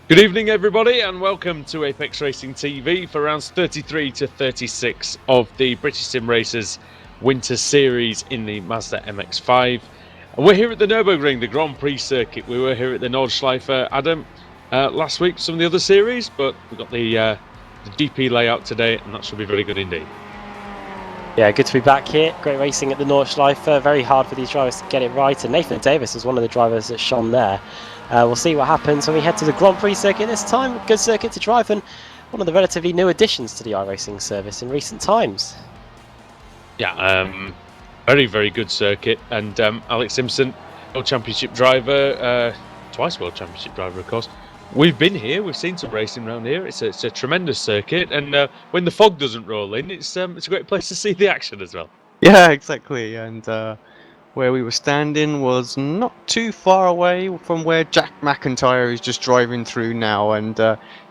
Good evening, everybody, and welcome to Apex Racing TV for rounds 33 to 36 of the British Sim Racers Winter Series in the Mazda MX-5. And we're here at the Nurburgring, the Grand Prix circuit. We were here at the Nordschleife, Adam, last week for some of the other series, but we've got the GP layout today, and that should be very good indeed. Yeah, good to be back here. Great racing at the Nordschleife. Very hard for these drivers to get it right, and Nathan Davis was one of the drivers that shone there. We'll see what happens when we head to the Grand Prix circuit this time. Good circuit to drive, and one of the relatively new additions to the iRacing service in recent times. Yeah, very, very good circuit. And Alex Simpson, World Championship driver, twice World Championship driver, of course. We've been here, we've seen some racing around here. It's a tremendous circuit, and when the fog doesn't roll in, it's a great place to see the action as well. Yeah, exactly. And where we were standing was not too far away from where Jack McIntyre is just driving through now. And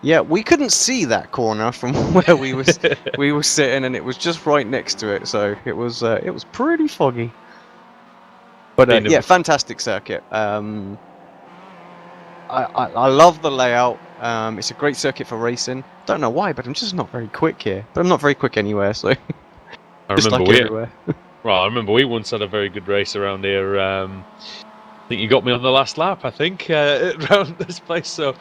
yeah, we couldn't see that corner from where we were sitting, and it was just right next to it. So it was pretty foggy. But yeah, fantastic circuit. I love the layout. It's a great circuit for racing. Don't know why, but I'm just not very quick here. But I'm not very quick anywhere, so I remember we once had a very good race around here. I think you got me on the last lap, I think, around this place. So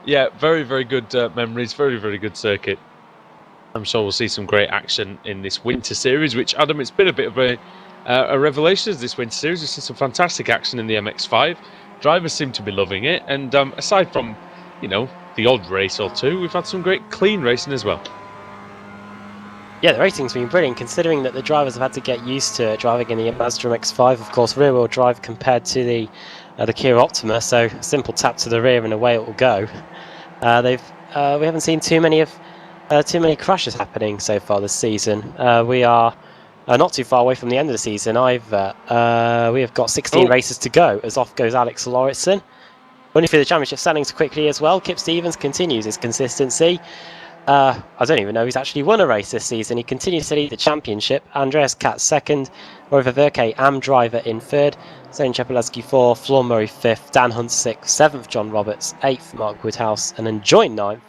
yeah, very, very good memories. Very, very good circuit. I'm sure we'll see some great action in this Winter Series, which, Adam, it's been a bit of a revelation as this Winter Series. We've seen some fantastic action in the MX-5. Drivers seem to be loving it, and aside from, the odd race or two, we've had some great clean racing as well. Yeah, the racing's been brilliant, considering that the drivers have had to get used to driving in the Mazda MX-5, of course, rear-wheel drive compared to the Kia Optima, so a simple tap to the rear and away it will go. We haven't seen too many crashes happening so far this season. We are not too far away from the end of the season. We have got 16 races to go, as off goes Alex Lauritsen. Running through the championship standings quickly as well, Kip Stevens continues his consistency. I don't even know he's actually won a race this season. He continues to lead the championship. Andreas Katz second, Rover Verke Am driver in third, Zane Chepelewski fourth, Flaw Murray fifth, Dan Hunt sixth, seventh John Roberts, eighth Mark Woodhouse, and then joint ninth.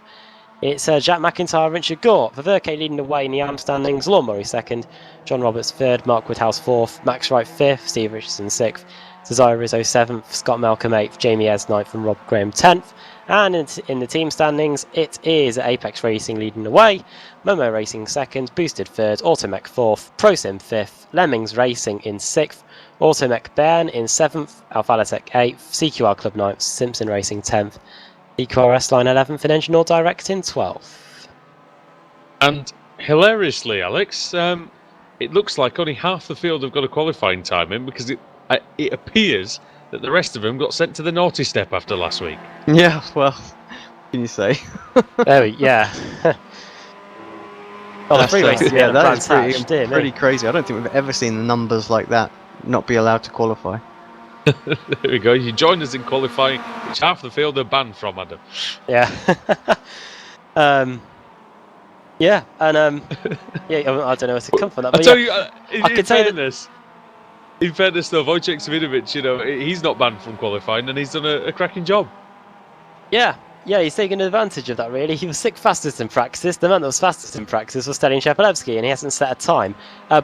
It's Jack McIntyre, Richard Gore. Verke leading the way in the Am standings, Law Murray second, John Roberts third, Mark Woodhouse fourth, Max Wright fifth, Steve Richardson sixth, Desire Rizzo seventh, Scott Malcolm eighth, Jamie Ez ninth, and Rob Graham 10th. And in the team standings, it is Apex Racing leading the way, Momo Racing second, Boosted third, Automech fourth, ProSim fifth, Lemmings Racing in sixth, Automech Bern in seventh, Alphalatech eighth, CQR Club ninth, Simpson Racing 10th, EQRS Line 11th, and Engine All Direct in 12th. And hilariously, Alex, it looks like only half the field have got a qualifying time in, because it appears that the rest of them got sent to the naughty step after last week. Yeah, well, what can you say? Yeah. Oh, the free races, yeah, that is pretty crazy. I don't think we've ever seen the numbers like that not be allowed to qualify. There we go. You joined us in qualifying, which half the field are banned from, Adam. Yeah. Yeah, and yeah, I don't know where to come from that. I tell you, in fairness though, Wojciech Swinovich, he's not banned from qualifying, and he's done a cracking job. Yeah, he's taken advantage of that, really. He was sixth fastest in practice. The man that was fastest in practice was Stalin Chepelewski, and he hasn't set a time.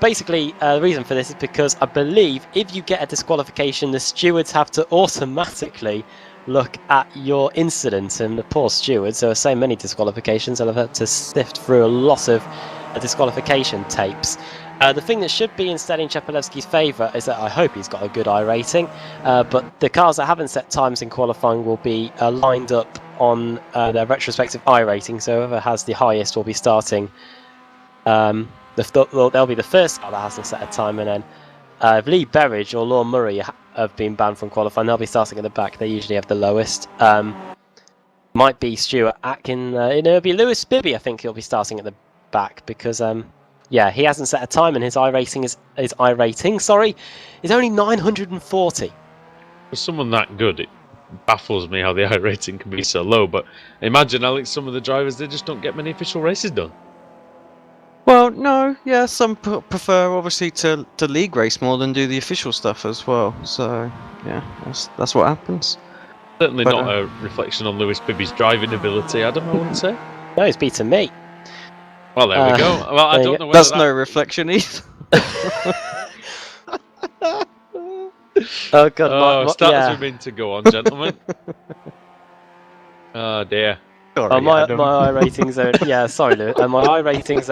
Basically, the reason for this is because I believe if you get a disqualification, the stewards have to automatically look at your incident, and the poor stewards, there are so many disqualifications, they'll have had to sift through a lot of disqualification tapes. The thing that should be in Stalin Chepelewski's favour is that I hope he's got a good iRating, but the cars that haven't set times in qualifying will be lined up on their retrospective iRating, so whoever has the highest will be starting. They'll be the first car that hasn't set a time, and then if Lee Berridge or Law Murray have been banned from qualifying, they'll be starting at the back. They usually have the lowest. Might be Stuart Atkin. It'll be Lewis Bibby, I think he'll be starting at the back, because yeah, he hasn't set a time, and his iRating is only 940. For someone that good, it baffles me how the iRating can be so low. But imagine, Alex, some of the drivers, they just don't get many official races done. Well, no, yeah, some prefer obviously to league race more than do the official stuff as well. So yeah, that's what happens. Certainly not a reflection on Lewis Bibby's driving ability, Adam, I wouldn't say. No, he's beaten me. Well, there we go. Well, I don't know whether That's no reflection either. Oh god, starters are meant to go on, gentlemen. Oh dear. Sorry, my Adam. iRatings are sorry, Lou. My iRatings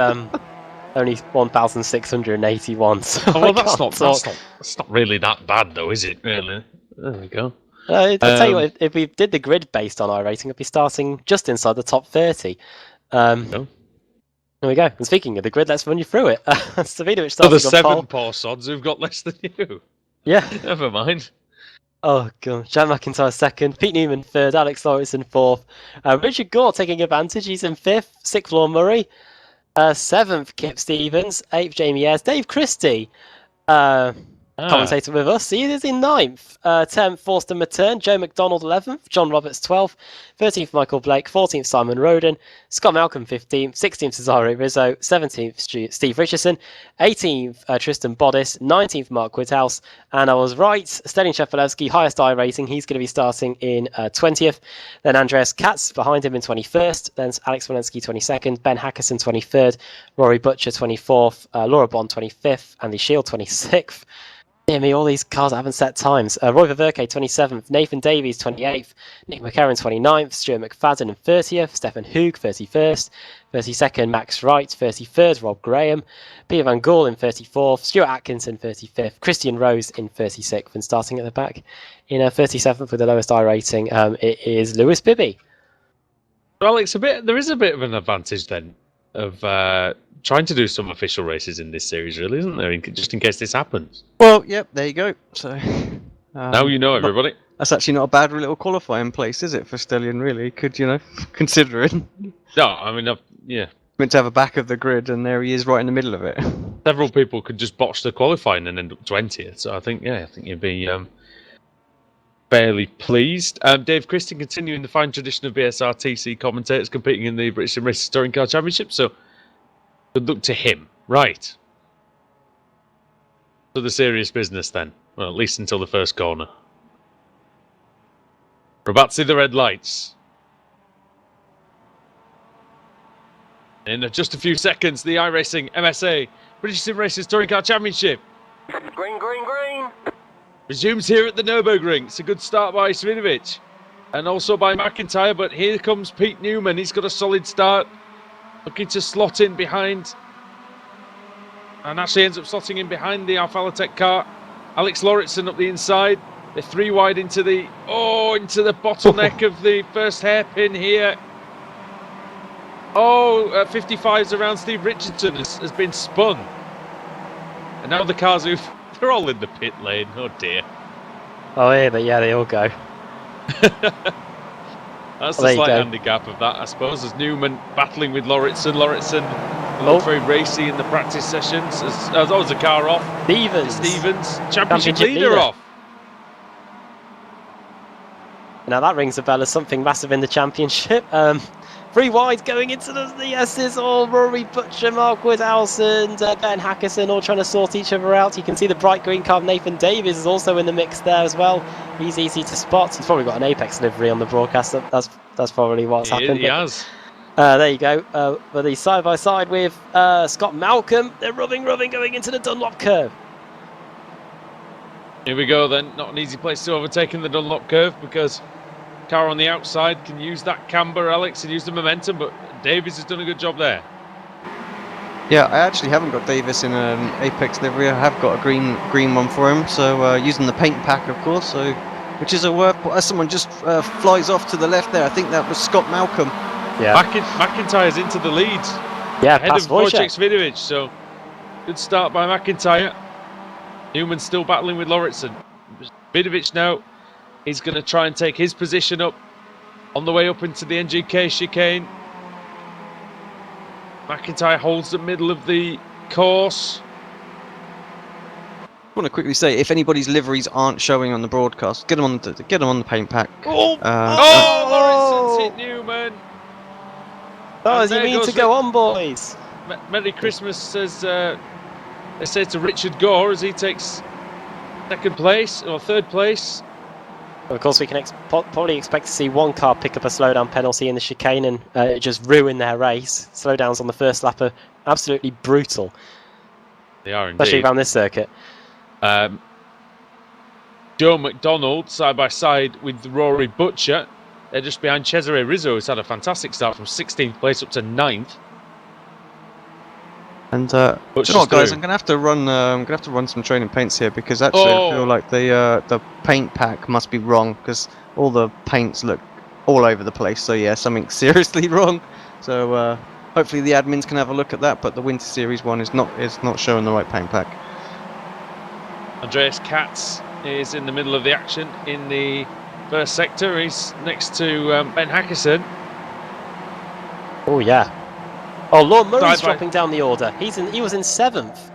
only 1,681. So well, that's not really that bad, though, is it? Really? There we go. I'll tell you what. If we did the grid based on iRating, I'd be starting just inside the top 30. There we go. And speaking of the grid, let's run you through it. Savinovic starting the 7 pole. poor sods who've got less than you. Yeah. Never mind. Oh god, Jack McIntyre second, Pete Newman third, Alex Lawrence in fourth, Richard Gore taking advantage. He's in fifth, sixth Lawn Murray, seventh Kip Stevens, eighth Jamie Ayres, Dave Christie, commentator with us. He is in ninth, 10th Forster Matern, Joe McDonald 11th, John Roberts 12th, 13th Michael Blake, 14th Simon Roden, Scott Malcolm 15th, 16th Cesare Rizzo, 17th Steve Richardson, 18th Tristan Bodis, 19th Mark Whithouse, and I was right, Stelling Shefalewski, highest iRating, he's going to be starting in 20th, then Andreas Katz behind him in 21st, then Alex Walensky 22nd, Ben Hackerson 23rd, Rory Butcher 24th, Laura Bond 25th, Andy Shield 26th. Dear me, all these cars haven't set times. Roy Ververke 27th, Nathan Davies 28th, Nick McCarron 29th, Stuart McFadden in 30th, Stefan Hoog 31st, 32nd Max Wright, 33rd Rob Graham, Peter Van Gaal in 34th, Stuart Atkinson 35th, Christian Rose in 36th, and starting at the back in 37th with the lowest iRating, it is Lewis Bibby. Well, there is a bit of an advantage then of trying to do some official races in this series, really, isn't there? Just in case this happens. Well, yep, there you go. So now you know, everybody. That's actually not a bad little qualifying place, is it, for Stellion? Really, could consider it. No, I mean, yeah. Meant to have a back of the grid, and there he is, right in the middle of it. Several people could just botch the qualifying and end up 20th. So I think you'd be fairly pleased. Dave Christie continuing the fine tradition of BSR TC commentators competing in the British Sim Racing Touring Car Championship. So good luck to him. Right. So the serious business then. Well, at least until the first corner. We're about to see the red lights. In just a few seconds, the iRacing MSA British Sim Racing Touring Car Championship Green, green, green. resumes here at the Nurburgring. It's a good start by Savinovic and also by McIntyre, but here comes Pete Newman. He's got a solid start, looking to slot in behind, and actually ends up slotting in behind the Alphalatech car. Alex Lauritsen up the inside. They're 3 wide into the bottleneck of the first hairpin here. 55's around Steve Richardson has been spun. And now the cars they're all in the pit lane. Oh dear. Oh yeah, they all go. That's the slight handicap of that, I suppose, as Newman battling with Lauritsen. Lauritsen looked very racy in the practice sessions. As the car off. Stevens, championship leader off. Now that rings a bell as something massive in the championship. 3 wide going into the S's, all Rory Butcher, Mark Woodhouse and Ben Hackerson all trying to sort each other out. You can see the bright green car of Nathan Davies is also in the mix there as well. He's easy to spot. He's probably got an Apex livery on the broadcast. That's probably what's happened. He has. There you go. But he's side by side with Scott Malcolm. They're rubbing going into the Dunlop curve. Here we go then. Not an easy place to overtake in the Dunlop curve because car on the outside can use that camber, Alex, and use the momentum, but Davies has done a good job there. Yeah, I actually haven't got Davis in an Apex livery. I have got a green one for him, so using the paint pack, of course, so which is a work. As someone just flies off to the left there, I think that was Scott Malcolm. Yeah, McIntyre's into the lead. Yeah, ahead of Wojciech Savinovic, so good start by McIntyre. Newman's still battling with Lauritsen. Savinovic now. He's going to try and take his position up on the way up into the NGK chicane. McIntyre holds the middle of the course. I want to quickly say, if anybody's liveries aren't showing on the broadcast, get them on the paint pack. Lauritsen's hit Newman. Oh, does he mean to go on, boys? Merry Christmas, says they say to Richard Gore as he takes second place or third place. Of course, we can probably expect to see one car pick up a slowdown penalty in the chicane and just ruin their race. Slowdowns on the first lap are absolutely brutal. They are indeed. Especially around this circuit. Joe McDonald side by side with Rory Butcher. They're just behind Cesare Rizzo, who's had a fantastic start from 16th place up to 9th. And do you know what, guys? I'm gonna have to run some training paints here because actually I feel like the paint pack must be wrong because all the paints look all over the place. So yeah, something's seriously wrong. So hopefully the admins can have a look at that. But the Winter Series one is not showing the right paint pack. Andreas Katz is in the middle of the action in the first sector. He's next to Ben Hackerson. Oh yeah. Oh, Lord Murray's dropping down the order. He was in 7th.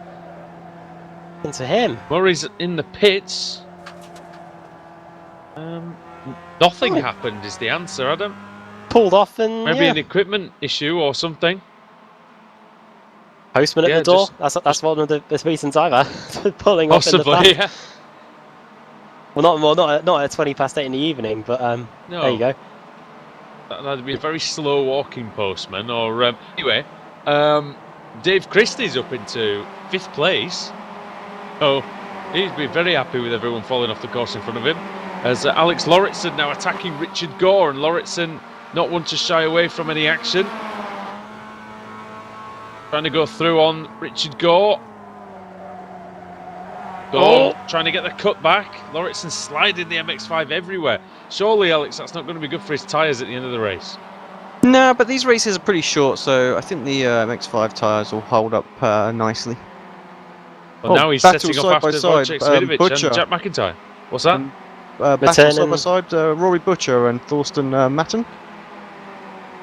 Into him. Murray's in the pits. Nothing happened is the answer, Adam. Pulled off and maybe an equipment issue or something. Postman at the door. That's one of the reasons I've had pulling off in the past. Yeah. Well, not at 20 past 8 in the evening, but no. There you go. That'd be a very slow walking postman. Or anyway, Dave Christie's up into 5th place. Oh, he'd be very happy with everyone falling off the course in front of him. As Alex Lauritsen now attacking Richard Gore, and Lauritsen not one to shy away from any action. Trying to go through on Richard Gore. Trying to get the cut back. Lauritsen sliding the MX-5 everywhere. Surely, Alex, that's not going to be good for his tyres at the end of the race. No, but these races are pretty short, so I think the MX-5 tyres will hold up nicely. Well, now he's setting off after Wojciech Swidovic and Jack McIntyre. What's that? Battle side by side, Rory Butcher and Thorsten Matten.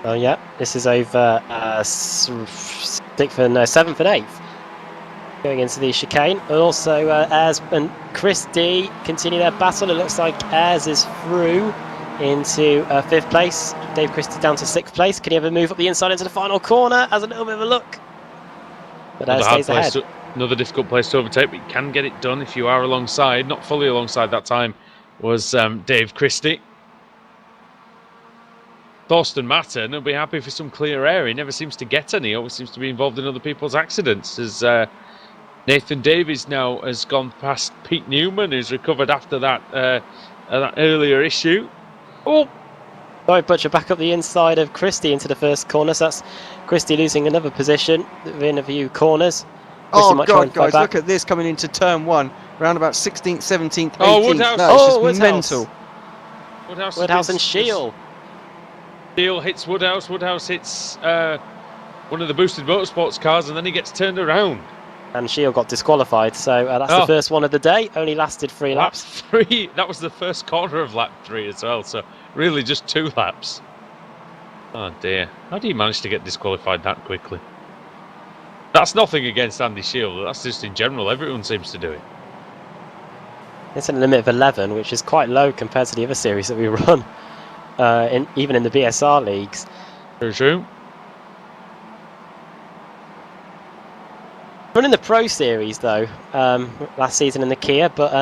Oh yeah, this is over 7th and 8th. Going into the chicane, and also Ayres and Christie continue their battle. It looks like Ayres is through into 5th place. Dave Christie down to 6th place. Can he ever move up the inside into the final corner? Has a little bit of a look, but Ayres stays ahead. Another difficult place to overtake, but you can get it done if you are alongside. Not fully alongside that time was Dave Christie. Thorsten Matten will be happy for some clear air. He never seems to get any. He always seems to be involved in other people's accidents. As Nathan Davies now has gone past Pete Newman, who's recovered after that earlier issue. Oh! Sorry, Butcher back up the inside of Christie into the first corner. So that's Christie losing another position within a few corners. Oh God, guys, look at this coming into turn 1. Around about 16th, 17th, 18th. Oh, Woodhouse. That's just mental. Woodhouse and Shield. Shield hits Woodhouse. Woodhouse hits one of the boosted motorsports cars, and then he gets turned around. And Shield got disqualified, so that's the first one of the day. Only lasted 3 laps. Lap 3. That was the first corner of lap 3 as well, so really just 2 laps. Oh dear. How do you manage to get disqualified that quickly? That's nothing against Andy Shield, that's just in general. Everyone seems to do it. It's a limit of 11, which is quite low compared to the other series that we run, even in the BSR leagues. Very true. Running the Pro Series though, last season in the Kia, but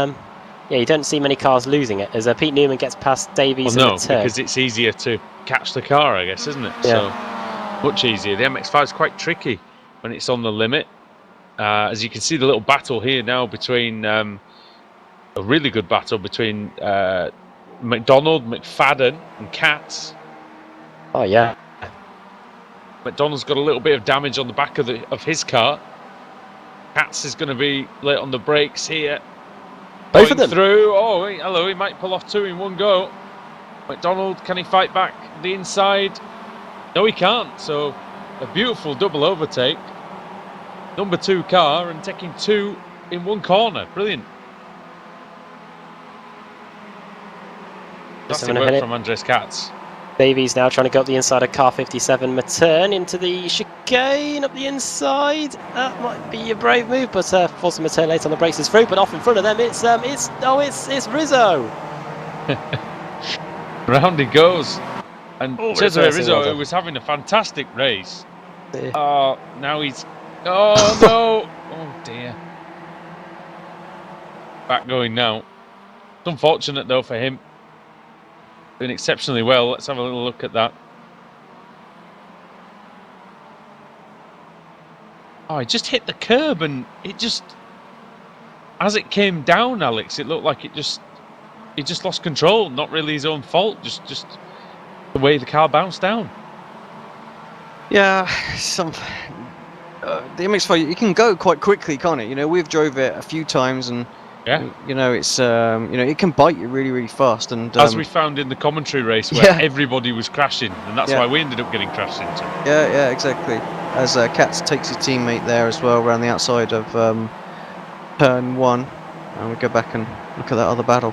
yeah, you don't see many cars losing it as Pete Newman gets past Davies in the turn. Because it's easier to catch the car, I guess, isn't it? Yeah. So much easier. The MX-5 is quite tricky when it's on the limit. As you can see, the little battle here now between a really good battle between McDonald, McFadden, and Katz. Oh yeah. McDonald's got a little bit of damage on the back of his car. Katz is going to be late on the brakes here. Both of them through. Oh, hello! He might pull off 2 in one go. McDonald, can he fight back the inside? No, he can't. So a beautiful double overtake. Number 2 car and taking 2 in one corner. Brilliant. Fantastic work from Andres Katz. Davies now trying to go up the inside of car 57. Matern into the chicane up the inside. That might be a brave move, but forcing Matern late on the brakes is through. But off in front of them, it's Rizzo. Round he goes, and Cesare Rizzo, who was having a fantastic race. Now he's. Oh no! Oh dear. Back going now. It's unfortunate though for him. doing exceptionally well. Let's have a little look at that. Oh, it just hit the curb, and it just, as it came down, Alex, it looked like he just lost control. Not really his own fault, just the way the car bounced down. Yeah, the MX-5, it can go quite quickly, can't it? You know, we've drove it a few times, and Yeah. you know, it's it can bite you really, really fast. And as we found in the commentary race, where yeah. everybody was crashing, and that's why we ended up getting crashed into. Yeah, exactly. As Katz takes his teammate there as well around the outside of turn 1, and we go back and look at that other battle.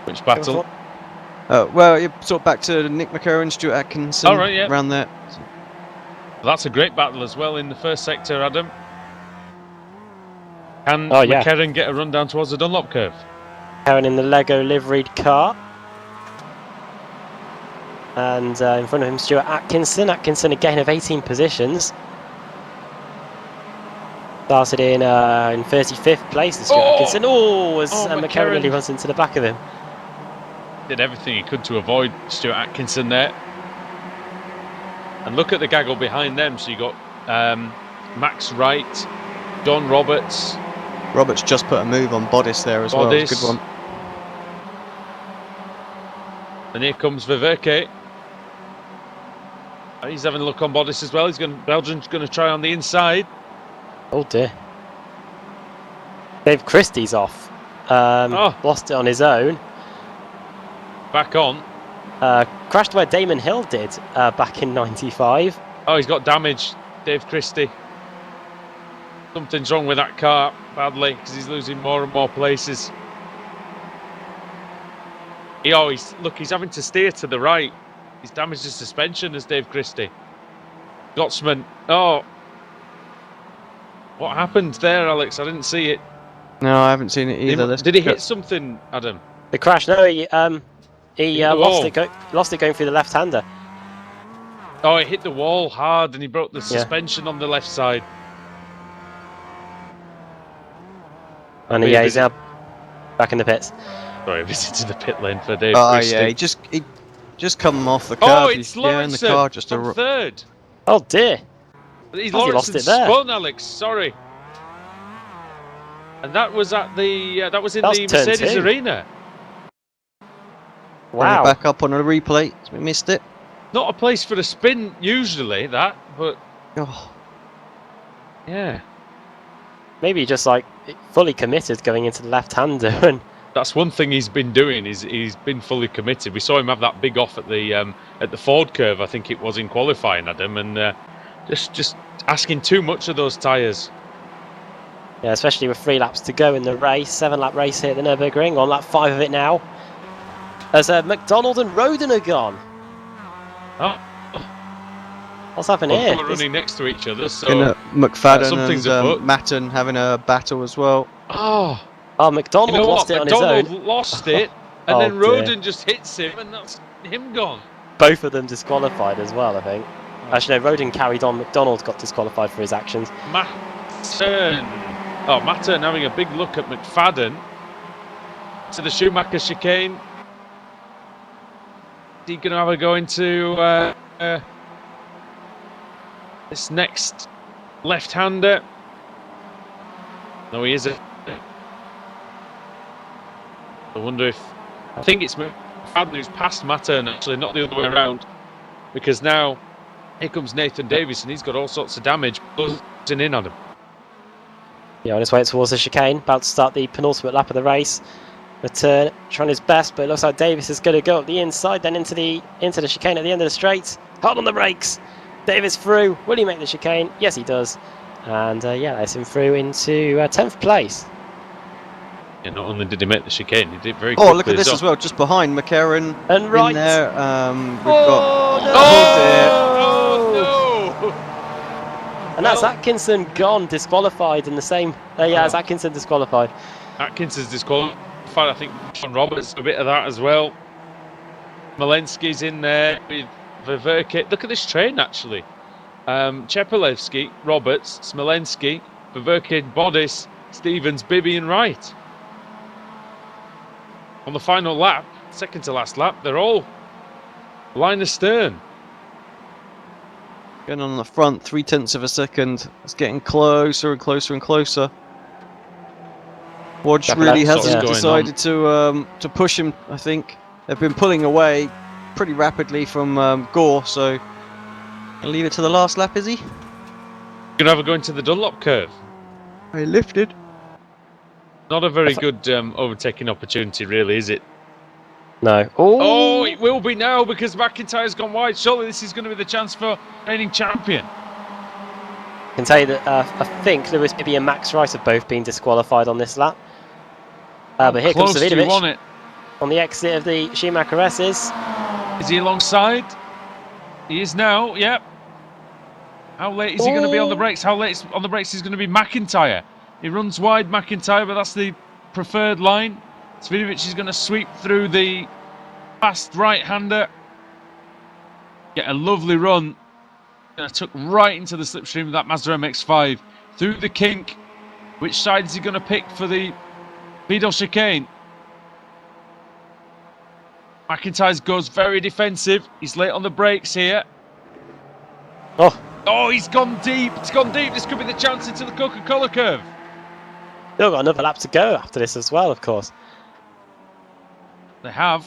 Which battle? Well, you're sort of back to Nick McCarron, Stuart Atkinson, around there. Well, that's a great battle as well in the first sector, Adam. Can McCarron get a run down towards the Dunlop curve? McCarron in the Lego liveried car. And in front of him, Stuart Atkinson. Atkinson a gain of 18 positions. Started in 35th place, Stuart Atkinson. As McCarron nearly runs into the back of him. Did everything he could to avoid Stuart Atkinson there. And look at the gaggle behind them. So you got Max Wright, John Roberts. Roberts just put a move on Bodice there as well. It's a good one. And here comes Ververke. He's having a look on Bodice as well. Belgium's going to try on the inside. Oh dear. Dave Christie's off. Lost it on his own. Back on. Crashed where Damon Hill did back in '95. Oh, he's got damage, Dave Christie. Something's wrong with that car badly because he's losing more and more places. He's having to steer to the right. He's damaged his suspension as Dave Christie. Gottsman. Oh. What happened there, Alex? I didn't see it. No, I haven't seen it either. Did he hit something, Adam? The crash? No, he lost it going through the left-hander. Oh, it hit the wall hard and he broke the suspension on the left side. And he's now back in the pits. Sorry, visited the pit lane for Dave Christie. Yeah, he just come off the curb. Oh, it's Lawrenson in the car just from third. Oh dear. He's lost it there. spun, Alex. Sorry. And that was at the in the Mercedes Arena. Wow. Back up on a replay. We missed it. Not a place for a spin usually, but yeah. Maybe just like fully committed going into the left-hander, and that's one thing he's been doing. He's been fully committed. We saw him have that big off at the Ford curve, I think it was in qualifying, Adam, and just asking too much of those tyres. Yeah, especially with 3 laps to go in the race. 7-lap race here at the Nurburgring. On lap 5 of it now. As McDonald and Roden are gone. Oh. What's happened here? We're running next to each other, so McFadden and Matten having a battle as well. Oh, McDonald lost it on his own. McDonald lost it, and then Roden just hits him, and that's him gone. Both of them disqualified as well, I think. Actually, no, Roden carried on. McDonald got disqualified for his actions. Matten having a big look at McFadden. To the Schumacher chicane. Is he going to have a go into this next left-hander? No, he isn't. I wonder if... I think it's McFadden who's passed Matten, actually, not the other way around. Because now, here comes Nathan Davis, and he's got all sorts of damage buzzing in on him. Yeah, on his way towards the chicane, about to start the penultimate lap of the race. But trying his best, but it looks like Davis is going to go up the inside, then into the chicane at the end of the straight. Hold on the brakes. Davis through. Will he make the chicane? Yes, he does. And that's him through into 10th place. Yeah, not only did he make the chicane, he did very quickly. Oh, look at this as well, just behind McCarron. And right in there. We've got. And that's Atkinson gone, disqualified in the same. It's Atkinson disqualified. Atkinson's disqualified. I think John Roberts a bit of that as well. Smolensky's in there with Ververke. Look at this train actually. Chepelevsky, Roberts, Smolensky, Ververke, Bodice, Stevens, Bibby and Wright. on the final lap, second to last lap, they're all line astern. Getting on the front, 0.3 of a second. It's getting closer and closer and closer. Wodge really hasn't decided to push him, I think. They've been pulling away pretty rapidly from Gore, so I'll leave it to the last lap, is he? Gonna have a go into the Dunlop curve. He lifted. Not a very good overtaking opportunity, really, is it? No. Oh, it will be now because McIntyre's gone wide. Surely this is going to be the chance for reigning champion. I can tell you that I think Lewis Bibby and Max Rice have both been disqualified on this lap. But here comes Davidovic on the exit of the Schumacher S's. Is he alongside? He is now, yep. How late is he going to be on the brakes? How late on the brakes is going to be McIntyre? He runs wide, McIntyre, but that's the preferred line. Davidovic is going to sweep through the fast right-hander. Get a lovely run. Took right into the slipstream of that Mazda MX-5. Through the kink. Which side is he going to pick for the Beadle chicane? McIntyre goes very defensive. He's late on the brakes here. Oh, he's gone deep. It's gone deep. This could be the chance into the Coca-Cola curve. Still got another lap to go after this as well, of course. They have,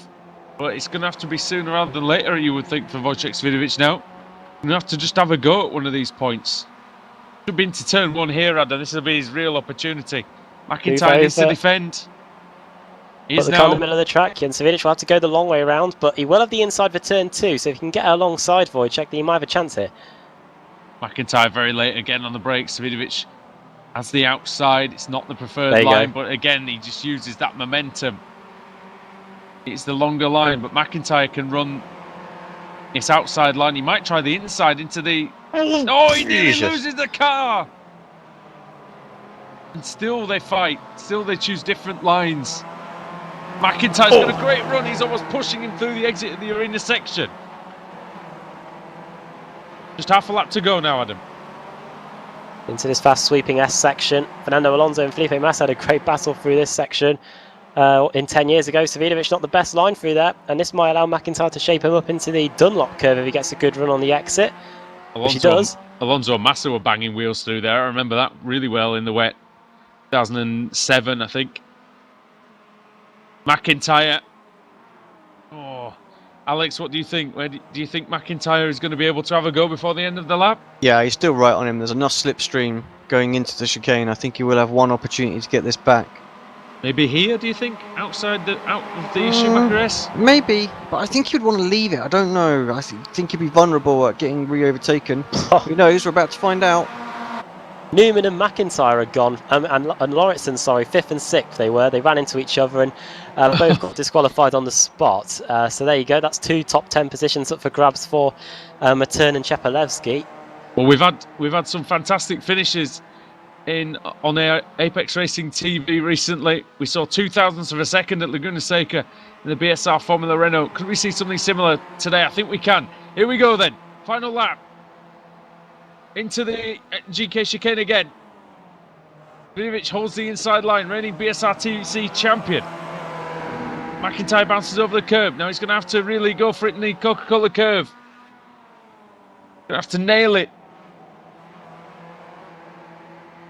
but it's going to have to be sooner rather than later, you would think, for Wojciech Davidovic now. Going to have to just have a go at one of these points. Should be into turn one here, Adam. This will be his real opportunity. McIntyre needs to defend. He's now in the middle of the track. Jens Davidovic will have to go the long way around, but he will have the inside for turn two, so if he can get alongside Wojciech, then he might have a chance here. McIntyre very late again on the brakes. Davidovic has the outside. It's not the preferred line, but again, he just uses that momentum. It's the longer line, but McIntyre can run its outside line. He might try the inside into the... Oh, he nearly loses the car! And still they fight. Still they choose different lines. McIntyre's got a great run. He's almost pushing him through the exit of the arena section. Just half a lap to go now, Adam. Into this fast sweeping S section. Fernando Alonso and Felipe Massa had a great battle through this section. In 10 years ago, Davidovic not the best line through there, and this might allow McIntyre to shape him up into the Dunlop curve if he gets a good run on the exit. Which he does. Alonso and Massa were banging wheels through there. I remember that really well in the wet. 2007, I think. McIntyre. Oh, Alex, what do you think? Do you think McIntyre is going to be able to have a go before the end of the lap? Yeah, he's still right on him. There's enough slipstream going into the chicane. I think he will have one opportunity to get this back. Maybe here, do you think? Out of the Schumacher S? Maybe, but I think he'd want to leave it. I don't know. I think he'd be vulnerable at getting re-overtaken. Who knows? We're about to find out. Newman and McIntyre are gone, and Lauritsen, sorry, 5th and 6th they were. They ran into each other and both got disqualified on the spot. So there you go. That's 2 top 10 positions up for grabs for Matern and Chepalevsky. Well, we've had some fantastic finishes on Apex Racing TV recently. We saw 0.02 of a second at Laguna Seca in the BSR Formula Renault. Could we see something similar today? I think we can. Here we go then. Final lap. Into the GK chicane again. Davidovic holds the inside line, reigning BSR TC champion. McIntyre bounces over the curb. Now he's going to have to really go for it in the Coca-Cola curve. Going to have to nail it.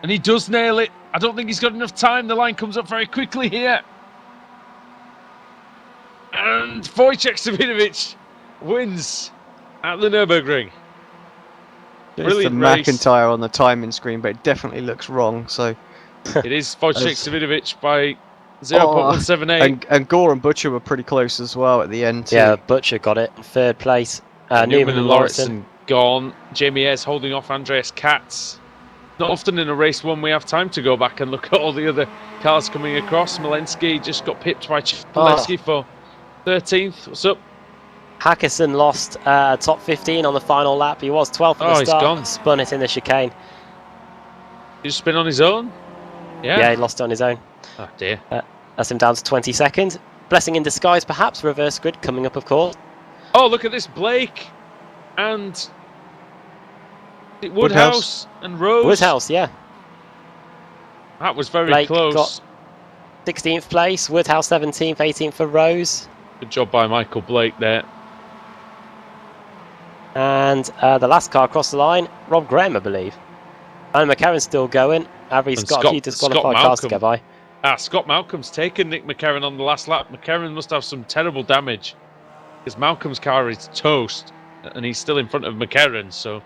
And he does nail it. I don't think he's got enough time. The line comes up very quickly here. And Wojciech Davidovic wins at the Nurburgring. Brilliant race. race. McIntyre on the timing screen, but it definitely looks wrong. So it is Wojciech Davidovic by 0.178. And Gore and Butcher were pretty close as well at the end. Yeah, Butcher got it in 3rd place. Newman and Lauritsen gone. Jamie Ayres holding off Andreas Katz. Not often in a race one we have time to go back and look at all the other cars coming across. Smolensky just got pipped by Chepalevsky for 13th. What's up? Hackison lost top 15 on the final lap. He was 12th at the start. He's gone. Spun it in the chicane. He just spin on his own? Yeah, he lost it on his own. Oh dear. That's him down to 22nd. Blessing in disguise, perhaps. Reverse grid coming up, of course. Oh, look at this. Blake and Woodhouse and Rose. Woodhouse, yeah. That was very close. Got 16th place. Woodhouse 17th, 18th for Rose. Good job by Michael Blake there. And the last car across the line, Rob Graham, I believe. And McCarron's still going. Avery's got a few disqualified cars to go by. Scott Malcolm's taken Nick McCarron on the last lap. McCarron must have some terrible damage, because Malcolm's car is toast, and he's still in front of McCarron. So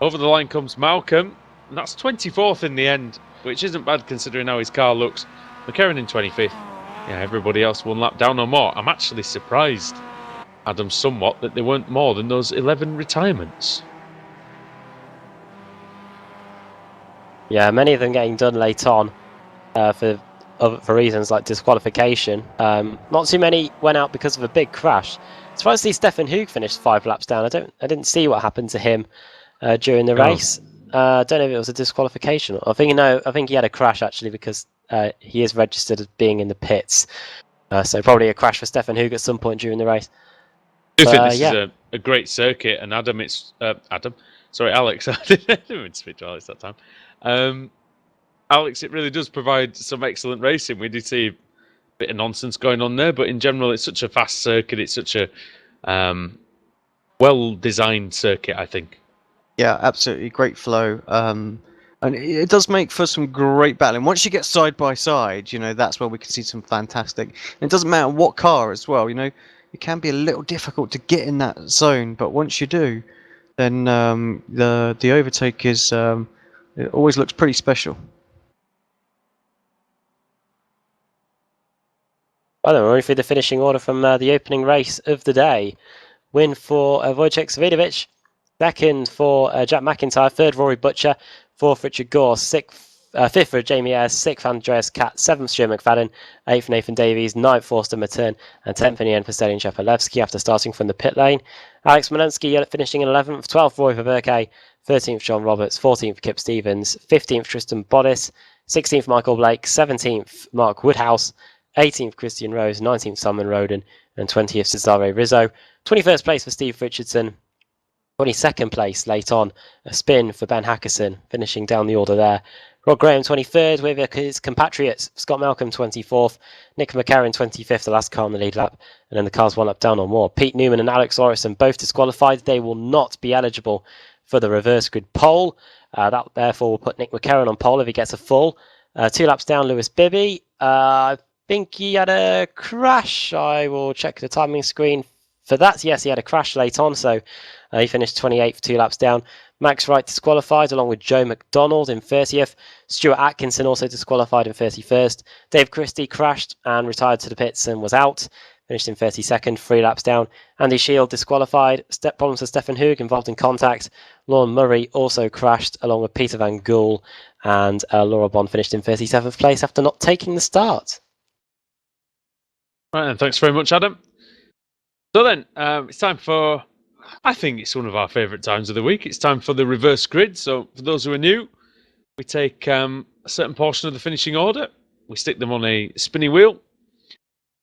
over the line comes Malcolm, and that's 24th in the end, which isn't bad considering how his car looks. McCarron in 25th. Yeah, everybody else one lap down or more. I'm actually surprised, Adam, somewhat, that there weren't more than those 11 retirements. Yeah, many of them getting done late on for reasons like disqualification. Not too many went out because of a big crash. Surprised to see Stefan Hoog finished 5 laps down. I didn't see what happened to him during the race. I don't know if it was a disqualification. I think he had a crash actually, because he is registered as being in the pits. So probably a crash for Stefan Hoog at some point during the race. I think this is a great circuit, and Alex. I didn't even speak to Alex that time. Alex, it really does provide some excellent racing. We did see a bit of nonsense going on there, but in general, it's such a fast circuit. It's such a well-designed circuit, I think. Yeah, absolutely great flow. And it does make for some great battling. Once you get side by side, that's where we can see some fantastic. And it doesn't matter what car as well. It can be a little difficult to get in that zone, but once you do, then the overtake is it always looks pretty special. Well, then we're running through the finishing order from the opening race of the day. Win for Wojciech Savidovic, second for Jack McIntyre, third Rory Butcher, fourth Richard Gore, fifth for Jamie Ayres, sixth Andreas Katt, seventh Stuart McFadden, eighth Nathan Davies, ninth Forster Matern, and 10th in the end for Stelian Shepalevsky after starting from the pit lane. Alex Malensky finishing in 11th, 12th Roy Verberke, 13th John Roberts, 14th Kip Stevens, 15th Tristan Bodis, 16th Michael Blake, 17th Mark Woodhouse, 18th Christian Rose, 19th Simon Roden, and 20th Cesare Rizzo. 21st place for Steve Richardson, 22nd place late on, a spin for Ben Hackerson, finishing down the order there. Rod Graham 23rd with his compatriots, Scott Malcolm 24th, Nick McCarron 25th, the last car on the lead lap, and then the cars one lap down or more. Pete Newman and Alex Orison both disqualified. They will not be eligible for the reverse grid pole. That therefore will put Nick McCarron on pole if he gets a full. 2 laps down, Lewis Bibby. I think he had a crash. I will check the timing screen for that. Yes, he had a crash late on, so he finished 28th, 2 laps down. Max Wright disqualified along with Joe McDonald in 30th. Stuart Atkinson also disqualified in 31st. Dave Christie crashed and retired to the pits and was out. Finished in 32nd, 3 laps down. Andy Shield disqualified. Step problems for Stefan Hoog involved in contact. Lauren Murray also crashed along with Peter Van Gool. And Laura Bond finished in 37th place after not taking the start. Right, and thanks very much, Adam. So then, it's time for, I think it's one of our favourite times of the week. It's time for the reverse grid. So for those who are new, we take a certain portion of the finishing order. We stick them on a spinny wheel.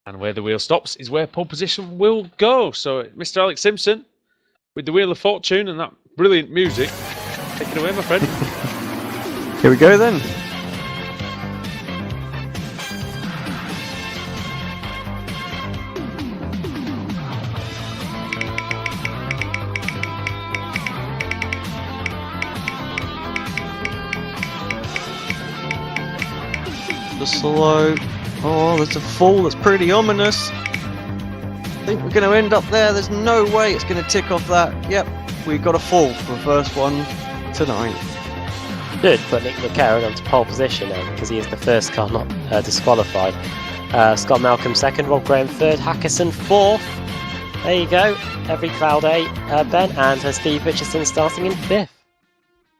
And where the wheel stops is where pole position will go. So Mr. Alex Simpson, with the Wheel of Fortune and that brilliant music, take it away, my friend. Here we go then. The slow. Oh, there's a fall that's pretty ominous. I think we're going to end up there. There's no way it's going to tick off that. Yep, we got a fall for the first one tonight. Should put Nick McCarron onto pole position now because he is the first car not disqualified. Scott Malcolm second, Rob Graham third, Hackerson fourth. There you go. Every cloud eight, Ben, and Steve Richardson starting in fifth.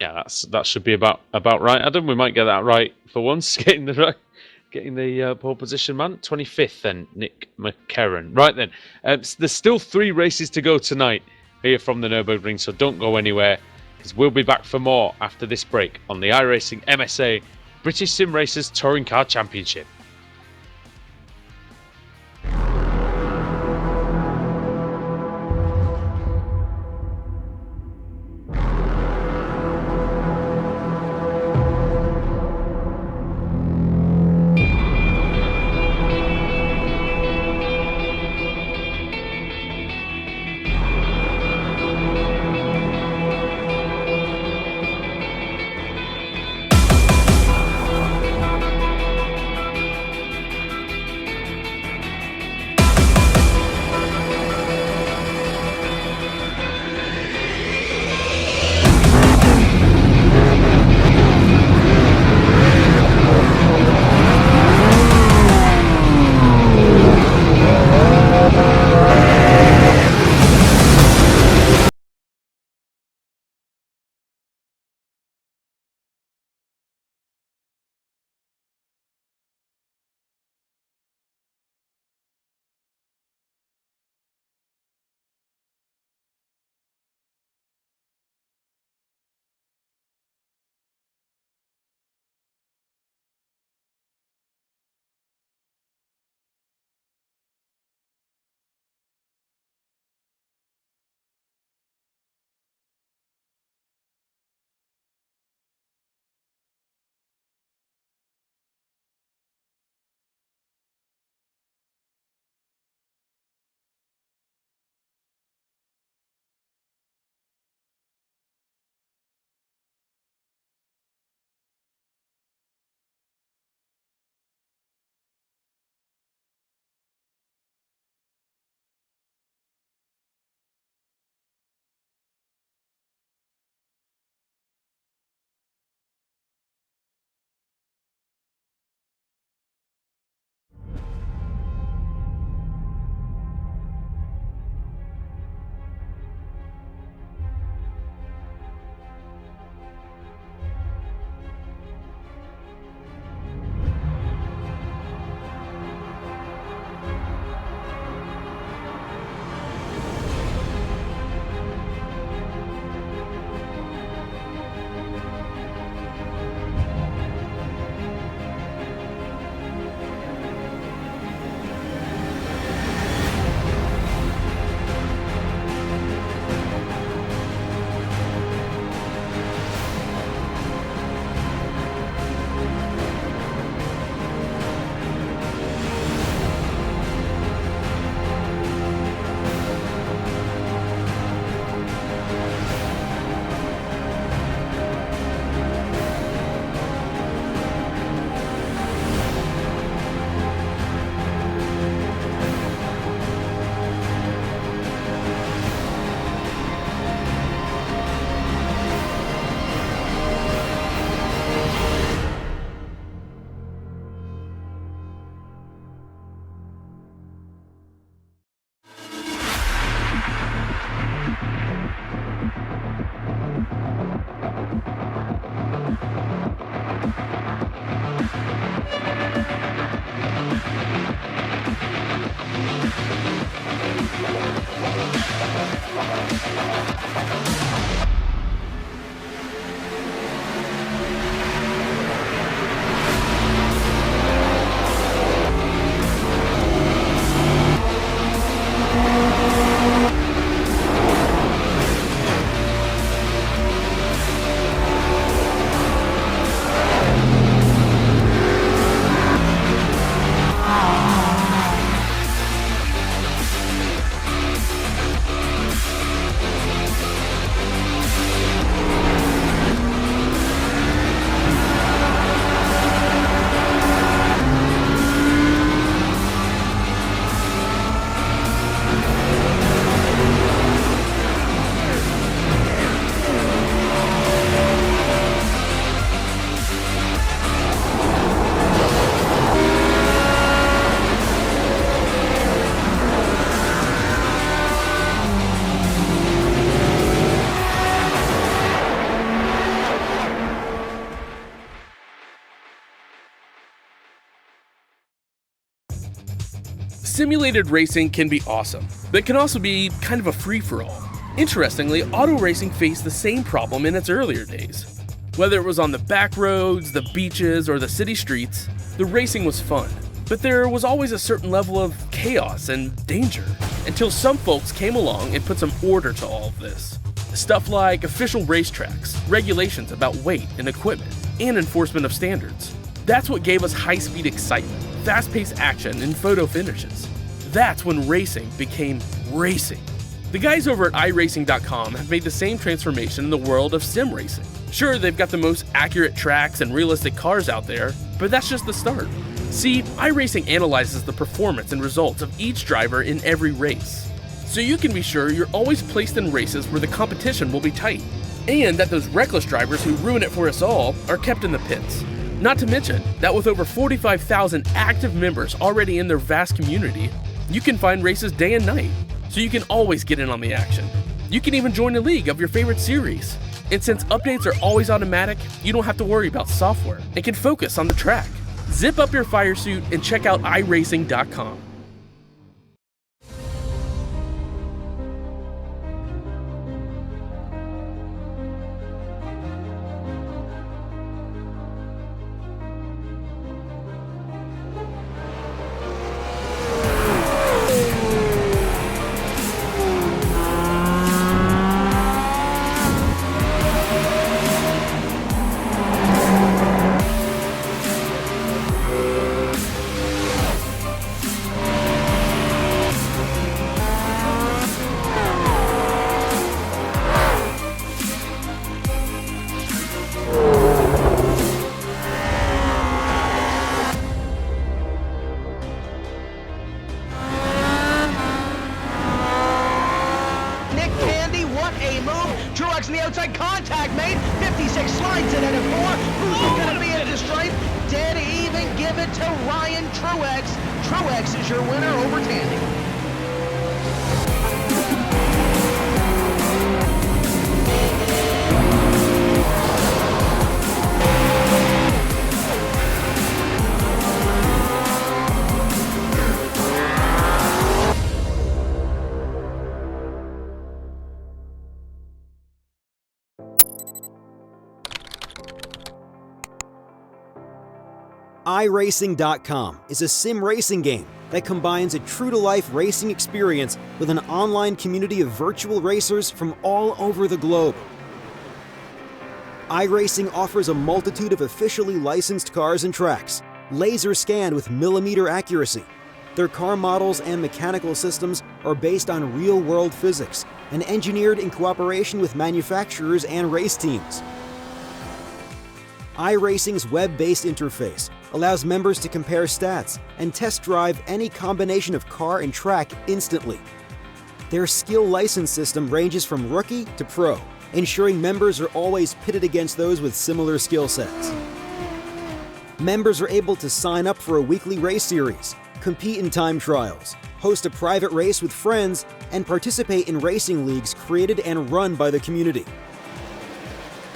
Yeah, that should be about right, Adam. We might get that right for once, getting the pole position man. 25th then, Nick McCarron. Right then, there's still 3 races to go tonight here from the Nurburgring, so don't go anywhere, because we'll be back for more after this break on the iRacing MSA British Sim Racers Touring Car Championship. Simulated racing can be awesome, but it can also be kind of a free-for-all. Interestingly, auto racing faced the same problem in its earlier days. Whether it was on the back roads, the beaches, or the city streets, the racing was fun. But there was always a certain level of chaos and danger, until some folks came along and put some order to all of this. Stuff like official racetracks, regulations about weight and equipment, and enforcement of standards. That's what gave us high-speed excitement, fast-paced action, and photo finishes. That's when racing became racing. The guys over at iRacing.com have made the same transformation in the world of sim racing. Sure, they've got the most accurate tracks and realistic cars out there, but that's just the start. See, iRacing analyzes the performance and results of each driver in every race, so you can be sure you're always placed in races where the competition will be tight, and that those reckless drivers who ruin it for us all are kept in the pits. Not to mention that with over 45,000 active members already in their vast community, you can find races day and night, so you can always get in on the action. You can even join a league of your favorite series. And since updates are always automatic, you don't have to worry about software and can focus on the track. Zip up your fire suit and check out iRacing.com. in the outside contact, mate. 56 slides it at a 4. Who's gonna be at the stripe? Dead even. Give it to Ryan Truex. Truex is your winner over Tandy. iRacing.com is a sim racing game that combines a true-to-life racing experience with an online community of virtual racers from all over the globe. iRacing offers a multitude of officially licensed cars and tracks, laser scanned with millimeter accuracy. Their car models and mechanical systems are based on real-world physics and engineered in cooperation with manufacturers and race teams. iRacing's web-based interface allows members to compare stats and test drive any combination of car and track instantly. Their skill license system ranges from rookie to pro, ensuring members are always pitted against those with similar skill sets. Members are able to sign up for a weekly race series, compete in time trials, host a private race with friends, and participate in racing leagues created and run by the community.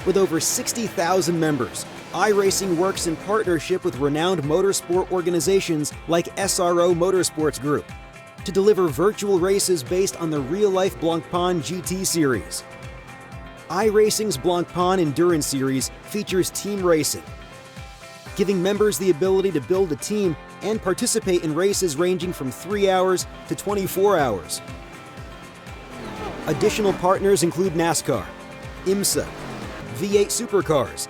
With over 60,000 members, iRacing works in partnership with renowned motorsport organizations like SRO Motorsports Group to deliver virtual races based on the real-life Blancpain GT series. iRacing's Blancpain Endurance Series features team racing, giving members the ability to build a team and participate in races ranging from 3 hours to 24 hours. Additional partners include NASCAR, IMSA, V8 Supercars,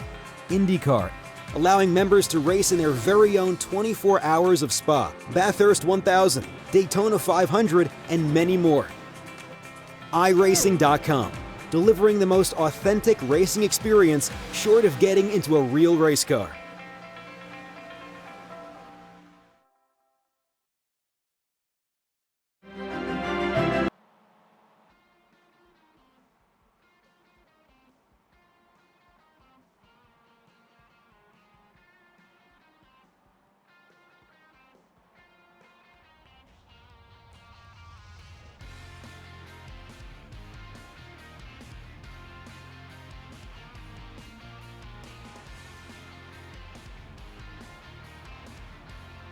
IndyCar, allowing members to race in their very own 24 hours of Spa, Bathurst 1000, Daytona 500, and many more. iRacing.com, delivering the most authentic racing experience short of getting into a real race car.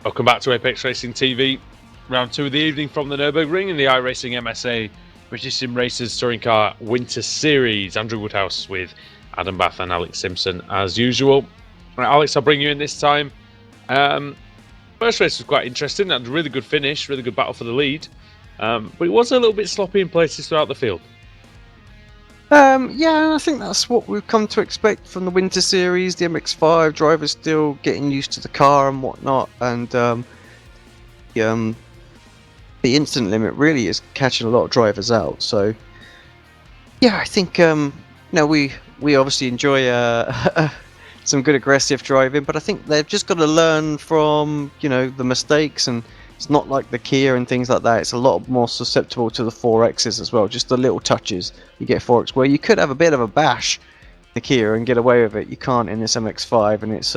Welcome back to Apex Racing TV. round 2 of the evening from the Nurburgring in the iRacing MSA British Sim Racers Touring Car Winter Series. Andrew Woodhouse with Adam Bath and Alex Simpson as usual. Right, Alex, I'll bring you in this time. First race was quite interesting. Had a really good finish, really good battle for the lead. But it was a little bit sloppy in places throughout the field. Yeah, I think that's what we've come to expect from the Winter Series. The MX-5 drivers still getting used to the car and whatnot, and the instant limit really is catching a lot of drivers out. So, yeah, I think we obviously enjoy some good aggressive driving, but I think they've just got to learn from the mistakes, and it's not like the Kia and things like that. It's a lot more susceptible to the 4Xs as well. Just the little touches you get 4X, where you could have a bit of a bash the Kia and get away with it. You can't in this MX-5, and it's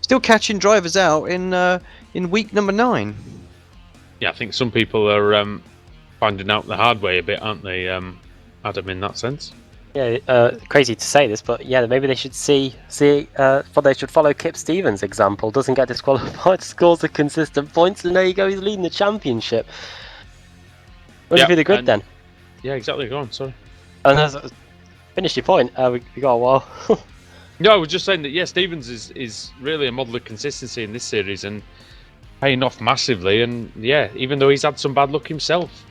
still catching drivers out in week number 9. Yeah, I think some people are finding out the hard way a bit, aren't they, Adam, in that sense? Yeah, crazy to say this, but yeah, maybe they should they should follow Kip Stevens' example. Doesn't get disqualified, scores a consistent points, and there you go, he's leading the championship. What's be the grid then? Yeah, exactly. Go on, sorry. Finish your point. We got a while. No, I was just saying that, yeah, Stevens is really a model of consistency in this series and paying off massively. And yeah, even though he's had some bad luck himself.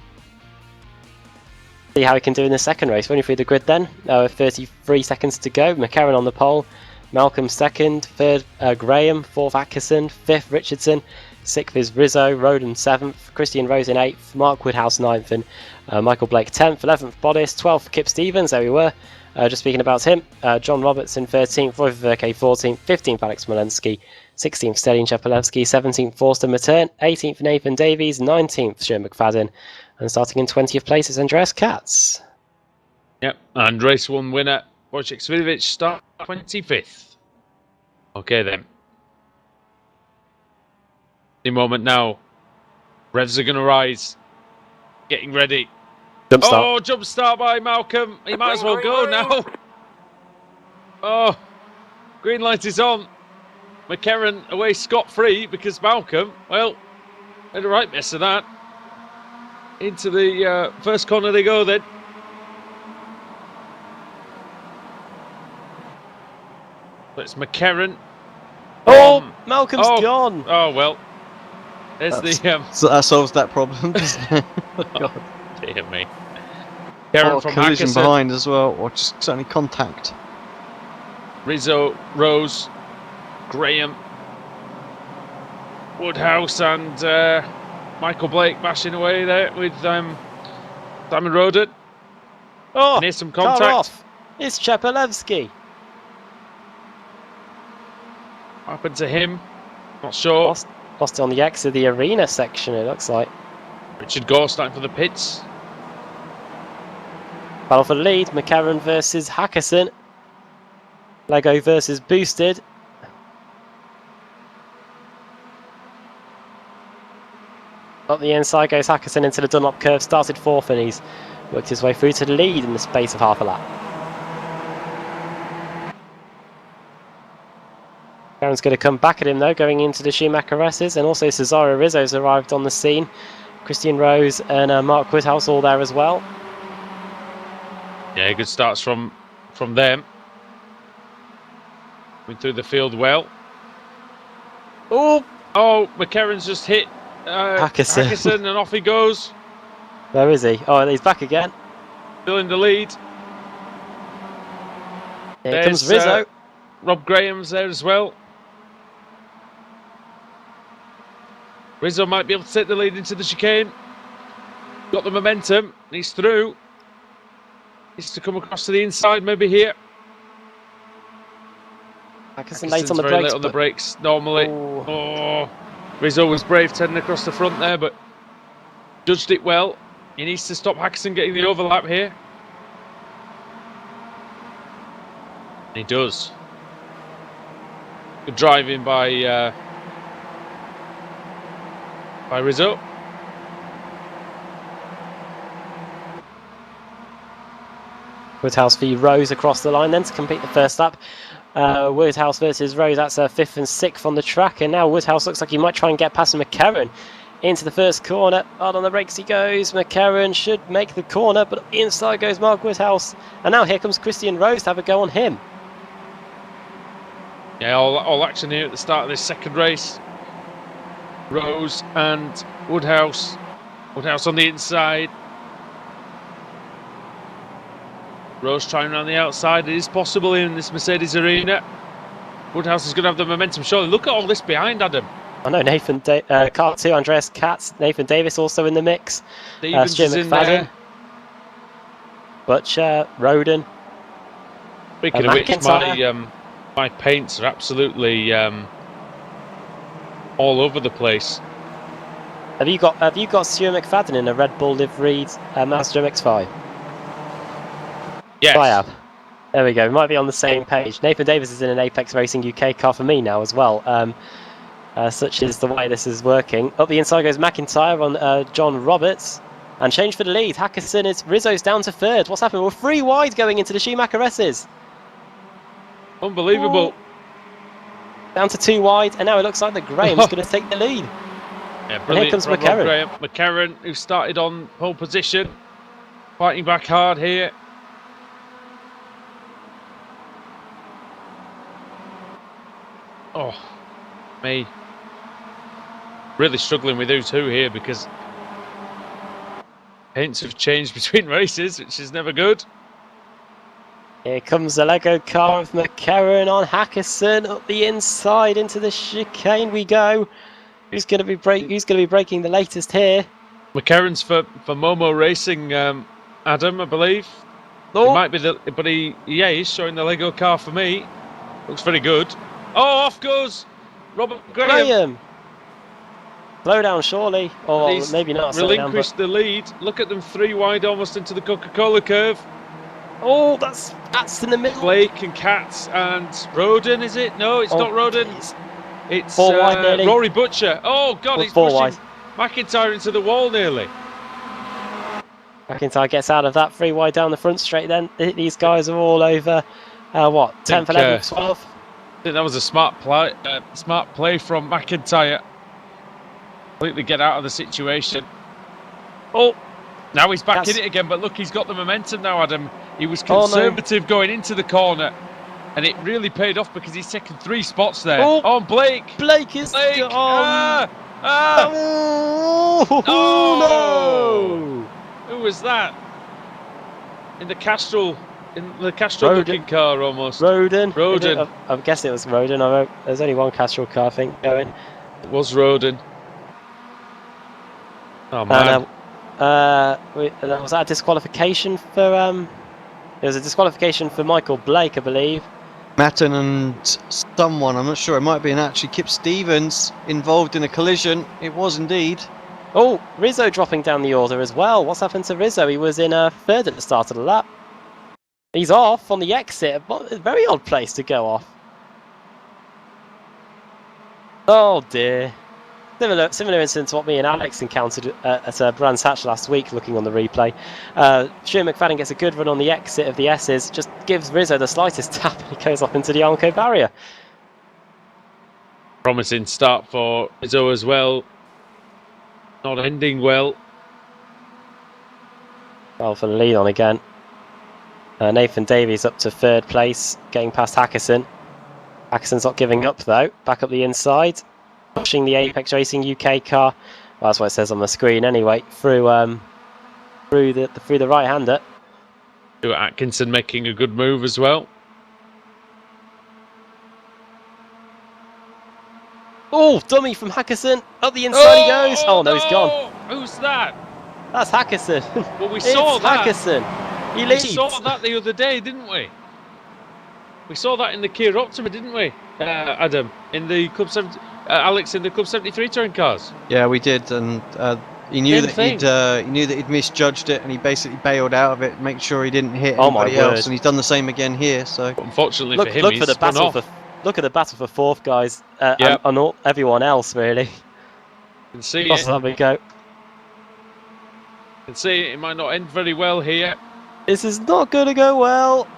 See how he can do in the second race. Running through the grid then. 33 seconds to go. McCarron on the pole. Malcolm second. Third, Graham. Fourth, Atkinson. Fifth, Richardson. Sixth is Rizzo. Roden 7th. Christian Rose in 8th. Mark Woodhouse 9th. And Michael Blake 10th. 11th, Bodice. 12th, Kip Stevens. There we were. Just speaking about him. John Robertson 13th. Roy Verke 14th. 15th, Alex Smolensky. 16th, Stelian Chepelewski. 17th, Forster Matern. 18th, Nathan Davies. 19th, Stuart McFadden. And starting in 20th place is Andreas Katz. Yep, and race 1 winner, Wojciech Svidovic, start 25th. Okay then. Any moment now. Revs are going to rise. Getting ready. Jump start. Oh, jump start by Malcolm. He might as well go now. Oh, green light is on. McCarron away scot-free because Malcolm, well, made a right mess of that. Into the first corner they go then. So it's McCarron. Oh, Malcolm's gone. Oh, well. There's so that solves that problem, doesn't it? Oh, dear me. McCarron from collision Hackerson. Behind as well, or just certainly contact. Rizzo, Rose, Graham, Woodhouse and Michael Blake bashing away there with Simon Roden. Oh, and here's some contact. Car off. It's Chepelewski. What happened to him? Not sure. Lost it on the exit of the arena section, it looks like. Richard Gore starting for the pits. Battle for the lead. McCarron versus Hackerson. Lego versus Boosted. Up the inside goes Hackerson into the Dunlop curve, started 4th, and he's worked his way through to the lead in the space of half a lap. Aaron's going to come back at him though, going into the Schumacher S's, and also Cesaro Rizzo's arrived on the scene. Christian Rose and Mark Woodhouse all there as well. Yeah, good starts from them. Went through the field well. Oh, McCarron's just hit Hackerson and off he goes. Where is he? Oh, he's back again. Still in the lead. Here comes Rizzo. Rob Graham's there as well. Rizzo might be able to take the lead into the chicane. Got the momentum. He's through. Needs to come across to the inside, maybe here. Hackerson late on the very brakes. Late on the brakes normally. Rizzo was brave turning across the front there, but judged it well. He needs to stop Hackerson getting the overlap here. And he does. Good driving by Rizzo. Woodhouse v Rose across the line then to complete the first lap. Woodhouse versus Rose, that's 5th and 6th on the track, and now Woodhouse looks like he might try and get past McCarron into the first corner. Hard on the brakes he goes. McCarron should make the corner, but inside goes Mark Woodhouse. And now here comes Christian Rose to have a go on him. Yeah, all action here at the start of this second race. Rose and Woodhouse. Woodhouse on the inside. Rose trying around the outside. It is possible in this Mercedes arena. Woodhouse is going to have the momentum. Surely, look at all this behind, Adam. I know Nathan, car 2, Andreas Katz, Nathan Davis also in the mix. Stevens Stuart is in McFadden, there. Butcher, Roden. Speaking of which, my paints are absolutely all over the place. Have you got Stuart McFadden in a Red Bull liveried Mazda MX-5? Yes. I have. There we go. We might be on the same page. Nathan Davis is in an Apex Racing UK car for me now as well. Such is the way this is working. Up the inside goes McIntyre on John Roberts. And change for the lead. Hackerson is Rizzo's down to third. What's happened? We're 3 wide going into the Schumacher S's. Unbelievable. Down to 2 wide, and now it looks like that Graham's going to take the lead. Yeah, and brilliant. here comes Rob McCarron. Graham. McCarron, who started on pole position, fighting back hard here. Oh, me. Really struggling with who's who here because paints have changed between races, which is never good. Here comes the Lego car of McCarron on Hackerson up the inside into the chicane we go. Who's going to be breaking the latest here? McCarron's for Momo Racing, Adam, I believe. Oh. It might be he's showing the Lego car for me. Looks very good. Oh, off goes Robert Graham. Slow down, surely, or maybe not. Relinquished the lead. Look at them 3 wide, almost into the Coca-Cola curve. Oh, that's in the middle. Blake and Katz and Roden, is it? No, it's not Roden. Geez. It's 4 wide nearly. Rory Butcher. Oh God, he's 4 pushing wide. McIntyre into the wall nearly. McIntyre gets out of that 3 wide down the front straight. Then these guys are all over. 10th, 11th, 12th. I think that was a smart play from McIntyre. Completely get out of the situation. Oh, now he's back in it again, but look, he's got the momentum now, Adam. He was conservative going into the corner, and it really paid off because he's taken 3 spots there. Oh, Blake! Blake is gone! Oh, no! Who was that? In the Castrol looking car almost. Roden. I'm guessing it was Roden. There's only one Castrol car, I think, going. It was Roden. Oh man. Was that a disqualification for it was a disqualification for Michael Blake, I believe. Matten and someone, I'm not sure, it might have been actually Kip Stevens involved in a collision. It was indeed. Oh, Rizzo dropping down the order as well. What's happened to Rizzo? He was in 3rd at the start of the lap. He's off on the exit. A very odd place to go off. Oh dear. Similar incident to what me and Alex encountered at Brands Hatch last week, looking on the replay. Stuart McFadden gets a good run on the exit of the S's, just gives Rizzo the slightest tap, and he goes off into the Armco barrier. Promising start for Rizzo as well. Not ending well. Well, for the lead on again. Nathan Davies up to 3rd place, getting past Hackerson. Hackerson's not giving up though. Back up the inside, pushing the Apex Racing UK car. Well, that's what it says on the screen anyway. Through the right-hander. Stuart Atkinson making a good move as well. Oh, dummy from Hackerson. Up the inside he goes. Oh no, he's gone. Who's that? That's Hackerson. Well, we saw that. Hackerson. He leads. We saw that the other day, didn't we? We saw that in the Kia Optima, didn't we, Adam? In the Club 70, Alex, in the Club 73 touring cars. Yeah, we did, and he knew that he'd misjudged it, and he basically bailed out of it, make sure he didn't hit anybody else, and he's done the same again here. So, but unfortunately for him, look at the battle for 4th, guys, and everyone else really. Can see it. There we go. Can see it might not end very well here. This is not going to go well.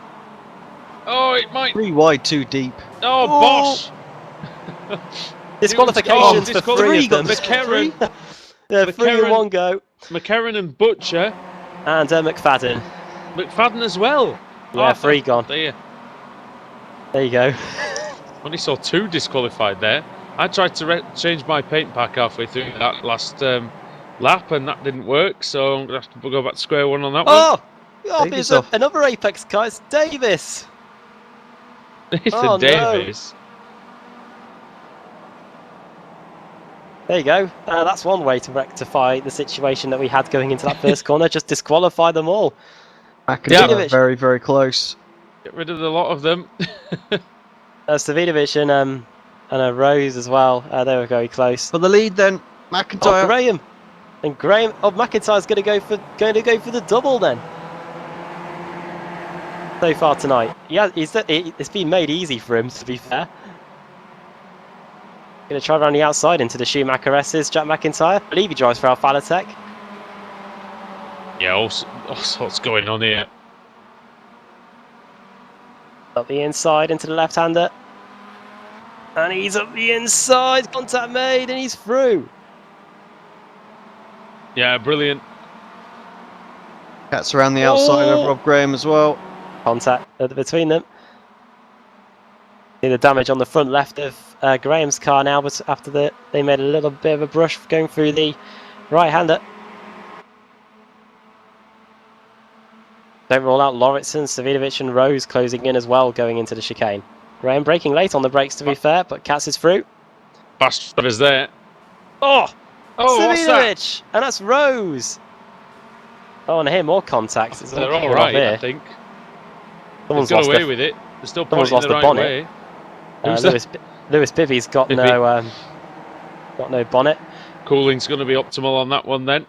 Oh, it might. 3 wide, 2 deep. Oh, Bosch! Disqualifications for 3 of them. McCarron. Yeah, 3 in one go. McCarran and Butcher. And McFadden. McFadden as well. Yeah, 3 gone. There you go. Only saw 2 disqualified there. I tried to change my paint pack halfway through that last lap, and that didn't work. So I'm going to have to go back to square one on that one. Oh, there's another Apex car. It's Davis. Nathan Davis. No. There you go. That's one way to rectify the situation that we had going into that first corner. Just disqualify them all. McIntyre very, very close. Get rid of a lot of them. Savinovic and Rose as well. They were very close. For the lead then, McIntyre. Oh, Graham. And Graham. Oh, McIntyre's going to go for the double then. So far tonight, it's been made easy for him, to be fair. Going to try around the outside into the Schumacher S's, Jack McIntyre. I believe he drives for Alpha Tech. Yeah, all sorts going on here. Up the inside into the left-hander. And he's up the inside, contact made, and he's through. Yeah, brilliant. Cats around the outside of Rob Graham as well. Contact between them. See the damage on the front left of Graham's car now, but after they made a little bit of a brush going through the right-hander. Don't rule out Lauritsen, Savinovic and Rose closing in as well going into the chicane. Graham braking late on the brakes, to be fair, but Katz is through. Fast drivers there. Oh, Savinovic! And that's Rose. Oh, and here more contacts. They're all right, I think. Someone's got away with it. They're still pointing the right way. Lewis Bibby's got no bonnet. Cooling's going to be optimal on that one then.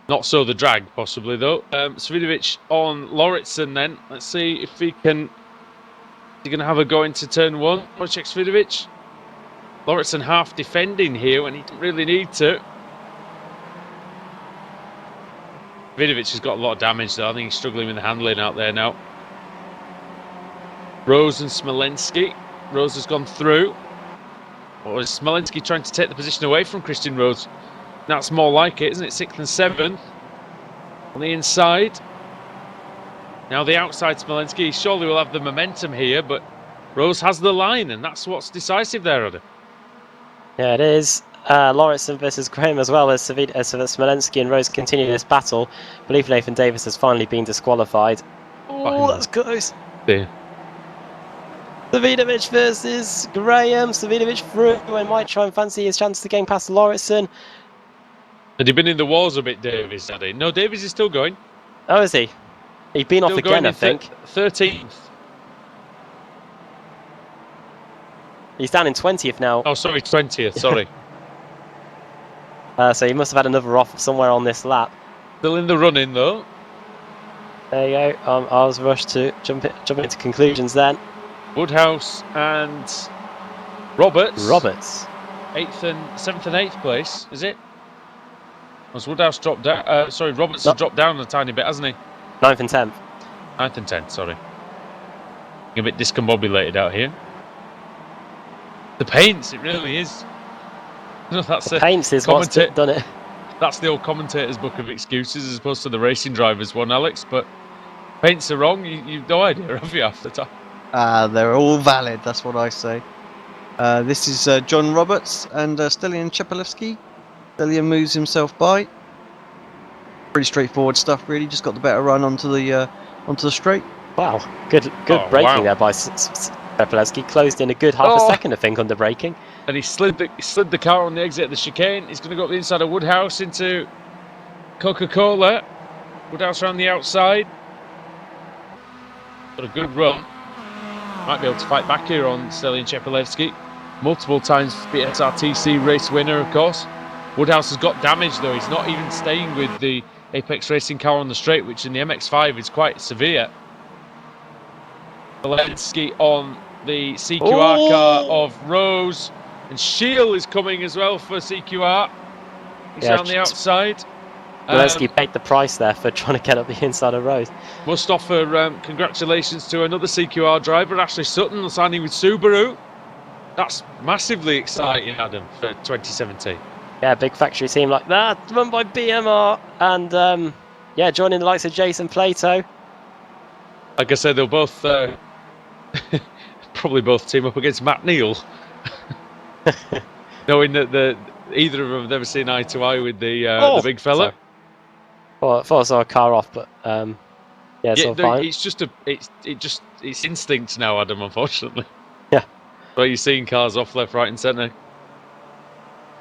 Not so the drag, possibly, though. Savinovic on Lauritsen then. Let's see if he can... Is he going to have a go into turn 1? Wojciech Savinovic. Lauritsen half defending here when he didn't really need to. Savinovic has got a lot of damage, though. I think he's struggling with the handling out there now. Rose and Smolensky. Rose has gone through. Or is Smolensky trying to take the position away from Christian Rose? That's more like it, isn't it? 6th and 7th on the inside. Now the outside Smolensky surely will have the momentum here, but Rose has the line, and that's what's decisive there, Adam. Yeah, it is. Lauritsen versus Graham as well as Smolensky and Rose continue this battle. I believe Nathan Davis has finally been disqualified. Oh, that's close. Yeah. Savinovic versus Graham. Savinovic through and might try and fancy his chance to gain past Lauritsen. Had he been in the walls a bit, Davis, had he? No, Davis is still going. Oh, is he? He's been off again, I think. 13th. He's down in 20th now. Oh, sorry, 20th, sorry. So he must have had another off somewhere on this lap. Still in the running, though. There you go. I was rushed to jump into conclusions then. Woodhouse and Roberts. 7th and 8th place, is it? Has Woodhouse dropped down? Roberts has dropped down a tiny bit, hasn't he? 9th and 10th. 9th and 10th, sorry. A bit discombobulated out here. The paints, it really is. That's the paints is what's done it. That's the old commentator's book of excuses as opposed to the racing driver's one, Alex. But paints are wrong. You've no idea, have you, half the time? They're all valid, that's what I say. This is John Roberts and Stelian Chepelevsky. Stelian moves himself by. Pretty straightforward stuff, really. Just got the better run onto the straight. Wow, good braking there by Chepelevsky. Closed in a good half a second, I think, under braking. And he slid the car on the exit of the chicane. He's going to go up the inside of Woodhouse into Coca-Cola. Woodhouse around the outside. Got a good run. Might be able to fight back here on Stelian Chepelevsky. Multiple times BSRTC race winner, of course. Woodhouse has got damage, though. He's not even staying with the Apex Racing car on the straight, which in the MX-5 is quite severe. Zelensky on the CQR car of Rose. And Shield is coming as well for CQR. He's on the outside. Zelensky paid the price there for trying to get up the inside of Rose. Must offer congratulations to another CQR driver, Ashley Sutton, signing with Subaru. That's massively exciting, Adam, for 2017. Yeah, big factory team like that, run by BMR, and yeah, joining the likes of Jason Plato. Like I said, they'll both probably both team up against Matt Neal, knowing that either of them have never seen eye to eye with the big fella. Well, I thought I saw a car off, but yeah, it's all fine. It's just it's instinct now, Adam. Unfortunately, yeah. But you're seeing cars off left, right, and centre.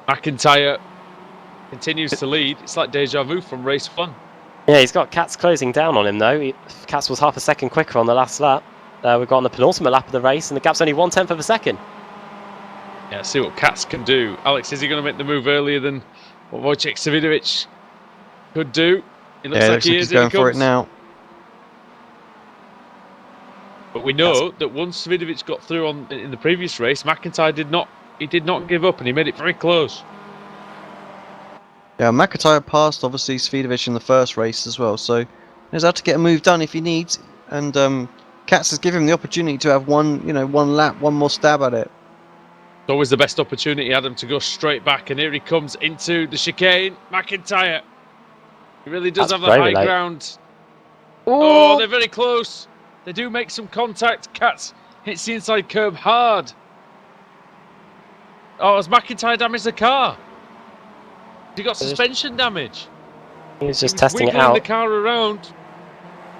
McIntyre continues to lead. It's like deja vu from race 1. Yeah, he's got Katz closing down on him though. Katz was half a second quicker on the last lap. We've got on the penultimate lap of the race, and the gap's only 1/10 of a second. Yeah, see what Katz can do. Alex, is he going to make the move earlier than what Wojciech Savidovic could do? It looks like he is. He's going for it now. But we know that once Savidovic got through in the previous race, McIntyre did not give up, and he made it very close. Yeah, McIntyre passed obviously Savidovic in the first race as well, so he's had to get a move done if he needs. And Katz has given him the opportunity to have one lap, one more stab at it. It's always the best opportunity, Adam, to go straight back, and here he comes into the chicane. McIntyre, he really does have the high ground. Oh, they're very close. They do make some contact. Katz hits the inside curb hard. Oh, has McIntyre damaged the car? He got suspension damage. He was just testing it out. Wiggling the car around.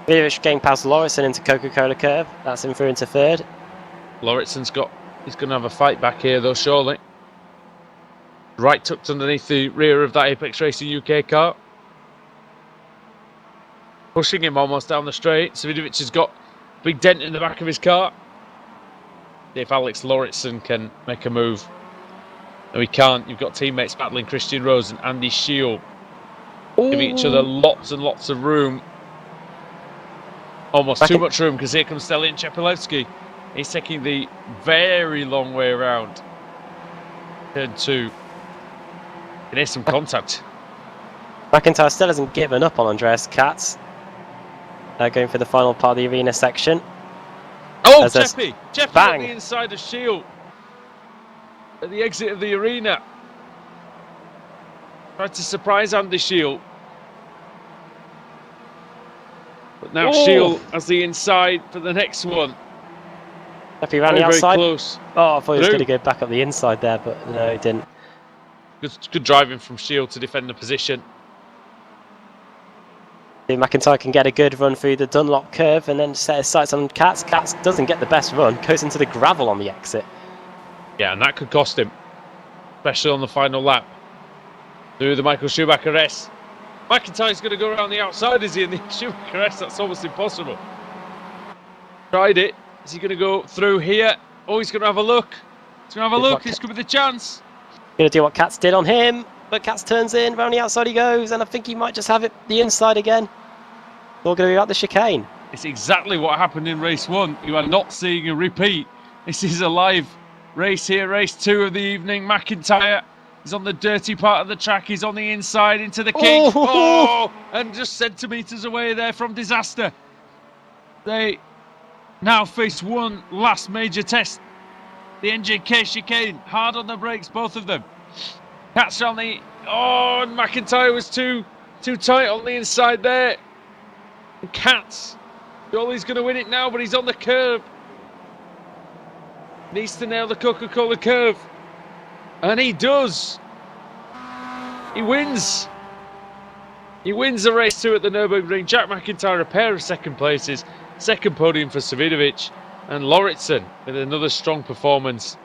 Savidovic getting past Lauritsen into Coca-Cola curve. That's him through into third. Lauritsen's he's going to have a fight back here though, surely. Right tucked underneath the rear of that Apex Racing UK car. Pushing him almost down the straight. Savidovic has got a big dent in the back of his car. See if Alex Lauritsen can make a move. No, he can't. You've got teammates battling, Christian Rose and Andy Shield, giving each other lots and lots of room. Almost too much room, because here comes Stalin Chepelevsky. He's taking the very long way around. Turn 2. And here's some contact. McIntyre still hasn't given up on Andreas Katz. Going for the final part of the arena section. Oh, Cheppy bang at the inside of Shield. At the exit of the arena. Tried to surprise Andy Shield. But now Shield has the inside for the next one. Cheppy ran the outside. Very close. Oh, I thought he was going to go back up the inside there, but no, he didn't. Good driving from Shield to defend the position. See, McIntyre can get a good run through the Dunlop curve and then set his sights on Katz. Katz doesn't get the best run, goes into the gravel on the exit. Yeah, and that could cost him, especially on the final lap. Through the Michael Schumacher S. McIntyre's going to go around the outside, is he, in the Schumacher S? That's almost impossible. Tried it. Is he going to go through here? Oh, he's going to have a look. He's going to have a look. This could be the chance. Going to do what Katz did on him, but Katz turns in, round the outside he goes, and I think he might just have it the inside again. It's all going to be about the chicane. It's exactly what happened in race 1. You are not seeing a repeat. This is a live race here, race 2 of the evening. McIntyre is on the dirty part of the track. He's on the inside into the kink. Oh, and just centimetres away there from disaster. They now face one last major test. The NJK chicane, hard on the brakes, both of them. Katz on the... Oh, and McIntyre was too tight on the inside there. And Katz, surely he's going to win it now, but he's on the curb. Needs to nail the Coca-Cola curve. And he does. He wins. He wins the race 2 at the Nurburgring. Jack McIntyre, a pair of second places. Second podium for Savidovic. And Lauritsen with another strong performance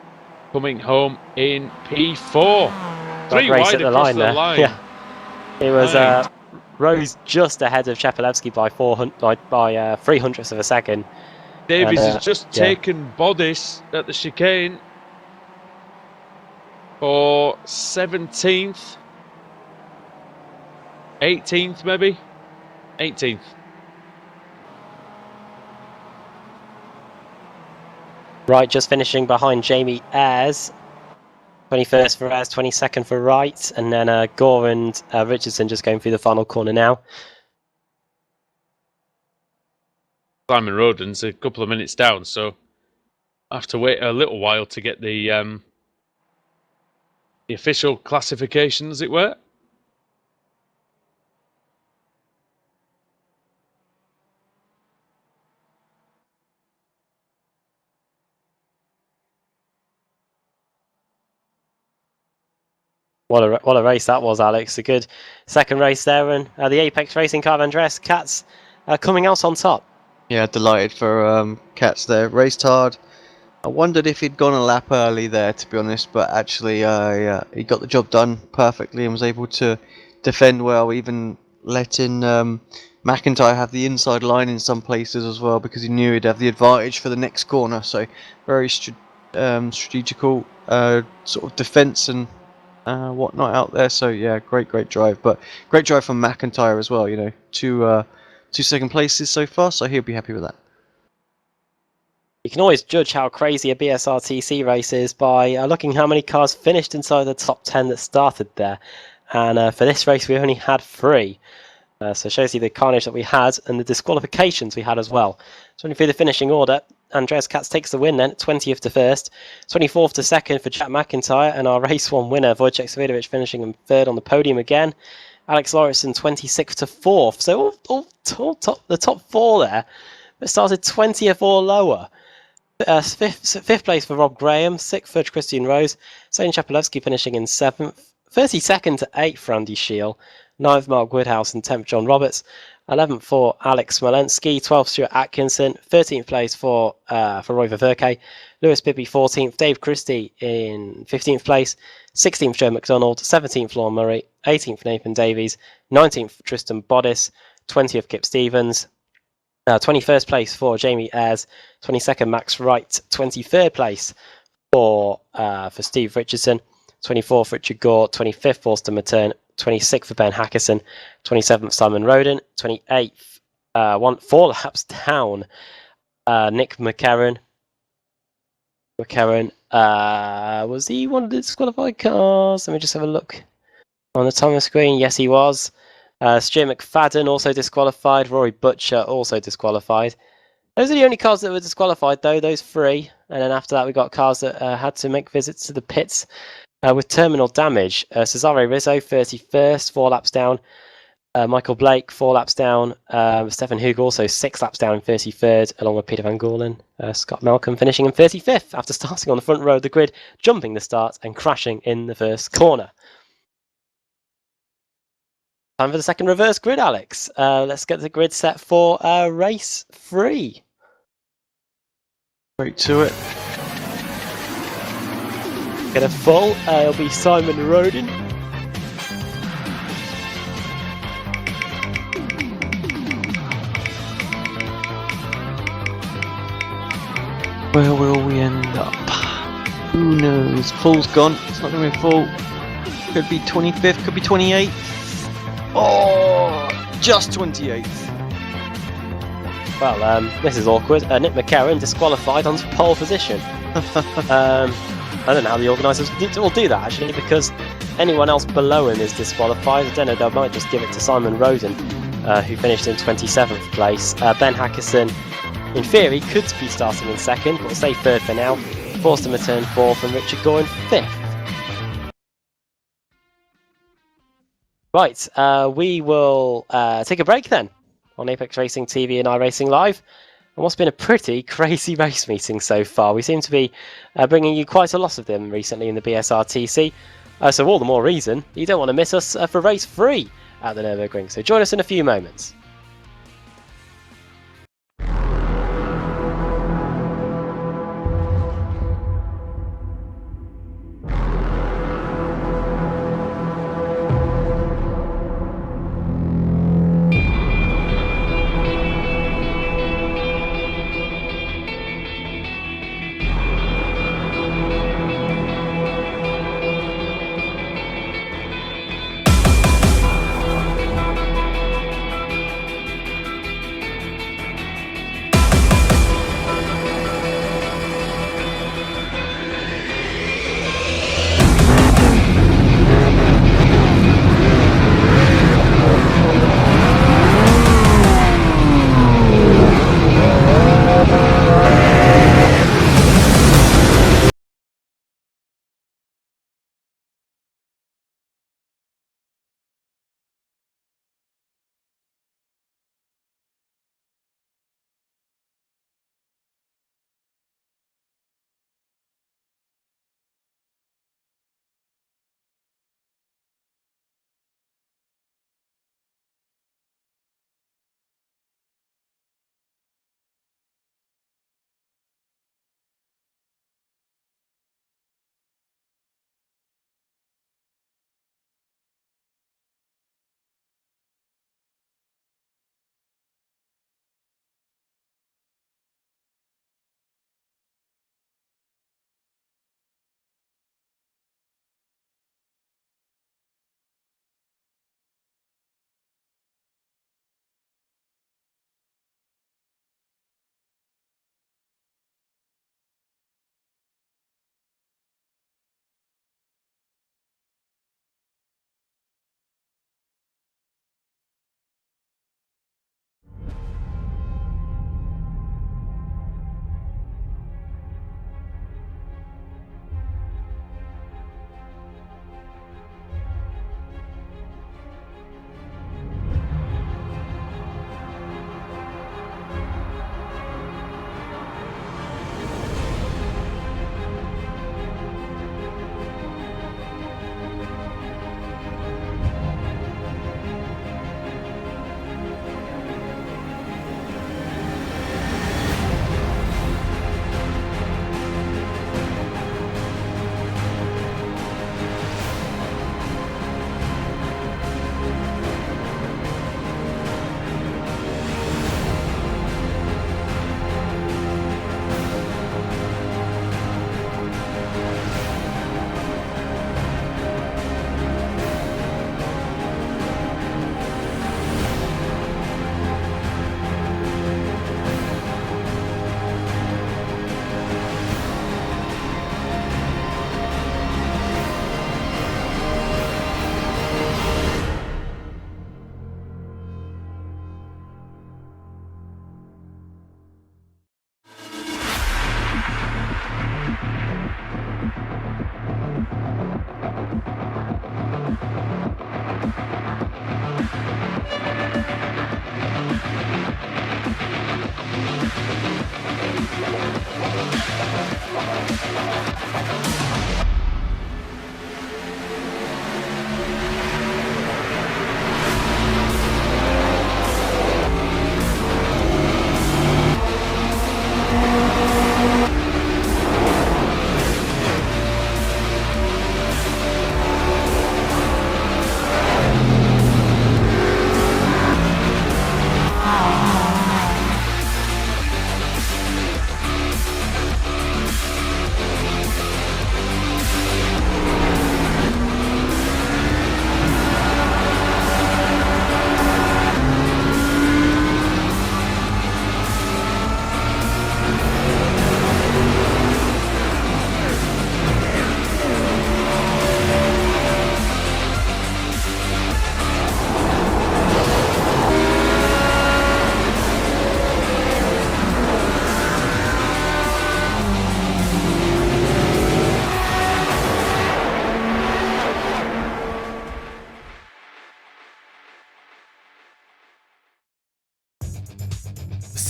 coming home in P4. 3 wide across the line. Yeah. It was Rose just ahead of Chepelevsky by 300ths of a second. Davies has just taken Bodis at the chicane for 17th, 18th maybe, 18th. Wright just finishing behind Jamie Ayres. 21st for Ayres, 22nd for Wright, and then Gore and Richardson just going through the final corner now. Simon Roden's a couple of minutes down, so I have to wait a little while to get the official classification, as it were. What a race that was, Alex. A good second race there, and the Apex Racing car of Andreas Katz coming out on top. Yeah, delighted for Katz there. Raced hard. I wondered if he'd gone a lap early there, to be honest, but actually he got the job done perfectly and was able to defend well, even letting McIntyre have the inside line in some places as well, because he knew he'd have the advantage for the next corner. So very strategical sort of defence and whatnot out there. So yeah, great drive, but great drive from McIntyre as well. You know, two second places so far, so he'll be happy with that. You can always judge how crazy a BSR TC race is by looking how many cars finished inside the top 10 that started there. And for this race, we only had 3. So it shows you the carnage that we had and the disqualifications we had as well. So running through the finishing order, Andreas Katz takes the win then, 20th to 1st, 24th to 2nd for Jack McIntyre, and our race 1 winner, Wojciech Swiderowicz, finishing in 3rd on the podium again. Alex Lauritsen, 26th to 4th. So all the top 4 there, that started 20th or lower. 5th place for Rob Graham, 6th for Christian Rose, Zane Chapelewski finishing in 7th, 32nd to 8th for Andy Scheel, 9th Mark Woodhouse and 10th John Roberts, 11th for Alex Smolensky, 12th Stuart Atkinson, 13th place for Roy Ververke, Lewis Bibby 14th, Dave Christie in 15th place, 16th Joe McDonald, 17th Lorne Murray, 18th Nathan Davies, 19th Tristan Bodis, 20th Kip Stevens, 21st place for Jamie Ayres, 22nd Max Wright, 23rd place for Steve Richardson, 24th Richard Gore, 25th Forster Matern, 26th for Ben Hackerson, 27th Simon Roden, 28th 4 laps down Nick McCarron. Was he one of the disqualified cars? Let me just have a look on the timer screen. Yes, he was. Stuart McFadden also disqualified. Rory Butcher also disqualified. Those are the only cars that were disqualified, though, those 3. And then after that, we got cars that had to make visits to the pits with terminal damage. Cesare Rizzo, 31st, 4 laps down. Michael Blake, 4 laps down. Stefan Hug also 6 laps down in 33rd, along with Peter Van Gorlen. Scott Malcolm finishing in 35th after starting on the front row of the grid, jumping the start and crashing in the first corner. Time for the second reverse grid, Alex. Let's get the grid set for race 3. Straight to it. Get a full. It'll be Simon Roden. Where will we end up? Who knows? Full's gone. It's not going to be full. Could be 25th, could be 28th. Oh, just 28th. Well, this is awkward. Nick McCarron disqualified on pole position. I don't know how the organisers will do that, actually, because anyone else below him is disqualified. I don't know, they might just give it to Simon Roden, who finished in 27th place. Ben Hackerson, in theory, could be starting in 2nd, but we'll say 3rd for now. Forster Matern 4th and Richard Gore in 5th. Right, we will take a break then on Apex Racing TV and iRacing Live. And what's been a pretty crazy race meeting so far. We seem to be bringing you quite a lot of them recently in the BSR TC. So all the more reason you don't want to miss us for race 3 at the Nurburgring. So join us in a few moments.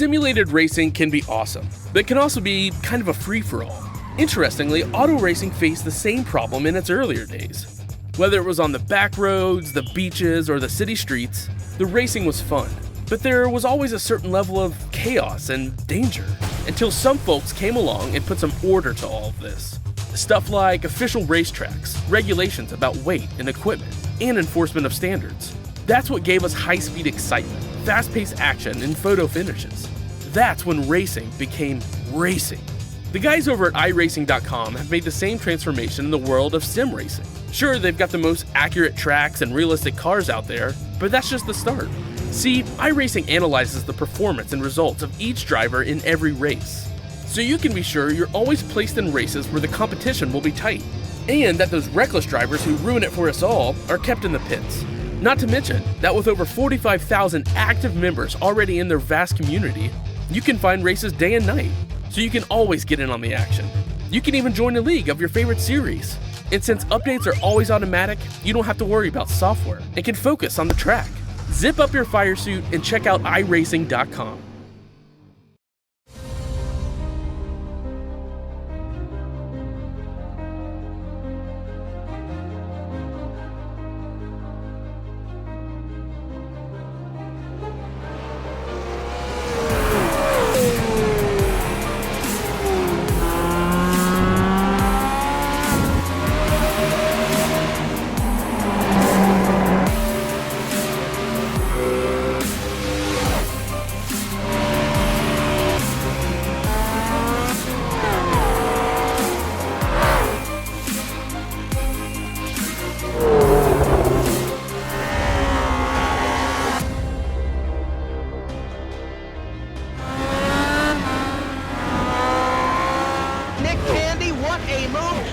Simulated racing can be awesome, but can also be kind of a free-for-all. Interestingly, auto racing faced the same problem in its earlier days. Whether it was on the back roads, the beaches, or the city streets, the racing was fun. But there was always a certain level of chaos and danger, until some folks came along and put some order to all of this. Stuff like official racetracks, regulations about weight and equipment, and enforcement of standards. That's what gave us high-speed excitement, fast-paced action, and photo finishes. That's when racing became racing. The guys over at iRacing.com have made the same transformation in the world of sim racing. Sure, they've got the most accurate tracks and realistic cars out there, but that's just the start. See, iRacing analyzes the performance and results of each driver in every race, so you can be sure you're always placed in races where the competition will be tight, and that those reckless drivers who ruin it for us all are kept in the pits. Not to mention that with over 45,000 active members already in their vast community, you can find races day and night, so you can always get in on the action. You can even join a league of your favorite series. And since updates are always automatic, you don't have to worry about software and can focus on the track. Zip up your fire suit and check out iRacing.com.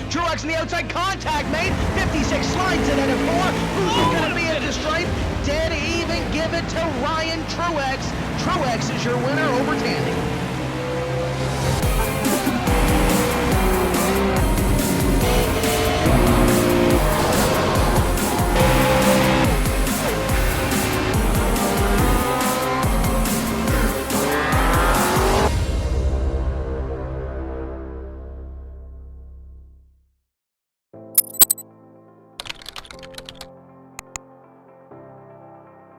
Truex in the outside, contact made. 56 slides it in at 4. Who's going to be at the stripe? Dead even, give it to Ryan Truex. Truex is your winner over Tandy.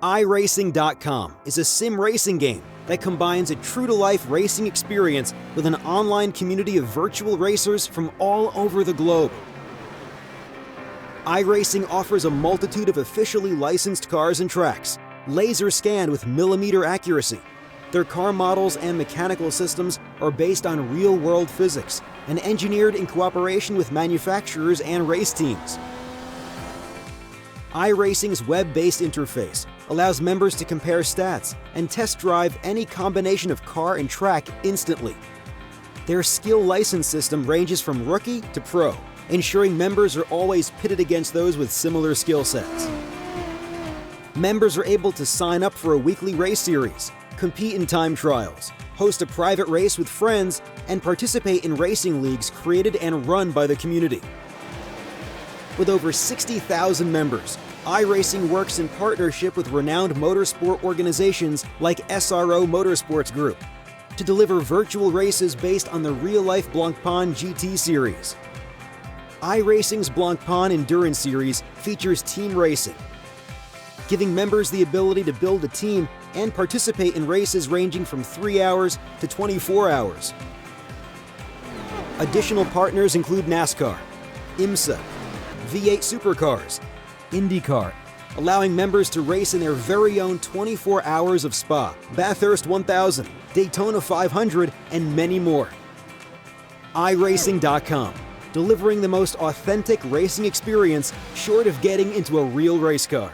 iRacing.com is a sim racing game that combines a true-to-life racing experience with an online community of virtual racers from all over the globe. iRacing offers a multitude of officially licensed cars and tracks, laser scanned with millimeter accuracy. Their car models and mechanical systems are based on real-world physics and engineered in cooperation with manufacturers and race teams. iRacing's web-based interface allows members to compare stats and test drive any combination of car and track instantly. Their skill license system ranges from rookie to pro, ensuring members are always pitted against those with similar skill sets. Members are able to sign up for a weekly race series, compete in time trials, host a private race with friends, and participate in racing leagues created and run by the community. With over 60,000 members, iRacing works in partnership with renowned motorsport organizations like SRO Motorsports Group to deliver virtual races based on the real-life Blancpain GT series. iRacing's Blancpain Endurance Series features team racing, giving members the ability to build a team and participate in races ranging from 3 hours to 24 hours. Additional partners include NASCAR, IMSA, V8 Supercars, IndyCar, allowing members to race in their very own 24 hours of Spa, Bathurst 1000, Daytona 500, and many more. iRacing.com, delivering the most authentic racing experience short of getting into a real race car.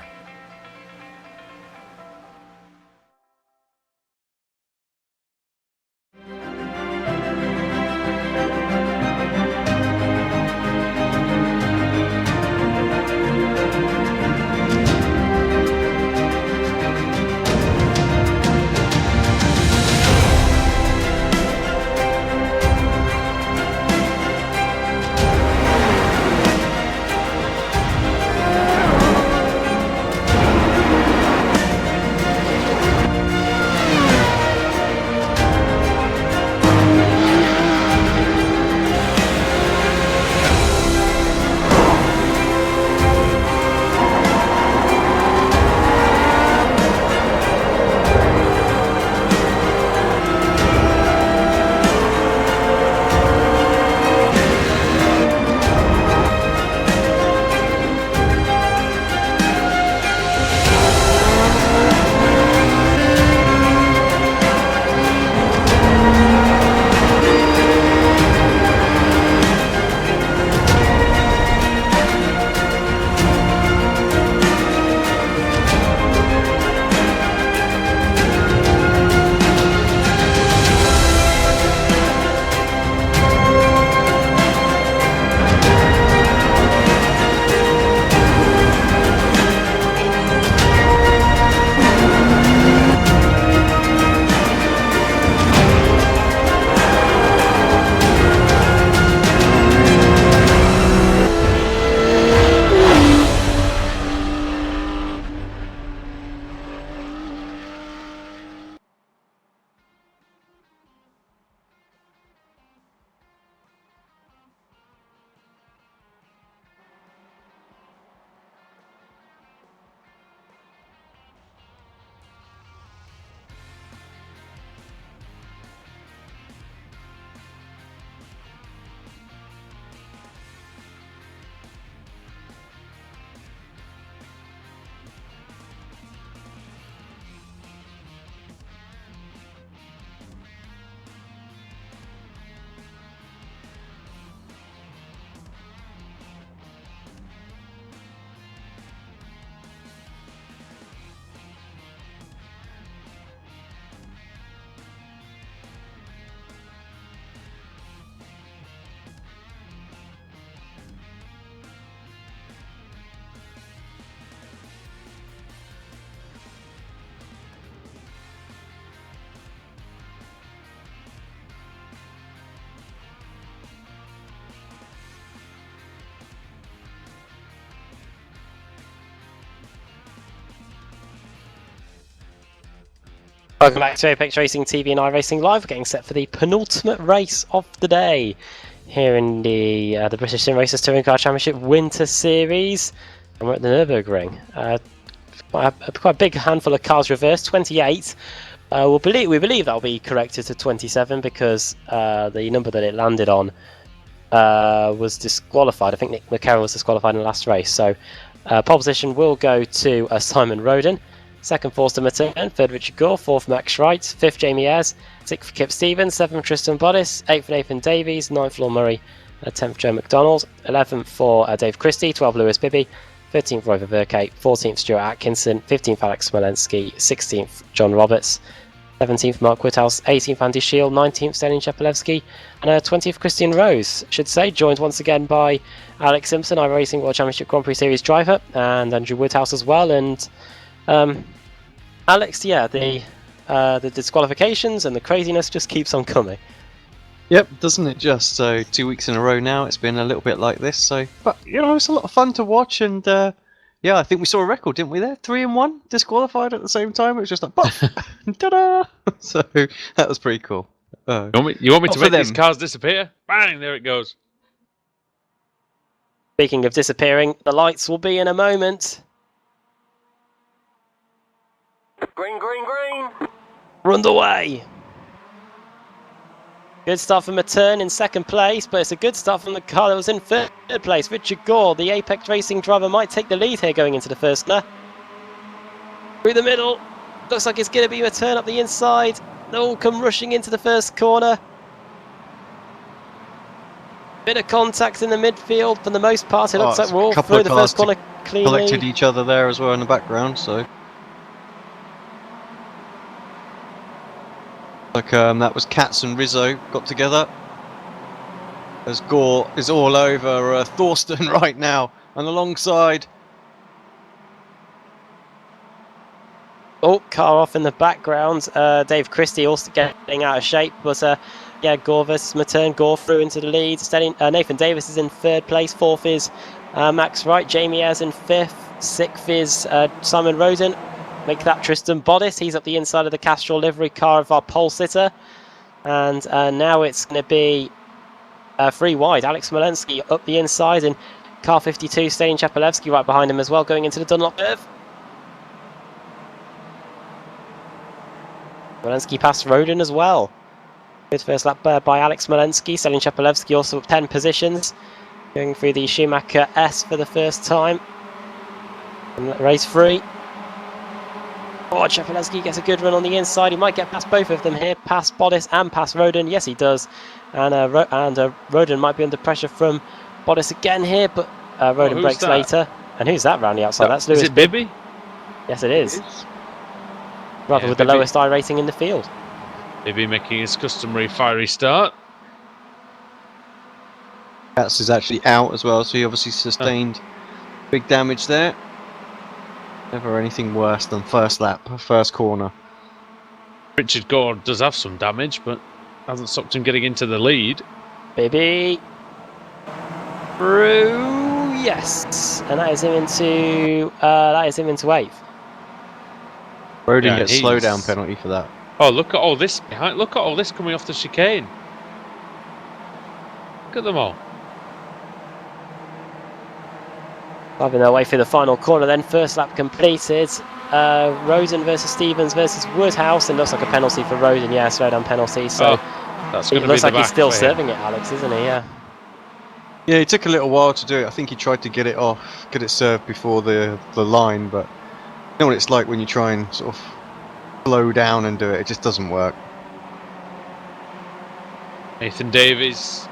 Welcome back to Apex Racing TV and iRacing Live. We're getting set for the penultimate race of the day here in the British Sim Racers Touring Car Championship Winter Series, and we're at the Nurburgring. Quite a big handful of cars reversed, 28. We believe that'll be corrected to 27 because the number that it landed on was disqualified. I think Nick McCarroll was disqualified in the last race. So pole position will go to Simon Roden. Second, Forster Matern. Third, Richard Gore. Fourth, Max Wright. Fifth, Jamie Ayres. Sixth, Kip Stevens. Seventh, Tristan Bodis. Eighth, Nathan Davies. Ninth, Law Murray. 10th, Joe McDonald. 11th for Dave Christie. 12th, Lewis Bibby. 13th, Rover Verke. 14th, Stuart Atkinson. 15th, Alex Smolensky. 16th, John Roberts. 17th, Mark Whithouse. 18th, Andy Shield. 19th, Stalin Chepelevsky. And 20th, Christian Rose, should say, joined once again by Alex Simpson, iRacing World Championship Grand Prix Series driver, and Andrew Woodhouse as well. And Alex, yeah, the disqualifications and the craziness just keeps on coming. Yep, doesn't it just? So 2 weeks in a row now, it's been a little bit like this. So, but you know, it's a lot of fun to watch, and yeah, I think we saw a record, didn't we? There, 3-1 disqualified at the same time. It was just like, pop, ta-da! So that was pretty cool. Oh. You want me to Not for make these them. cars disappear? Bang! There it goes. Speaking of disappearing, the lights will be in a moment. Green, green, green. Run away. Good start from a turn in second place, but it's a good start from the car that was in third place. Richard Gore, the Apex Racing driver, might take the lead here going into the first corner. Through the middle. Looks like it's going to be a turn up the inside. They'll all come rushing into the first corner. Bit of contact in the midfield. For the most part, it looks like we're all through the first corner cleanly. Collected each other there as well in the background, so. Like that was Katz and Rizzo got together. As Gore is all over Thorsten right now, and alongside. Oh, car off in the background. Dave Christie also getting out of shape, but yeah, Gore versus Matern. Gore through into the lead. Nathan Davis is in third place. Fourth is Max Wright. Jamie Ayres in fifth. Sixth is Simon Roden. Make that Tristan Bodice. He's up the inside of the Castrol livery car of our pole sitter. And now it's going to be 3 wide. Alex Smolensky up the inside, and car 52, Stain Chapelevsky right behind him as well, going into the Dunlop curve. Smolensky passed Roden as well. Good first lap by Alex Smolensky. Stain Chapelevsky also up 10 positions. Going through the Schumacher S for the first time. And race 3. Oh, Chapelevsky gets a good run on the inside. He might get past both of them here, past Bodice and past Roden. Yes, he does. And Roden might be under pressure from Bodice again here, but Roden brakes later. And who's that round the outside? That's Lewis. Is it Bibby? Yes, it is. Rather with the lowest iRating in the field. Bibby making his customary fiery start. Katz is actually out as well, so he obviously sustained big damage there. Never anything worse than first lap, first corner. Richard Gore does have some damage, but hasn't stopped him getting into the lead. Bibby through, yes, and that is him into 8th. Roden gets slowdown penalty for that. Oh, look at all this behind! Look at all this coming off the chicane. Look at them all. Driving their way through the final corner then. First lap completed. Roden versus Stevens versus Woodhouse. And looks like a penalty for Roden. Yeah, slowdown penalty. So that's it looks like he's still serving it, Alex, isn't he? Yeah. Yeah, it took a little while to do it. I think he tried to get it served before the line, but you know what it's like when you try and sort of slow down and do it. It just doesn't work. Nathan Davies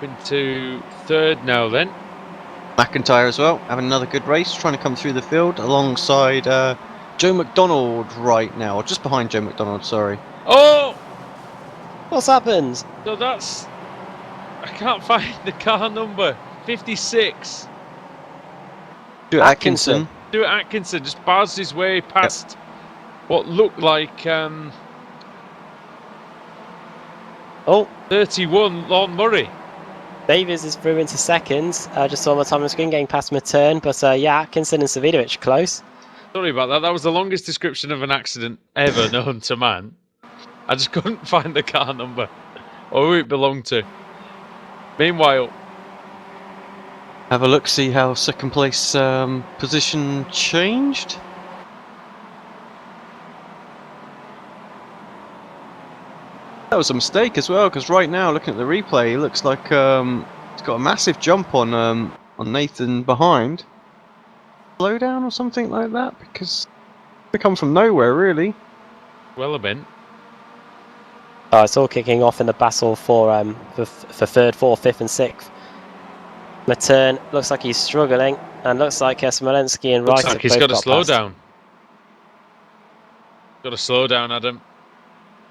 into third now then. McIntyre as well, having another good race, trying to come through the field alongside Joe McDonald right now, or just behind Joe McDonald, sorry. Oh! What's happened? So that's... I can't find the car number. 56. Stuart Atkinson. Stuart Atkinson just barged his way past what looked like 31 Lon Murray. Davies is through into second. Just saw my time on the screen getting past Matern, but yeah, Atkinson and Savidovic close. Sorry about that. That was the longest description of an accident ever known to man. I just couldn't find the car number or who it belonged to. Meanwhile, have a look, see how second place position changed. That was a mistake as well, because right now, looking at the replay, it looks like it's got a massive jump on Nathan behind. Slow down or something like that, because they come from nowhere, really. Well have been. It's all kicking off in the battle for third, fourth, fifth, and sixth. Matern looks like he's struggling, and looks like Smolensky and Wright. Looks like he's got to slow down. Got to slow down, Adam.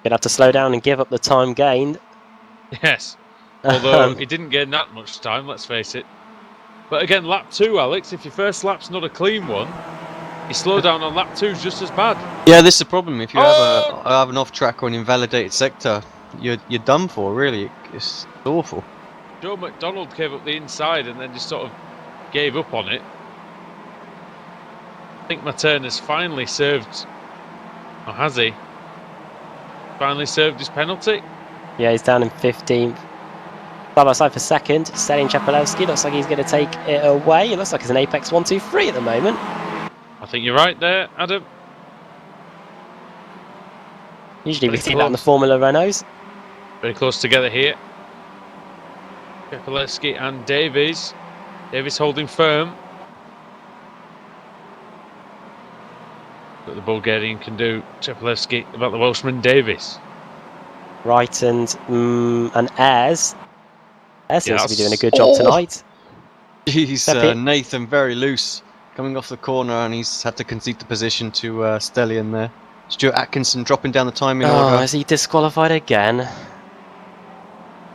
Gonna have to slow down and give up the time gained. Yes, although he didn't gain that much time, let's face it. But again, lap 2, Alex, if your first lap's not a clean one, you slow down on lap 2 is just as bad. Yeah, this is the problem. If you have an off-track or an invalidated sector, you're done for, really. It's awful. Joe McDonald came up the inside and then just sort of gave up on it. I think Matern has finally served, or has he? finally served his penalty. Yeah, he's down in 15th. Side by side for second. Stalin Chapelewski looks like he's going to take it away. It looks like it's an Apex 1-2-3 at the moment. I think you're right there, Adam. Usually we see that in the Formula Renaults. Very close together here. Chapelewski and Davies. Davies holding firm. But the Bulgarian can do. Chapelewski about the Welshman Davies. Right, and Ayres. Ayres seems to be doing a good job tonight. He's Nathan very loose coming off the corner, and he's had to concede the position to Stellion there. Stuart Atkinson dropping down the timing order. Is he disqualified again?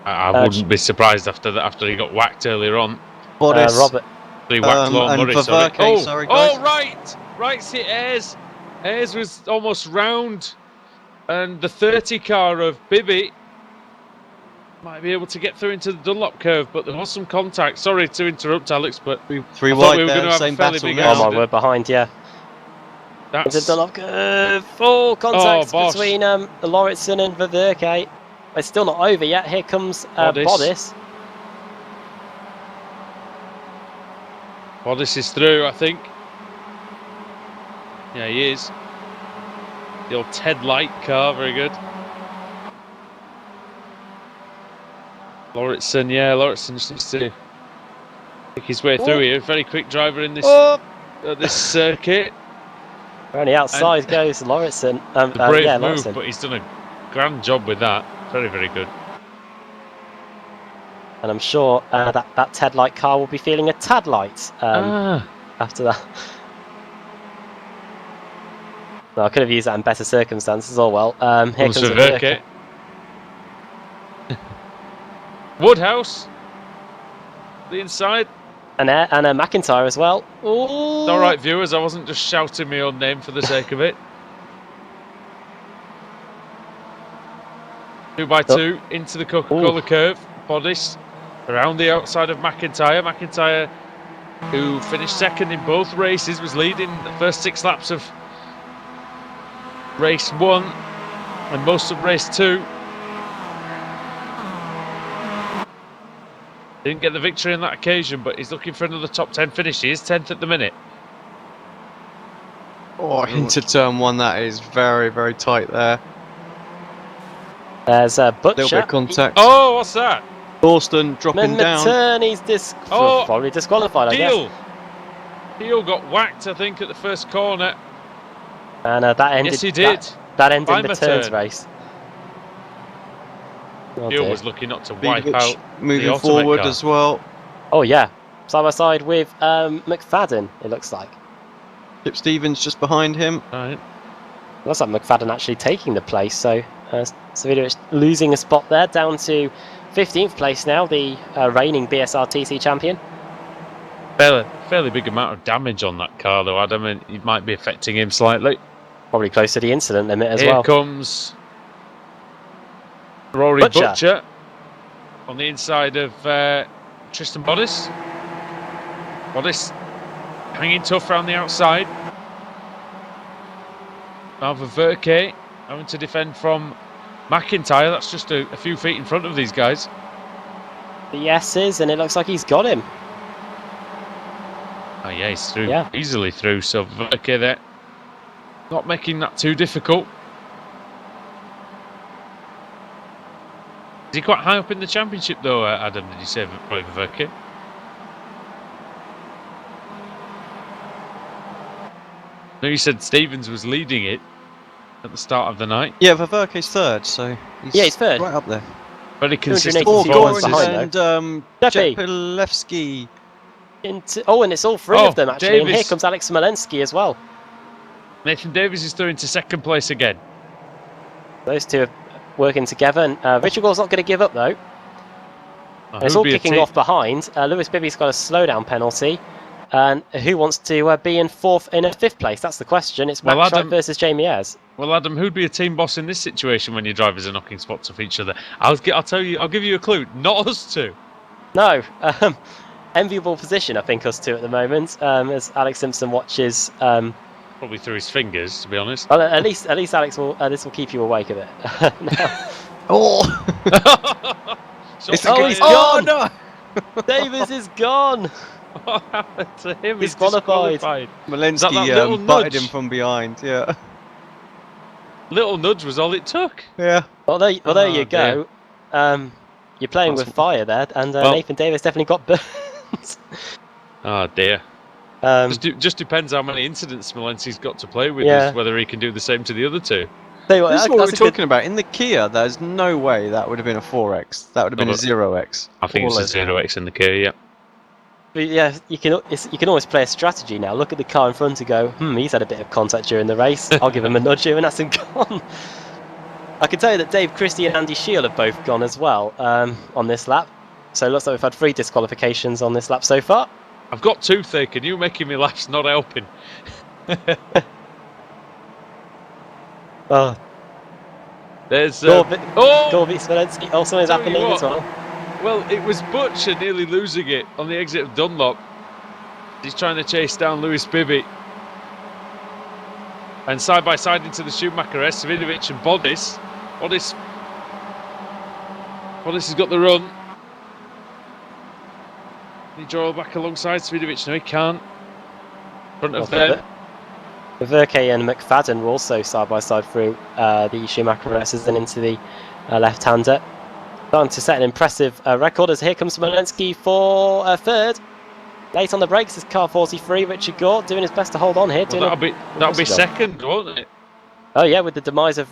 I wouldn't be surprised after he got whacked earlier on. Bodice. Robert. He whacked Lord Murray, sorry. Sorry, guys. Right, see Ayres. Ayres was almost round, and the 30 car of Bibby might be able to get through into the Dunlop curve, but there was some contact. Sorry to interrupt, Alex, but three I thought wide we were there, going to have same a fairly battle big now. Oh my word, behind, yeah. That's Into Dunlop curve. Full contact between Lauritsen and Ververke. It's still not over yet. Here comes Bodice. Bodice is through, I think. Yeah, he is. The old Ted Light car, very good. Lauritsen just needs to pick his way through here. Very quick driver in this this circuit. Only outside goes Lauritsen. The brave move, Lauritsen. but he's done a grand job with that. Very, very good. And I'm sure that Ted Light car will be feeling a tad light after that. No, I could have used that in better circumstances. Oh well. Here comes Ververke. Woodhouse. The inside. And McIntyre as well. Ooh. All right, viewers. I wasn't just shouting my own name for the sake of it. 2x2 into the Coca-Cola curve. Bodice around the outside of McIntyre. McIntyre, who finished second in both races, was leading the first 6 laps of race 1 and most of race 2. Didn't get the victory on that occasion, but he's looking for another top 10 finish. He is 10th at the minute. Oh, into turn 1, that is very, very tight there. There's Butcher. Little bit of contact. Oh, what's that? Thorsten dropping down. He's probably disqualified, I guess. Heel got whacked, I think, at the first corner. And that ended. Yes, he did. That ended By the turns turn. race. Heel was looking not to wipe out moving the forward car as well. Oh yeah, side by side with McFadden. It looks like. Chip Stevens just behind him. Right. Looks like McFadden actually taking the place. So Savidovic losing a spot there, down to 15th place now. The reigning BSR TC champion. Fairly big amount of damage on that car, though, Adam, and it might be affecting him slightly. Probably close to the incident limit as Here well. Comes Rory Butcher on the inside of Tristan Bodice. Bodice hanging tough around the outside. Now Ververke having to defend from McIntyre. That's just a few feet in front of these guys. The S's, and it looks like he's got him. Oh yeah, he's through, easily through. So Ververke there, not making that too difficult. Is he quite high up in the championship though, Adam? Did you say Ververke? No, you said Stevens was leading it at the start of the night. Yeah, Ververke's third, so he's third. Right up there. Very consistent 282 performances. behind, Chepelewski. And it's all three of them actually. And here comes Alex Smolensky as well. Nathan Davies is through into second place again. Those two are working together, and Richard Gould's not going to give up though. It's all kicking off behind. Lewis Bibby's got a slowdown penalty. And who wants to be in fifth place? That's the question. It's Max Wright versus Jamie Ayres. Well, Adam, who'd be a team boss in this situation when your drivers are knocking spots off each other? I'll give you a clue. Not us two. No. Enviable position, I think, us two at the moment. As Alex Simpson watches probably through his fingers, to be honest. Well, at least Alex will. This will keep you awake a bit. Now. Oh! Shots he's fired. gone! no! Davis is gone! What happened to him? He's Disqualified. disqualified. Malensky that little butted nudge? him from behind, yeah. Little nudge was all it took. Yeah. Well, there Oh, you go. You're playing with fire there, and Nathan Davis definitely got burnt. Oh dear. Just depends how many incidents Smolensky's got to play with, Yeah. is whether he can do the same to the other two. Tell you what, This is what that's we're a talking about. In the Kia, there's no way that would have been a 4X. That would have been a 0X. I think it's a 0X in the Kia, yeah. But yeah, you can always play a strategy now. Look at the car in front and go, he's had a bit of contact during the race. I'll give him a nudge here, and that's him gone. I can tell you that Dave Christie and Andy Shield have both gone as well on this lap. So it looks like we've had 3 disqualifications on this lap so far. I've got toothache, and you making me laugh's not helping. Oh, There's Gorby oh! Smolensky. Oh, something's Tell you happening what. as well. Well, it was Butcher nearly losing it on the exit of Dunlop. He's trying to chase down Lewis Bibby. And side by side into the Schumacher, Svinovic and Bodis. Bodis has got the run. Can he draw back alongside Svinovic? No, he can't. In front of them. Verke and McFadden were also side by side through the Schumacher races and into the left-hander. Starting to set an impressive record as here comes Smolensky for third. Late on the brakes is car 43, Richard Gore doing his best to hold on here. Well, that'll be second, won't it? Oh yeah, with the demise of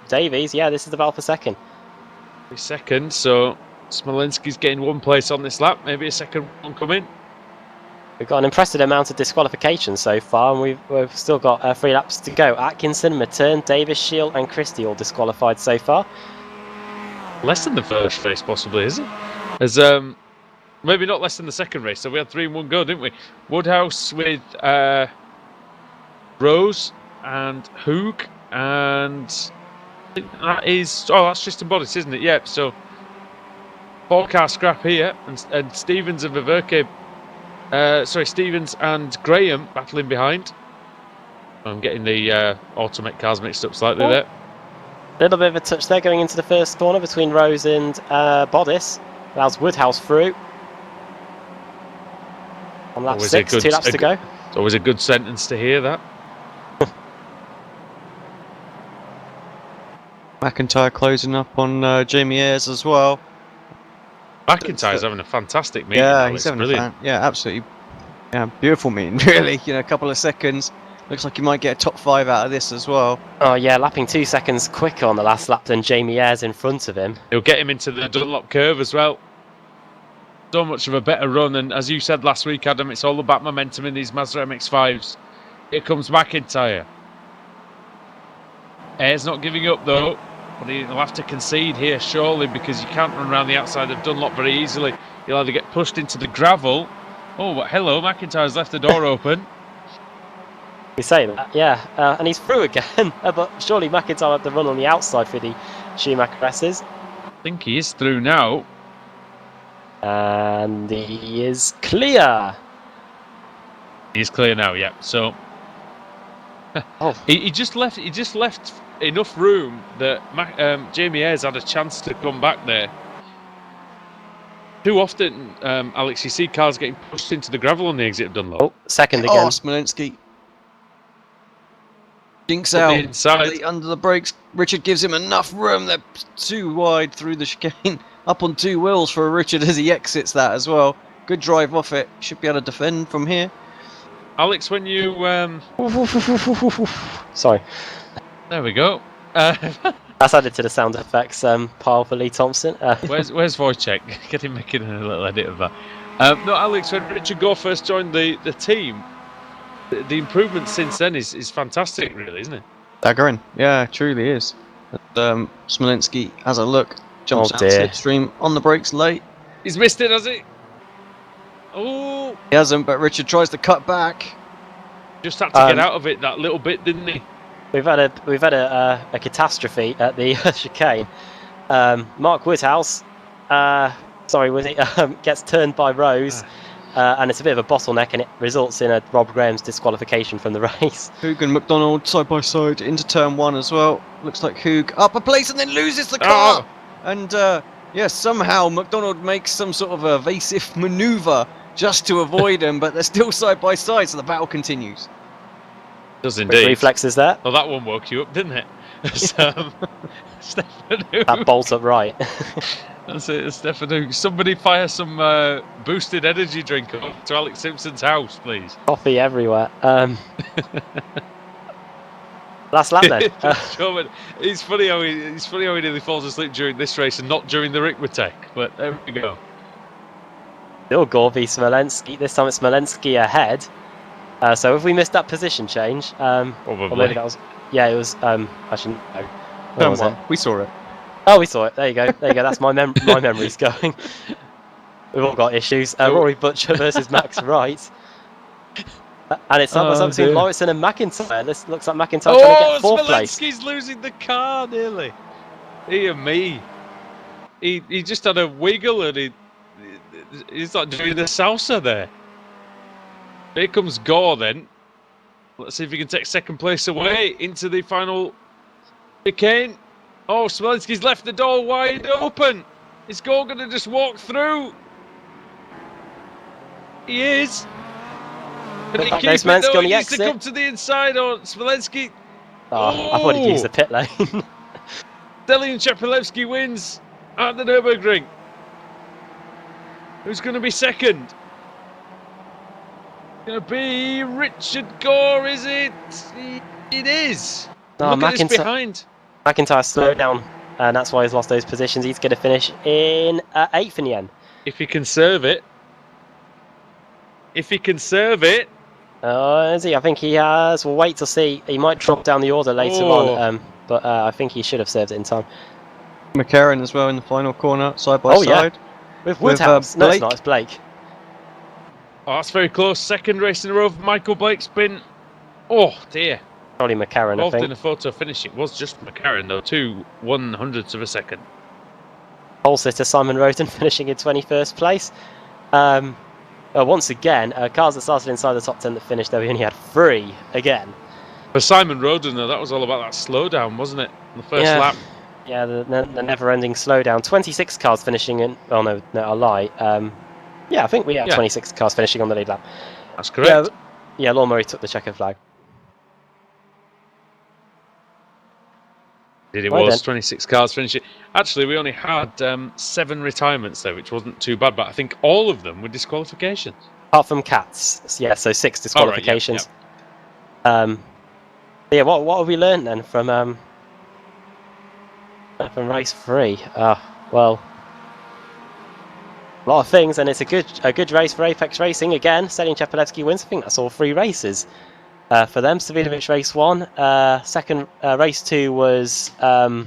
Davies, yeah, this is the battle for second. Be second, so Smolensky's getting 1 place on this lap. Maybe a second one coming. We've got an impressive amount of disqualifications so far, and we've still got 3 laps to go. Atkinson, Matern, Davis, Shield, and Christie all disqualified so far. Less than the first race, possibly, is it? As maybe not less than the second race. So we had 3 in one go, didn't we? Woodhouse with Rose and Hoog, and I think that's Tristan Bodis, isn't it? Yep. So 4-car scrap here, and Stevens and Viverke. Stevens and Graham battling behind. I'm getting the Automet cars mixed up slightly there. A little bit of a touch there going into the first corner between Rose and Bodis. Allows Woodhouse through. On lap 6, 2 laps to go. It's always a good sentence to hear that. McIntyre closing up on Jamie Ayres as well. McIntyre's having a fantastic meeting. Yeah, Alex. he's having brilliant. absolutely. Yeah, beautiful meeting, really. A couple of seconds. Looks like he might get a top 5 out of this as well. Oh yeah, lapping 2 seconds quicker on the last lap than Jamie Ayres in front of him. He'll get him into the Dunlop curve as well. So much of a better run, and as you said last week, Adam, it's all about momentum in these Mazda MX-5s. Here comes McIntyre. Ayres not giving up though, but he'll have to concede here surely, because you can't run around the outside of Dunlop very easily. You'll either get pushed into the gravel. Oh, but hello, McIntyre's left the door open. You say that, yeah, and he's through again, but surely McIntyre had the run on the outside for the Schumacher races. I think he is through now. And he is clear. He's clear now, yeah. So Oh, he just left enough room that Jamie Ayres had a chance to come back there. Too often, Alex, you see cars getting pushed into the gravel on the exit of Dunlop. second Oh, again. Smolensky. Jinks On the out. inside. Under the brakes. Richard gives him enough room. They're too wide through the chicane. Up on 2 wheels for Richard as he exits that as well. Good drive off it. Should be able to defend from here. Alex, when you... Sorry. There we go. That's added to the sound effects pile for Lee Thompson. Where's voice check? Get him making a little edit of that. No, Alex, when Richard Gore first joined the team, the improvement since then is fantastic, really, isn't it? Daggering. Yeah, truly is. And, Smolensky has a look. Jumps out slipstream on the brakes late. He's missed it, has he? Oh! He hasn't, but Richard tries to cut back. Just had to get out of it that little bit, didn't he? We've had a catastrophe at the chicane. Mark Woodhouse, gets turned by Rose, and it's a bit of a bottleneck, and it results in a Rob Graham's disqualification from the race. Hoog and McDonald side by side into turn 1 as well. Looks like Hoog up a place and then loses the car. And yeah, somehow McDonald makes some sort of evasive maneuver just to avoid him, but they're still side by side, so the battle continues. Does Quick indeed. reflexes there. Well, that one woke you up, didn't it? Stefan That bolt up right. That's it, Stefan Hoog. Somebody fire some boosted energy drink up to Alex Simpson's house, please. Coffee everywhere. Last lap then. It's funny how he nearly falls asleep during this race and not during the Rickmatek. But there we go. Still Gore v Smolenski. This time it's Smolenski ahead. So if we missed that position change, Probably. or maybe that was, yeah, it was. I shouldn't know. What was it? We saw it. Oh, we saw it. There you go. There you go. That's my my memory's going. We've all got issues. Rory Butcher versus Max Wright. And it's up between Lauritsen and McIntyre. This looks like McIntyre trying to get fourth place. Smolenski's losing the car nearly. Dear me. He just had a wiggle and he's like doing the salsa there. Here comes Gore then. Let's see if he can take second place away into the final chicane. Oh, Smolenski's left the door wide open. Is Gore going to just walk through? He is. Can he keep it though? He needs to come to the inside or Smolenski. Oh, I thought he'd use the pit lane. Delian Chepelevsky wins at the Nurburgring. Who's going to be second? Going to be Richard Gore, is it? It is. No, Look at this behind. McIntyre slowed down, and that's why he's lost those positions. He's going to finish in 8th in the end. If he can serve it. If he can serve it. Is he? I think he has. We'll wait to see. He might drop down the order later on, but I think he should have served it in time. McCarron as well in the final corner, side by side. Yeah. With Woodhouse. No, it's not. It's Blake. Oh, that's very close. Second race in a row for Michael Blake's been. Oh, dear. Probably McCarron, I think. Involved in a photo finish. It was just McCarron, though. 2/100ths of a second. Pole sitter Simon Roden finishing in 21st place. Once again, cars that started inside the top 10 that finished there, we only had 3 again. For Simon Roden, though, that was all about that slowdown, wasn't it? The first lap. Yeah, the never-ending slowdown. 26 cars finishing in. Oh no, I lie. Yeah, I think we had 26 cars finishing on the lead lap. That's correct. Yeah, Law Murray took the checker flag. It was 26 cars finishing. Actually, we only had 7 retirements there, which wasn't too bad, but I think all of them were disqualifications. Apart from Cats. Yeah, so 6 disqualifications. Right, yeah, what have we learned then from race 3? Well, a lot of things, and it's a good race for Apex Racing. Again, Delian Chepelevsky wins. I think that's all 3 races for them. Savinovic race 1. Second race 2 was now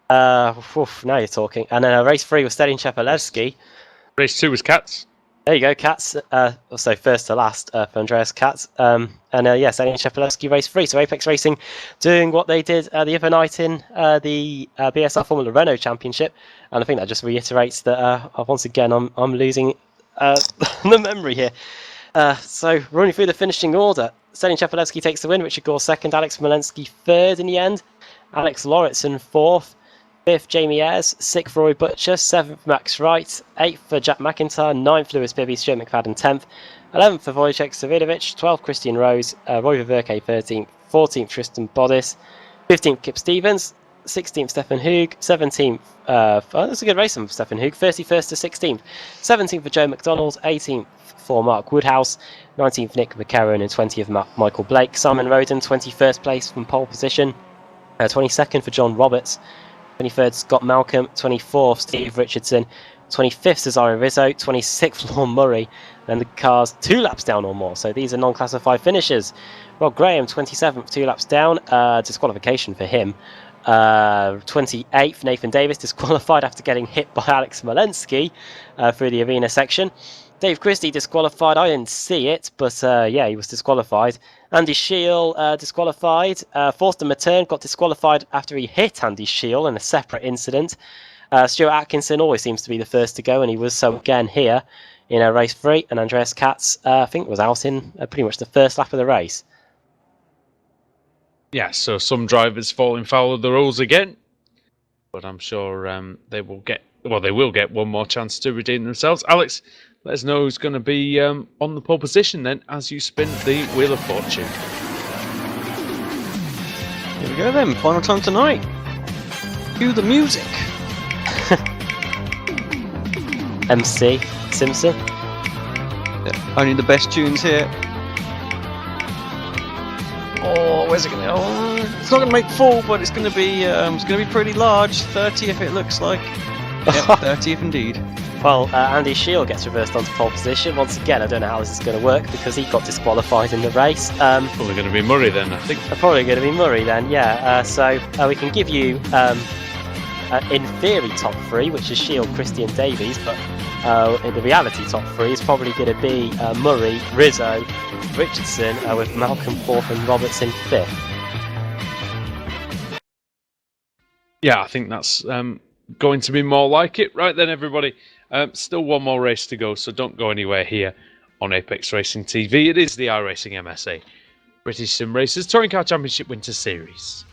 you're talking. And then race 3 was Delian Chepelevsky. Race 2 was Cats. There you go, Cats. Also first to last for Andreas Cats. And yes, Delian Chepelevsky race 3. So Apex Racing doing what they did the other night in the BSR Formula Renault Championship. And I think that just reiterates that once again I'm losing the memory here. So running through the finishing order, Delian Chepelevsky takes the win, Richard Gore second, Alex Smolenski third in the end, Alex Lauritsen fourth, 5th Jamie Ayres, 6th Rory Butcher, 7th Max Wright, 8th for Jack McIntyre, 9th Lewis Bibby, Stuart McFadden 10th, 11th for Wojciech Savinovic, 12th Christian Rose, Roy Verke 13th, 14th Tristan Bodis, 15th Kip Stevens, 16th Stefan Hoog, 17th, that's a good race for Stefan Hoog, 31st to 16th, 17th for Joe McDonald, 18th for Mark Woodhouse, 19th Nick McCarron, and 20th Michael Blake. Simon Roden, 21st place from pole position, 22nd for John Roberts, 23rd Scott Malcolm, 24th Steve Richardson, 25th Cesare Rizzo, 26th Lorne Murray, and the car's 2 laps down or more. So these are non-classified finishers. Rob Graham, 27th, 2 laps down, disqualification for him. 28th Nathan Davis, disqualified after getting hit by Alex Smolenski through the arena section. Dave Christie disqualified. I didn't see it, but yeah, he was disqualified. Andy Scheel disqualified. Forster Matern got disqualified after he hit Andy Scheel in a separate incident. Stuart Atkinson always seems to be the first to go, and he was so again here in race 3. And Andreas Katz, I think, was out in pretty much the first lap of the race. Yeah, so some drivers falling foul of the rules again, but I'm sure they will get one more chance to redeem themselves. Alex, let us know who's going to be on the pole position then as you spin the Wheel of Fortune. Here we go then, final time tonight. Cue the music. MC Simpson. Yeah, only the best tunes here. Oh, where's it going to go? Oh, it's not going to make full, but it's going to be pretty large. 30th it looks like. Yep, 30th indeed. Well, Andy Shield gets reversed onto pole position. Once again, I don't know how this is going to work because he got disqualified in the race. Probably going to be Murray then, I think. Probably going to be Murray then, yeah. So we can give you, in theory, top 3, which is Shield, Christian, Davies, but in the reality, top 3 is probably going to be Murray, Rizzo, Richardson, with Malcolm 4th and Roberts in 5th. Yeah, I think that's going to be more like it. Right then, everybody. Still one more race to go, so don't go anywhere here on Apex Racing TV. It is the iRacing MSA British Sim Racers Touring Car Championship Winter Series.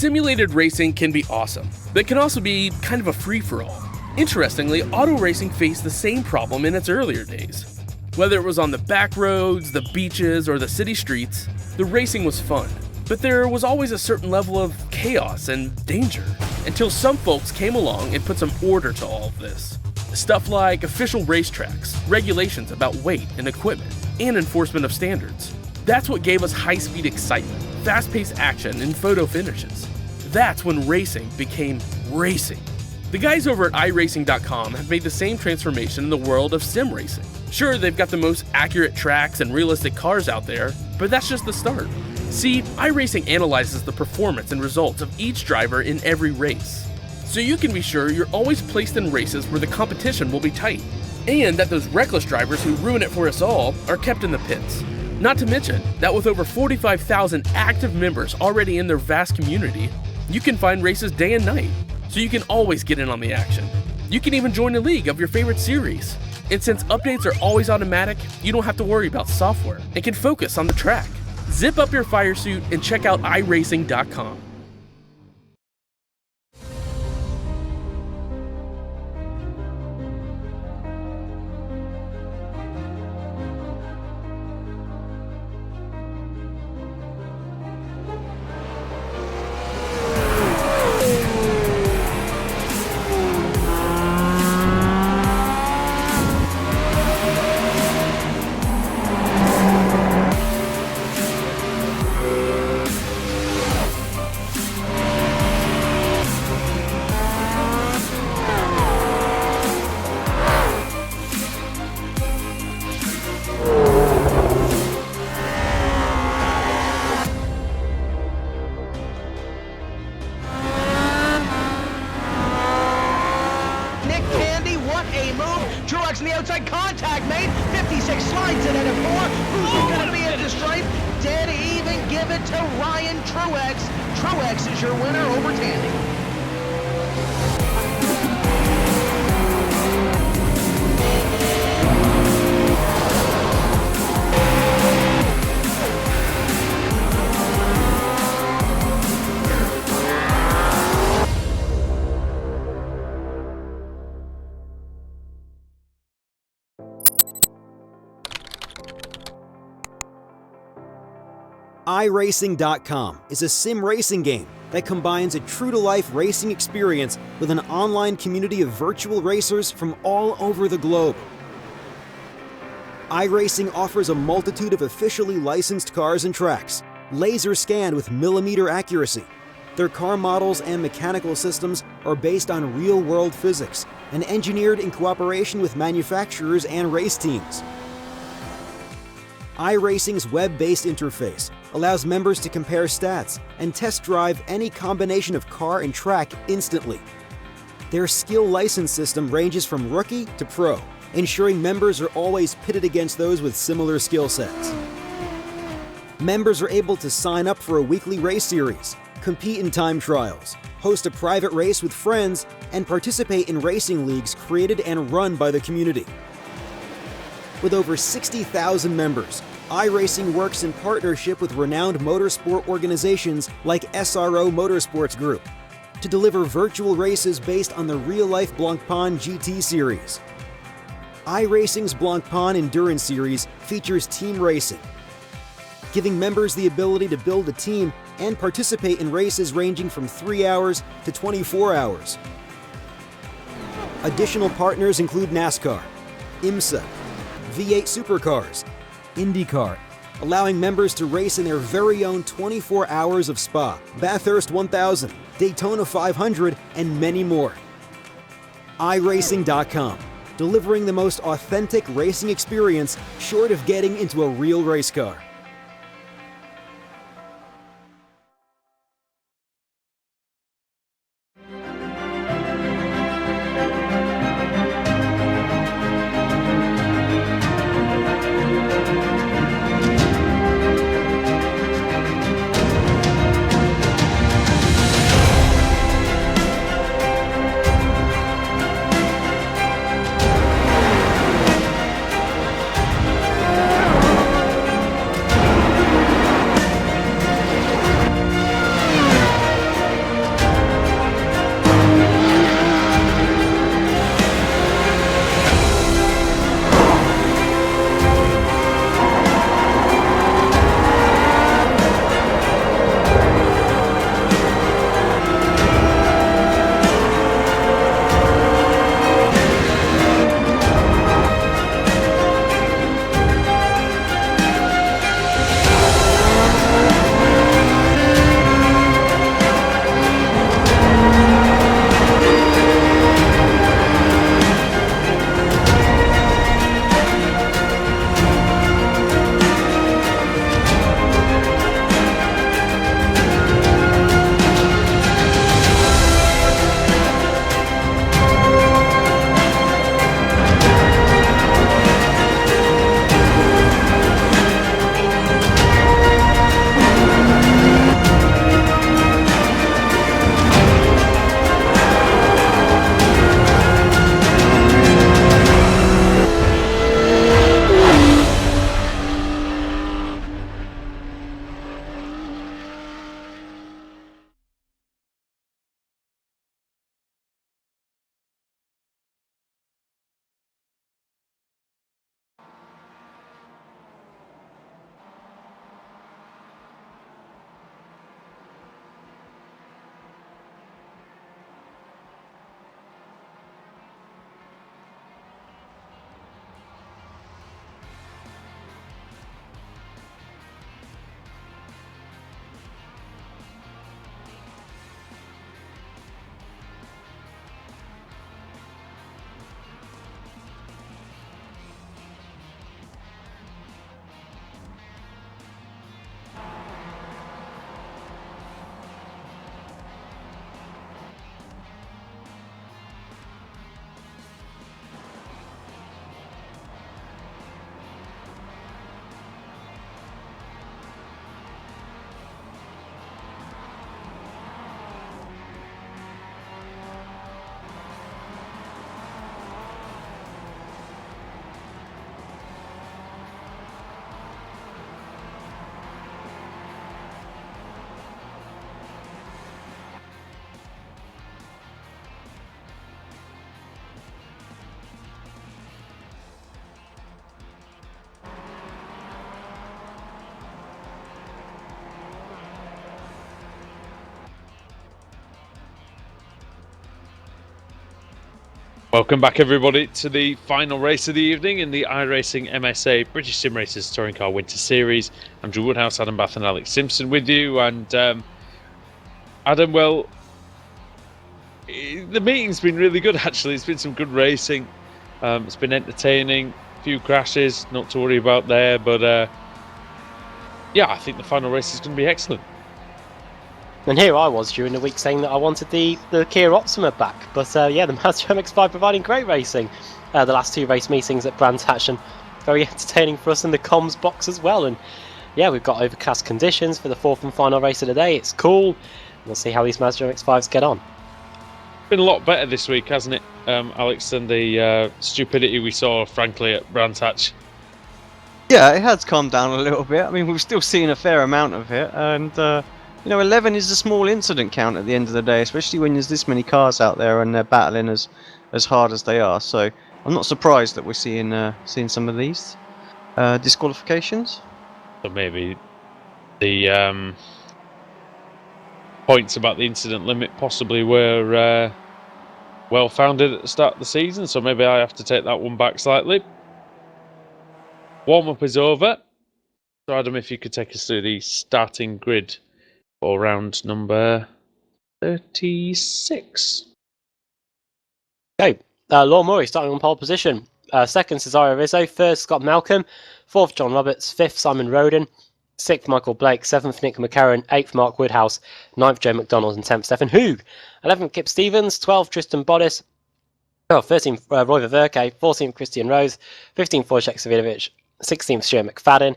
Simulated racing can be awesome, but it can also be kind of a free-for-all. Interestingly, auto racing faced the same problem in its earlier days. Whether it was on the back roads, the beaches, or the city streets, the racing was fun. But there was always a certain level of chaos and danger, until some folks came along and put some order to all of this. Stuff like official racetracks, regulations about weight and equipment, and enforcement of standards. That's what gave us high-speed excitement, fast-paced action, and photo finishes. That's when racing became racing. The guys over at iRacing.com have made the same transformation in the world of sim racing. Sure, they've got the most accurate tracks and realistic cars out there, but that's just the start. See, iRacing analyzes the performance and results of each driver in every race, so you can be sure you're always placed in races where the competition will be tight, and that those reckless drivers who ruin it for us all are kept in the pits. Not to mention that with over 45,000 active members already in their vast community, you can find races day and night, so you can always get in on the action. You can even join a league of your favorite series. And since updates are always automatic, you don't have to worry about software and can focus on the track. Zip up your fire suit and check out iRacing.com. Truex in the outside, contact made. 56 slides it into 4. Who's going to be at the stripe? Dead even, give it to Ryan Truex. Truex is your winner over Tandy. iRacing.com is a sim racing game that combines a true-to-life racing experience with an online community of virtual racers from all over the globe. iRacing offers a multitude of officially licensed cars and tracks, laser scanned with millimeter accuracy. Their car models and mechanical systems are based on real-world physics and engineered in cooperation with manufacturers and race teams. iRacing's web-based interface allows members to compare stats and test drive any combination of car and track instantly. Their skill license system ranges from rookie to pro, ensuring members are always pitted against those with similar skill sets. Members are able to sign up for a weekly race series, compete in time trials, host a private race with friends, and participate in racing leagues created and run by the community. With over 60,000 members, iRacing works in partnership with renowned motorsport organizations like SRO Motorsports Group to deliver virtual races based on the real-life Blancpain GT series. iRacing's Blancpain Endurance Series features team racing, giving members the ability to build a team and participate in races ranging from 3 hours to 24 hours. Additional partners include NASCAR, IMSA, V8 Supercars, IndyCar, allowing members to race in their very own 24 hours of Spa, Bathurst 1000, Daytona 500, and many more. iRacing.com, delivering the most authentic racing experience short of getting into a real race car. Welcome back, everybody, to the final race of the evening in the iRacing MSA British Sim Racers Touring Car Winter Series. Andrew Woodhouse, Adam Bath, and Alex Simpson with you. And Adam, well, the meeting's been really good, actually. It's been some good racing. It's been entertaining. A few crashes, not to worry about there. But yeah, I think the final race is going to be excellent. And here I was during the week saying that I wanted the Kia Optima back. But yeah, the Mazda MX-5 providing great racing. The last 2 race meetings at Brands Hatch, and very entertaining for us in the comms box as well. And yeah, we've got overcast conditions for the 4th and final race of the day. It's cool. We'll see how these Mazda MX-5s get on. Been a lot better this week, hasn't it, Alex, than the stupidity we saw, frankly, at Brands Hatch? Yeah, it has calmed down a little bit. I mean, we're still seeing a fair amount of it, and you know, 11 is a small incident count at the end of the day, especially when there's this many cars out there and they're battling as hard as they are. So I'm not surprised that we're seeing some of these disqualifications. So maybe the points about the incident limit possibly were well founded at the start of the season, so maybe I have to take that one back slightly. Warm up is over. So Adam, if you could take us through the starting grid for round number 36. Okay, Lawn Murray starting on pole position. Second, Cesaro Rizzo. Third, Scott Malcolm. Fourth, John Roberts. Fifth, Simon Roden. Sixth, Michael Blake. Seventh, Nick McCarron. Eighth, Mark Woodhouse. Ninth, Joe McDonald. And 10th, Stefan Hoog. 11th, Kip Stevens. 12th, Tristan Bodis. 13th, Roy Ververke. 14th, Christian Rose. 15th, Wojciech Savidovic. 16th, Stuart McFadden.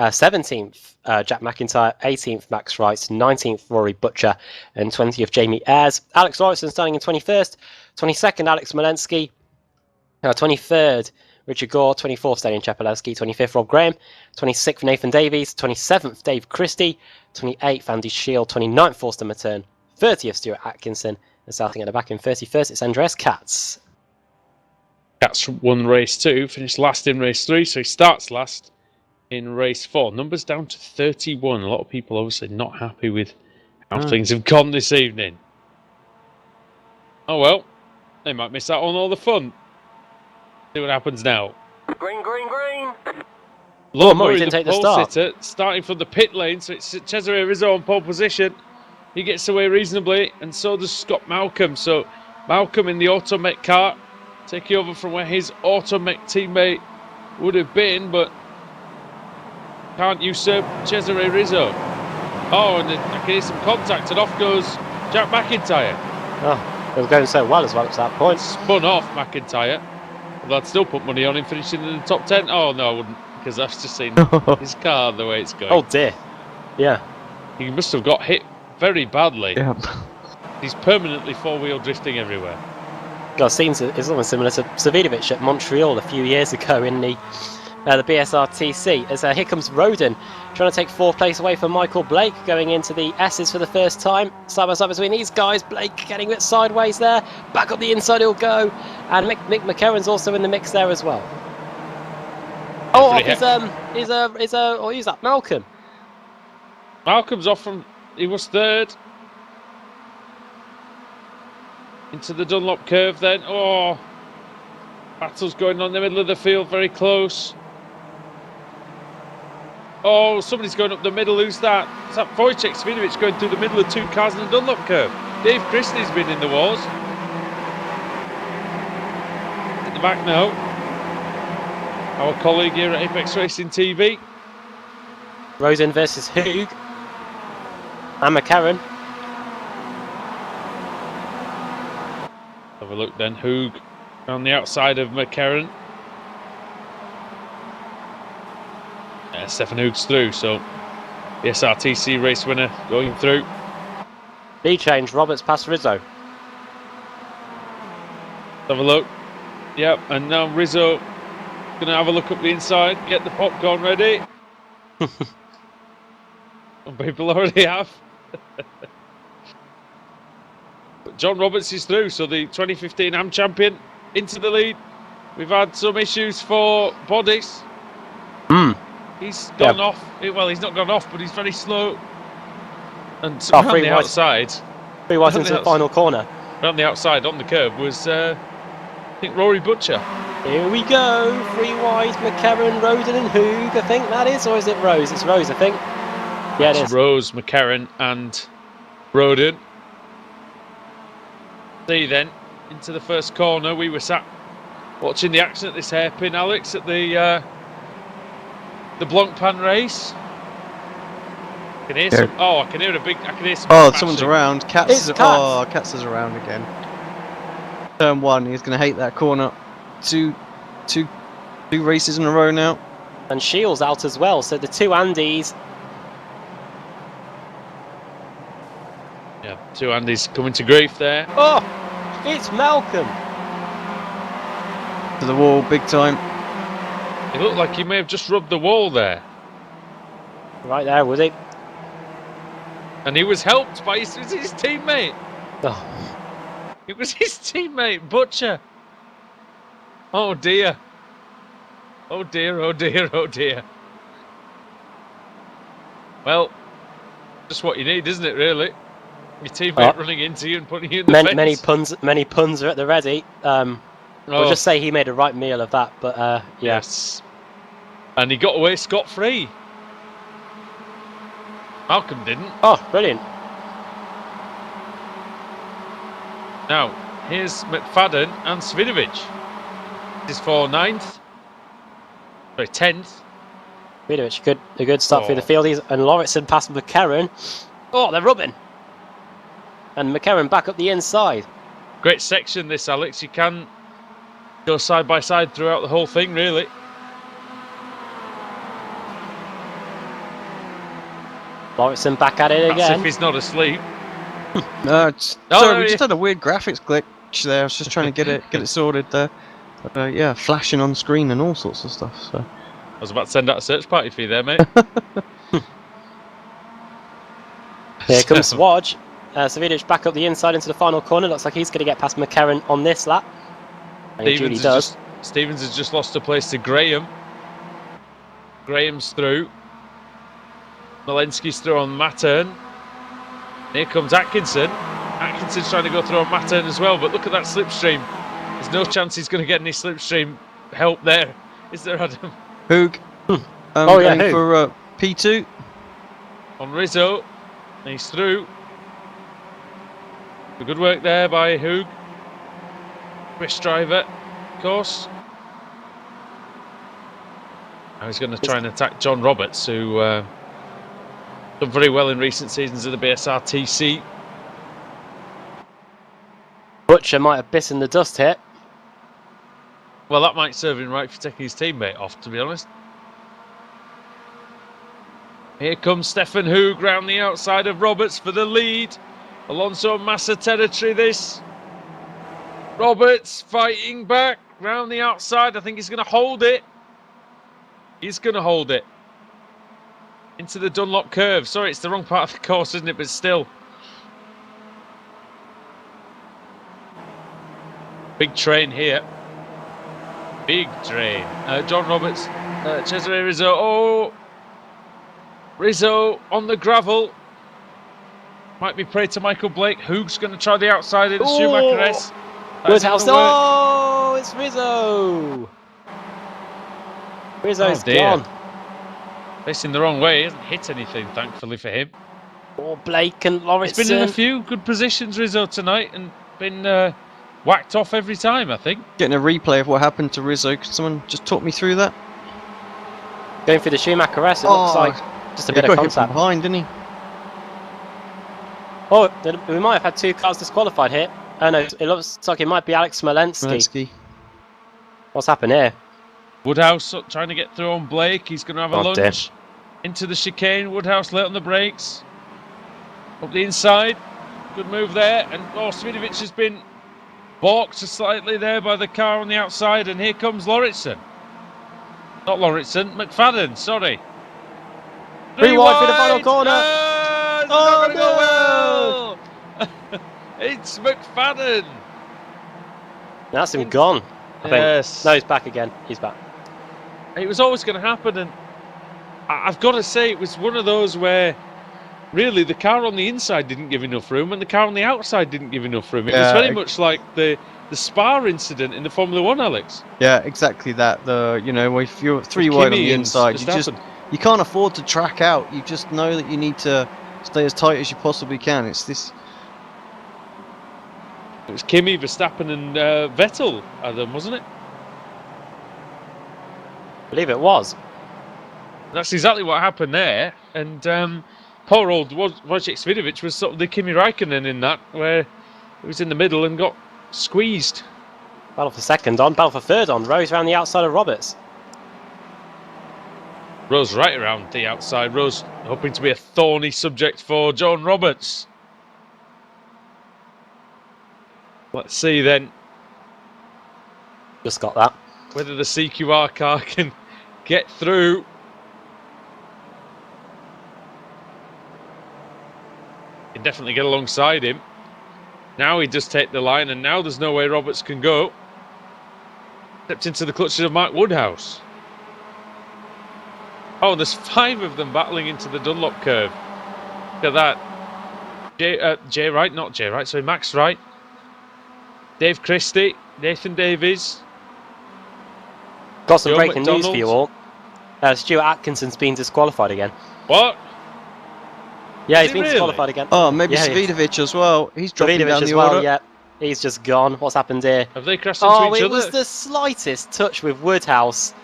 17th, Jack McIntyre. 18th, Max Wright. 19th, Rory Butcher. And 20th, Jamie Ayres. Alex Lauritsen starting in 21st. 22nd, Alex Malensky. 23rd, Richard Gore. 24th, Stanion Chapelewski. 25th, Rob Graham. 26th, Nathan Davies. 27th, Dave Christie. 28th, Andy Shield. 29th, Forster Matern. 30th, Stuart Atkinson. And starting at the back in 31st, it's Andreas Katz. Katz won race 2, finished last in race 3, so he starts last in race 4. Numbers down to 31. A lot of people obviously not happy with how things have gone this evening. Oh well, they might miss out on all the fun. See what happens now. Green, green, green. Lawn Murray Murray, didn't the take the pole start. sitter, starting from the pit lane, so it's Cesare Rizzo on pole position. He gets away reasonably, and so does Scott Malcolm. So Malcolm in the Automech car, taking over from where his Automech teammate would have been, but can't usurp Cesare Rizzo. Oh, and I can hear some contact, and off goes Jack McIntyre. Oh, it was going so well as well at that point. Spun off McIntyre. Although I'd still put money on him finishing in the top 10. Oh, no, I wouldn't, because I've just seen his car the way it's going. Oh dear. Yeah. He must have got hit very badly. Yeah. He's permanently four-wheel drifting everywhere. God, seems it's almost similar to Savidovic at Montreal a few years ago in the BSR TC. As here comes Roden, trying to take 4th place away from Michael Blake, going into the S's for the first time. Side by side between these guys. Blake getting a bit sideways there. Back up the inside he'll go. And Mick McCarron's also in the mix there as well. Oh, who's that? Malcolm. Malcolm's off from, he was 3rd. Into the Dunlop curve then. Oh, battle's going on in the middle of the field, very close. Oh, somebody's going up the middle. Who's that? Is that Wojciech Savidovic going through the middle of 2 cars in the Dunlop curve? Dave Christie's been in the wars. At the back now. Our colleague here at Apex Racing TV. Rosen versus Hoog. And McCarron. Have a look then. Hoog on the outside of McCarron. Stefan Hoog's through, so the SRTC race winner going through. B change, Roberts past Rizzo. Have a look. Yep, and now Rizzo going to have a look up the inside, get the popcorn ready. Some people already have. But John Roberts is through, so the 2015 AM champion into the lead. We've had some issues for Bodis. He's gone off. Well, he's not gone off, but he's very slow. And around the outside. 3 wide into the final corner. Around the outside on the curb was think Rory Butcher. Here we go. 3 wide, McCarron, Roden and Hoog. I think that is, or is it Rose? It's Rose, I think. Yeah, it It's is. Rose, McCarron and Roden. See then, into the first corner. We were sat watching the action at this hairpin, Alex, at the Blancpain race. I can hear some. Oh, I can hear some. Oh, smashing. someone's around. It's Katz. Katz. Oh, Katz is around again. Turn 1. He's going to hate that corner. Two races in a row now. And Shields out as well. So the 2 Andys. Yeah, 2 Andys coming to grief there. Oh, it's Malcolm. To the wall, big time. It looked like he may have just rubbed the wall there. Right there, was it? And he was helped by his teammate. Oh. It was his teammate, Butcher. Oh dear. Oh dear, oh dear, oh dear. Well, just what you need, isn't it, really? Your teammate running into you and putting you in the face. Many puns are at the ready. We'll just say he made a right meal of that, but yeah. Yes. And he got away scot-free. Malcolm didn't. Oh, brilliant. Now, here's McFadden and Svinovic. This is for 9th. Sorry, 10th. Vidovic, a good start through the field. And Lauritsen past McCarron. Oh, they're rubbing. And McCarron back up the inside. Great section this, Alex. You can go side by side throughout the whole thing, really. Lauritsen back at it again. That's if he's not asleep. Sorry, we just had a weird graphics glitch there. I was just trying to get it sorted there. But, yeah, flashing on screen and all sorts of stuff. So I was about to send out a search party for you there, mate. Here comes Swodge. Savidic back up the inside into the final corner. Looks like he's going to get past McCarron on this lap. And he duly does. Stevens has just lost a place to Graham. Graham's through. Malensky's through on Mattern. Here comes Atkinson. Atkinson's trying to go through on Mattern as well, but look at that slipstream. There's no chance he's going to get any slipstream help there, is there, Adam? Hoog. Hoog. For P2. On Rizzo. And he's through. Good work there by Hoog. Swiss driver, of course. Now he's going to try and attack John Roberts, who done very well in recent seasons of the BSR TC. Butcher might have bitten the dust here. Well, that might serve him right for taking his teammate off, to be honest. Here comes Stefan Hoog round the outside of Roberts for the lead. Alonso Massa territory this. Roberts fighting back round the outside. I think he's going to hold it. He's going to hold it. Into the Dunlop curve. Sorry, it's the wrong part of the course, isn't it? But still. Big train here. Big train. John Roberts. Cesare Rizzo. Oh! Rizzo on the gravel. Might be prey to Michael Blake. Hoog's going to try the outside in Schumacher S. Woodhouse. Oh, it's Rizzo. Rizzo's gone. Facing the wrong way. He hasn't hit anything, thankfully for him. Oh, Blake and Lauritsen. He's been in a few good positions, Rizzo, tonight, and been whacked off every time, I think. Getting a replay of what happened to Rizzo. Could someone just talk me through that? Going for the Schumacher S, it looks like just a bit of contact. Behind, didn't he? Oh, we might have had 2 cars disqualified here. Oh no, it looks like it might be Alex Smolensky. What's happened here? Woodhouse trying to get through on Blake. He's going to have a lunge into the chicane. Woodhouse late on the brakes. Up the inside. Good move there. And Svinovic has been balked slightly there by the car on the outside. And here comes Lauritsen. Not Lauritsen, McFadden, sorry. 3 wide for the final corner. Oh, no! It's McFadden. That's him gone, I think. Yes. No, he's back again. He's back. It was always going to happen, and I've got to say it was one of those where really the car on the inside didn't give enough room and the car on the outside didn't give enough room. It was very much like the the Spa incident in the Formula One, Alex. Yeah, exactly that. If you're 3 wide on the inside, you can't afford to track out. You just know that you need to stay as tight as you possibly can. It's this. It was Kimi, Verstappen, and Vettel, Adam, wasn't it? I believe it was. That's exactly what happened there. And poor old Wojciech Svidovic was sort of the Kimi Raikkonen in that, where he was in the middle and got squeezed. Battle for second on, battle for third on. Rose around the outside of Roberts. Rose right around the outside. Rose hoping to be a thorny subject for John Roberts. Let's see then. Just got that. Whether the CQR car can get through. Can definitely get alongside him. Now he does take the line, and now there's no way Roberts can go. Stepped into the clutches of Mark Woodhouse. Oh, there's 5 of them battling into the Dunlop curve. Look at that. Jay Wright, not Jay Wright, sorry, Max Wright. Dave Christie, Nathan Davies. Got some Joe breaking news McDonald. for you all. Stuart Atkinson's been disqualified again. What? Yeah, Is he's he been really? disqualified again. Oh, maybe Yeah, Svidovic as well. He's dropping Davidovic down as the well, order. yeah. He's just gone. What's happened here? Have they crashed into Oh, each it other? was the slightest touch with Woodhouse.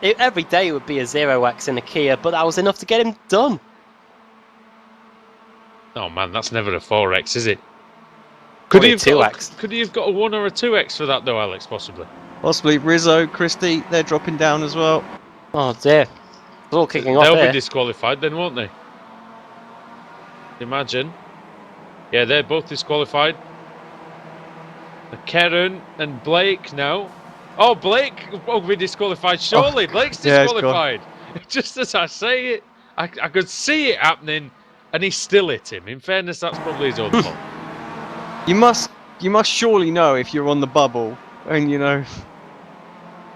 Every day it would be a 0x in a Kia, but that was enough to get him done. Oh man, that's never a 4x, is it? Could he have 2x? Could he have got a 1 or a 2x for that though, Alex? Possibly. Possibly Rizzo, Christie, they're dropping down as well. Oh dear. It's all kicking off They'll here. be disqualified then, won't they? Imagine. Yeah, they're both disqualified. Karen and Blake now. Oh, Blake will be disqualified. Surely, Blake's yeah, he's disqualified. Just as I say it, I could see it happening, and he still hit him. In fairness, that's probably his own fault. You must surely know if you're on the bubble, and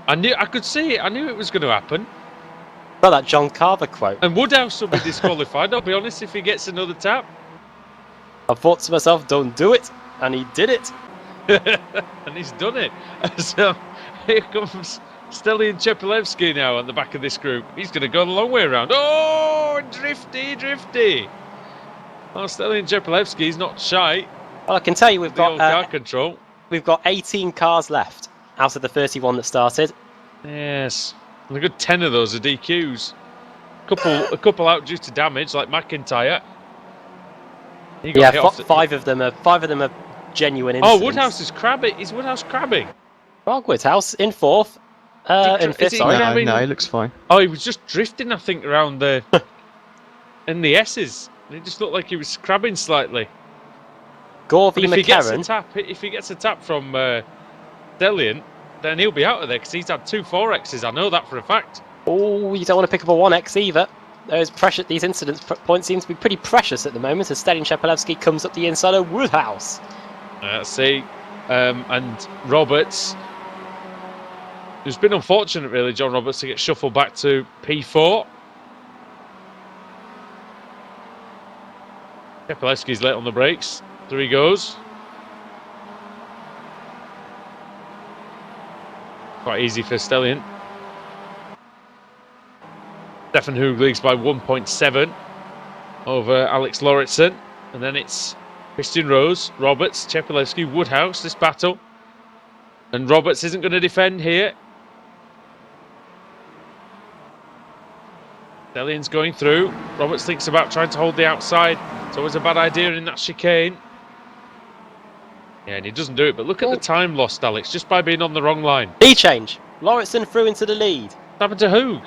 I could see it. I knew it was going to happen. Got that John Carver quote. And Woodhouse will be disqualified. I'll be honest, if he gets another tap. I thought to myself, don't do it, and he did it. And he's done it. So here comes Stelian Chepelevsky now on the back of this group. He's going to go the long way around. Oh, drifty. Oh, Stelian Chepelevsky's not shy. Well, I can tell you we've The old got car control. we've got 18 cars left out of the 31 that started. Yes, and a good 10 of those are DQs. A couple out due to damage, like McIntyre. He got hit off the... 5 of them are genuine Oh, incidents. Woodhouse is crabbing. Is Woodhouse crabbing? Well, Woodhouse in 4th. In 5th, he sorry. not? No, he looks fine. Oh, he was just drifting, I think, around the in the S's. It just looked like he was crabbing slightly. Gore But v if he gets a tap from Stelian, then he'll be out of there because he's had 2 4Xs. I know that for a fact. Oh, you don't want to pick up a 1x either. These incidents points seem to be pretty precious at the moment as Stelian Chepelevsky comes up the inside of Woodhouse. Let's see. And Roberts, who's been unfortunate really, John Roberts, to get shuffled back to P4. Chepelevsky's late on the brakes. There he goes. Quite easy for Stelian. Stefan Hoog leads by 1.7 over Alex Lauritsen. And then it's Christian Rose, Roberts, Chepelevsky, Woodhouse, this battle. And Roberts isn't going to defend here. Stelian's going through. Roberts thinks about trying to hold the outside. It's always a bad idea in that chicane. Yeah, and he doesn't do it. But look at the time lost, Alex, just by being on the wrong line. change. Lauritsen through into the lead. What happened to Hoog?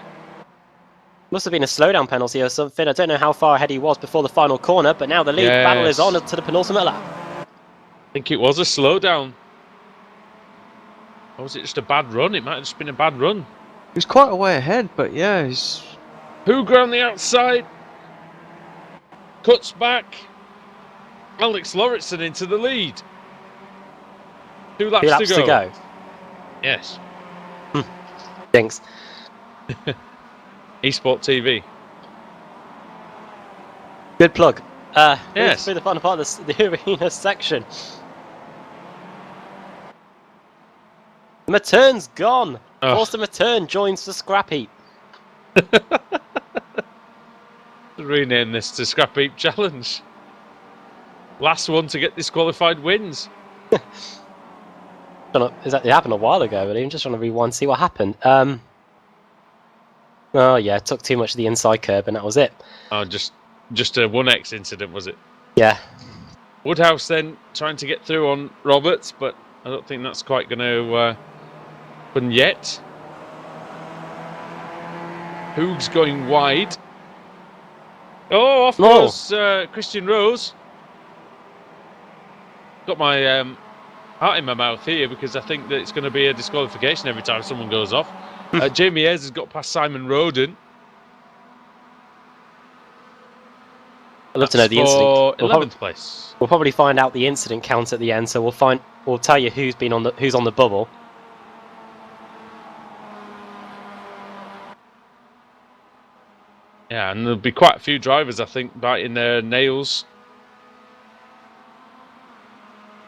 Must have been a slowdown penalty or something. I don't know how far ahead he was before the final corner, but now the lead battle is on to the penultimate lap. I think it was a slowdown. Or was it just a bad run? It might have just been a bad run. He was quite a way ahead, but yeah, he's... Hooger on the outside. Cuts back. Alex Lauritsen into the lead. 2 laps, 2 laps to go. Yes. Thanks. eSport TV. Good plug. Yes. Through the final part of the arena section. Matern's gone. Oh. Forster Matern joins the scrap heap. Rename this to Scrap Heap Challenge. Last one to get disqualified wins. It happened a while ago, really. I'm just trying to rewind, see what happened. Oh yeah, took too much of the inside curb, and that was it. Oh, just a 1X incident, was it? Yeah. Woodhouse then trying to get through on Roberts, but I don't think that's quite going to happen yet. Hoogs going wide. Oh, off goes Christian Rose. Got my heart in my mouth here because I think that it's going to be a disqualification every time someone goes off. Jamie Ayres has got past Simon Roden. I'd love to know the incident. 11th place. We'll probably find out the incident count at the end, so we'll tell you who's on the bubble. Yeah, and there'll be quite a few drivers, I think, biting their nails.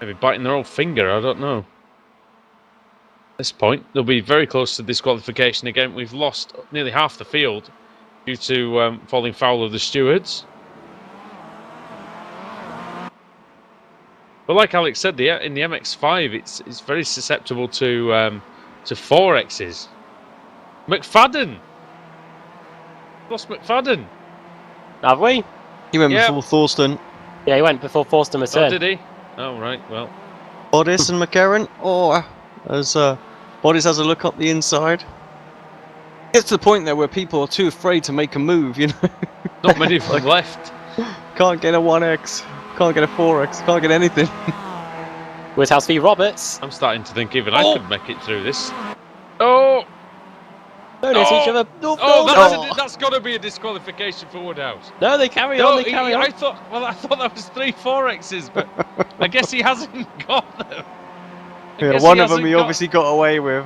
Maybe biting their own finger, I don't know. At this point, they'll be very close to disqualification again. We've lost nearly half the field due to falling foul of the stewards. But like Alex said, in the MX-5, it's very susceptible to 4Xs. McFadden! Lost McFadden. Have we? He went before Thorsten. Yeah, he went before Forster Matern. Oh, did he? Oh, right, well. Bodice and McCarran. Oh, as Bodice has a look up the inside. It's to the point there where people are too afraid to make a move, you know. Not many of them left. Can't get a 1X. Can't get a 4X. Can't get anything. Woodhouse v Roberts. I'm starting to think even I could make it through this. Oh! Don't hit each other. That's got to be a disqualification for Woodhouse. No, they carry on. They carry on. I thought that was 3 4Xs, but I guess he hasn't got them. Yeah, one of them he obviously got away with.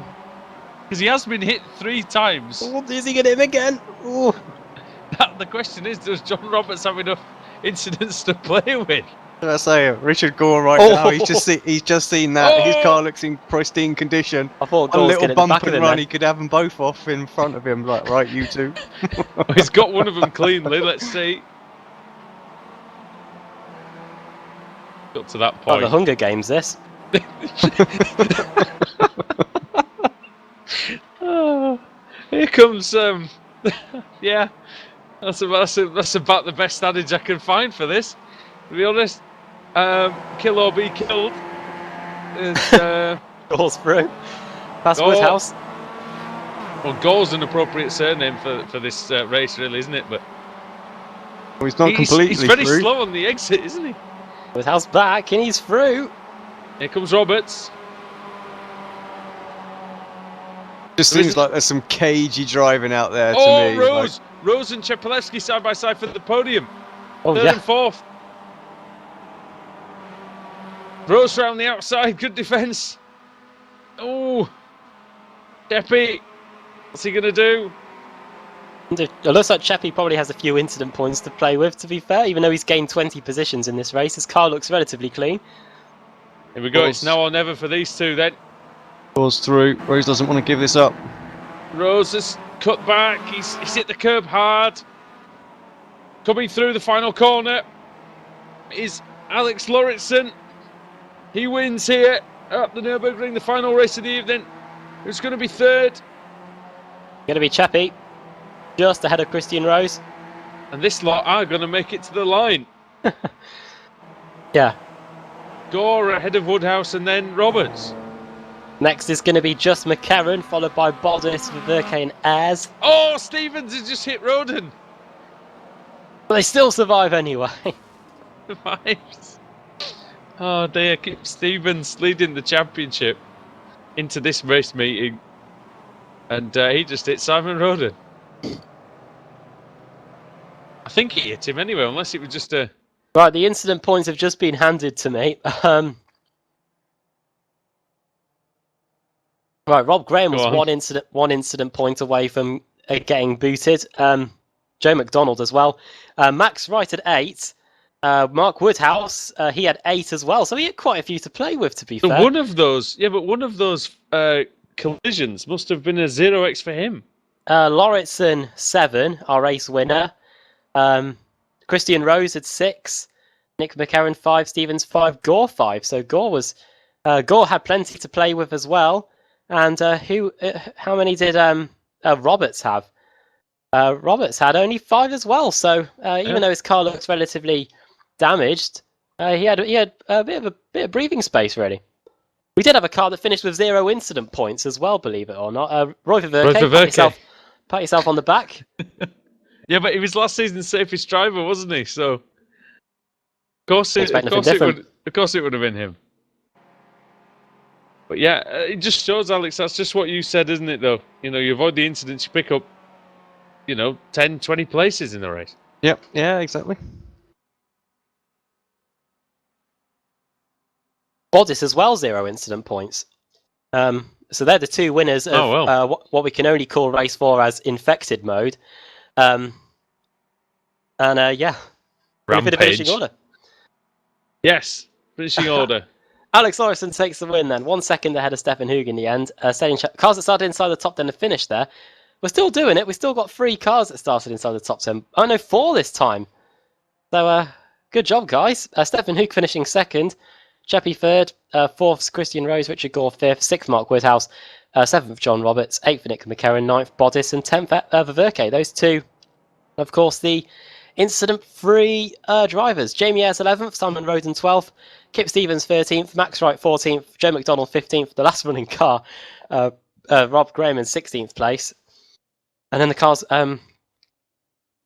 Because he has been hit 3 times. Oh, is he going to hit him again? Ooh. The question is, does John Roberts have enough incidents to play with? I say, Richard Gore now. He's just seen that. His car looks in pristine condition. I thought a little the bump and run. He could have them both off in front of him. Like, right, you two. He's got one of them cleanly. Let's see. Got to that point. Oh, the Hunger Games. This. Here comes. Yeah, that's about the best adage I can find for this. To be honest, kill or be killed. Goes through. That's Woodhouse. Well, Gore's an appropriate surname for this race, really, isn't it? But he's not completely He's very through. slow on the exit, isn't he? Woodhouse back, and he's through. Here comes Roberts. Just seems like there's some cagey driving out there to me. Rose! Rose and Chepelewski side by side for the podium. Oh, Third yeah. and fourth. Rose around the outside, good defence. Oh, Cheppy, what's he going to do? It looks like Cheppy probably has a few incident points to play with, to be fair, even though he's gained 20 positions in this race. His car looks relatively clean. Here we go, it's now or never for these two then. Goes through. Rose doesn't want to give this up. Rose has cut back, he's hit the curb hard. Coming through the final corner is Alex Lauritsen. He wins here at the Nurburgring, the final race of the evening. Who's going to be third? Going to be Cheppy, just ahead of Christian Rose. And this lot are going to make it to the line. Yeah. Gore ahead of Woodhouse and then Roberts. Next is going to be just McCarran, followed by Bodice, Viverke and Ayres. Oh, Stevens has just hit Roden. But they still survive anyway. Survives. Oh dear, keep Stevens leading the championship into this race meeting. And he just hit Simon Roden. I think he hit him anyway, unless it was just a... Right, the incident points have just been handed to me. Right, Rob Graham was one incident point away from getting booted. Joe McDonald as well. Max Wright at 8. Mark Woodhouse, he had 8 as well, so he had quite a few to play with, to be fair. One of those collisions. Must have been a 0x for him. Lauritsen 7, our race winner. Christian Rose had 6. Nick McCarron 5. Stevens 5. Gore 5. So Gore had plenty to play with as well. And how many did Roberts have? Roberts had only 5 as well. So even though his car looks relatively damaged, he had a bit of breathing space really. We did have a car that finished with 0 incident points as well, believe it or not. Roy Ververke, pat yourself on the back. Yeah, but he was last season's safest driver, wasn't he? So, of course it would have been him. But yeah, it just shows, Alex, that's just what you said, isn't it, though? You know, you avoid the incidents, you pick up, 10, 20 places in the race. Yep, yeah, exactly. Bodice as well, 0 incident points. So they're the 2 winners of what we can only call race 4 as infected mode. Yeah. Rampage. For the finishing order. Yes, finishing order. Alex Lauritsen takes the win then. 1 second ahead of Stefan Hug in the end. Cars that started inside the top 10 have finished there. We're still doing it. We still got 3 cars that started inside the top 10. Oh no, 4 this time. So good job, guys. Stefan Hug finishing second. Cheppy third, 4th Christian Rose, Richard Gore 5th, 6th Mark Woodhouse, 7th John Roberts, 8th Nick McCarron, 9th Bodice, and 10th Ververke. Those 2, of course, the incident-free drivers. Jamie Ayres 11th, Simon Roden 12th, Kip Stevens 13th, Max Wright 14th, Joe McDonald 15th, the last running car, Rob Graham in 16th place. And then the cars, and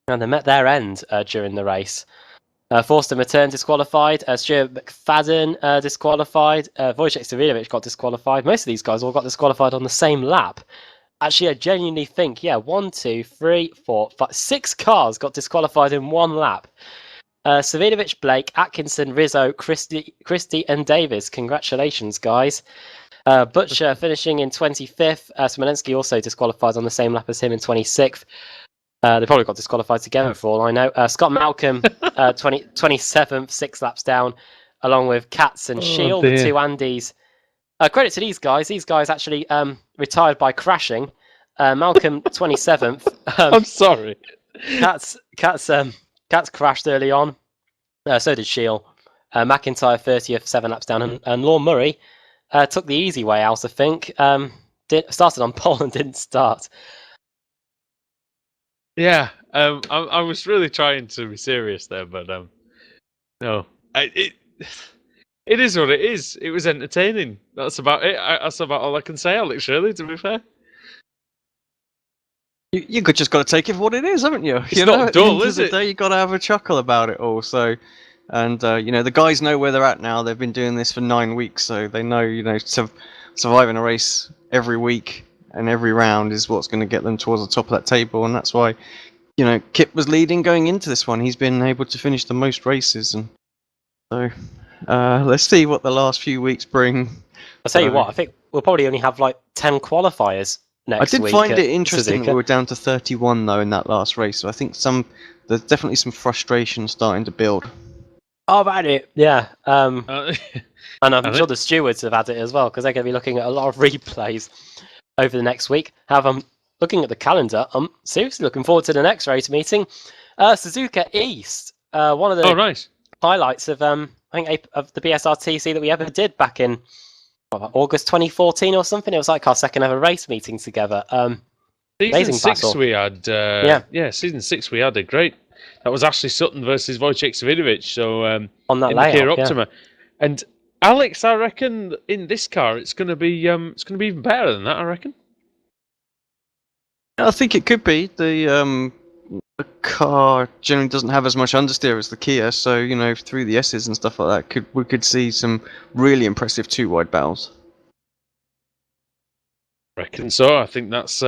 they met their end during the race. Forster Matern disqualified, Stuart McFadden disqualified, Wojciech Savinovic got disqualified. Most of these guys all got disqualified on the same lap. Actually, I genuinely think, 1, 2, 3, 4, 5, 6 cars got disqualified in 1 lap. Savinovic, Blake, Atkinson, Rizzo, Christie and Davis. Congratulations, guys. Butcher finishing in 25th. Smolensky also disqualified on the same lap as him in 26th. They probably got disqualified together for all I know. Scott Malcolm, 27th, 6 laps down, along with Katz and Shield, the 2 Andys. Credit to these guys. These guys actually retired by crashing. Malcolm, 27th. I'm sorry. Katz crashed early on. So did Shield. McIntyre, 30th, 7 laps down. And Lorne Murray took the easy way out, I think. Started on pole and didn't start. Yeah, I was really trying to be serious there, but no, it is what it is. It was entertaining. That's about it. That's about all I can say, Alex. Really, to be fair, you just got to take it for what it is, haven't you? It's not dull, is it? You got to have a chuckle about it all. So, and the guys know where they're at now. They've been doing this for 9 weeks, so they know, surviving a race every week and every round is what's going to get them towards the top of that table, and that's why, Kip was leading going into this one. He's been able to finish the most races, and so let's see what the last few weeks bring. I'll tell you what, I think we'll probably only have 10 qualifiers next week. I did find it interesting that we were down to 31 though in that last race, so I think there's definitely some frustration starting to build. Oh, about it, yeah. And I'm sure the stewards have had it as well, because they're going to be looking at a lot of replays over the next week. However, I'm looking at the calendar. I'm seriously looking forward to the next race meeting. Suzuka East, one of the highlights of of the BSR that we ever did back in August 2014 or something. It was like our second ever race meeting together. Season 6 we had. Season 6 we had a great. That was Ashley Sutton versus Wojciech Savinovic. So on that in layout, the Kia Optima, and Alex, I reckon in this car it's going to be even better than that. I reckon. I think it could be. The car generally doesn't have as much understeer as the Kia, so through the S's and stuff like that, we could see some really impressive 2-wide battles. I reckon so. I think that's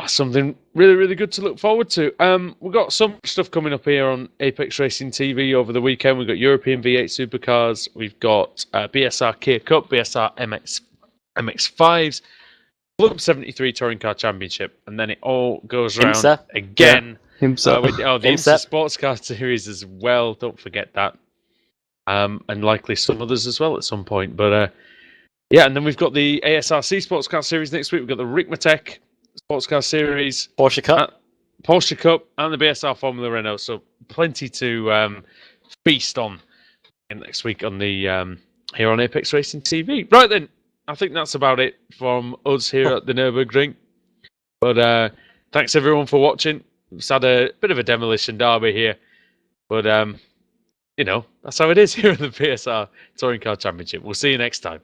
something really, really good to look forward to. We've got some stuff coming up here on Apex Racing TV over the weekend. We've got European V8 Supercars. We've got BSR Kia Cup, BSR MX-5s, Club 73 Touring Car Championship, and then it all goes around again. With the IMSA Sports Car Series as well. Don't forget that. And likely some others as well at some point. But Yeah, and then we've got the ASRC Sports Car Series next week. We've got the Ricmatech Sports Car Series, Porsche Cup, and the BSR Formula Renault. So plenty to feast on next week on the here on Apex Racing TV. Right then, I think that's about it from us here at the Nurburgring. But thanks everyone for watching. We've had a bit of a demolition derby here, but that's how it is here in the BSR Touring Car Championship. We'll see you next time.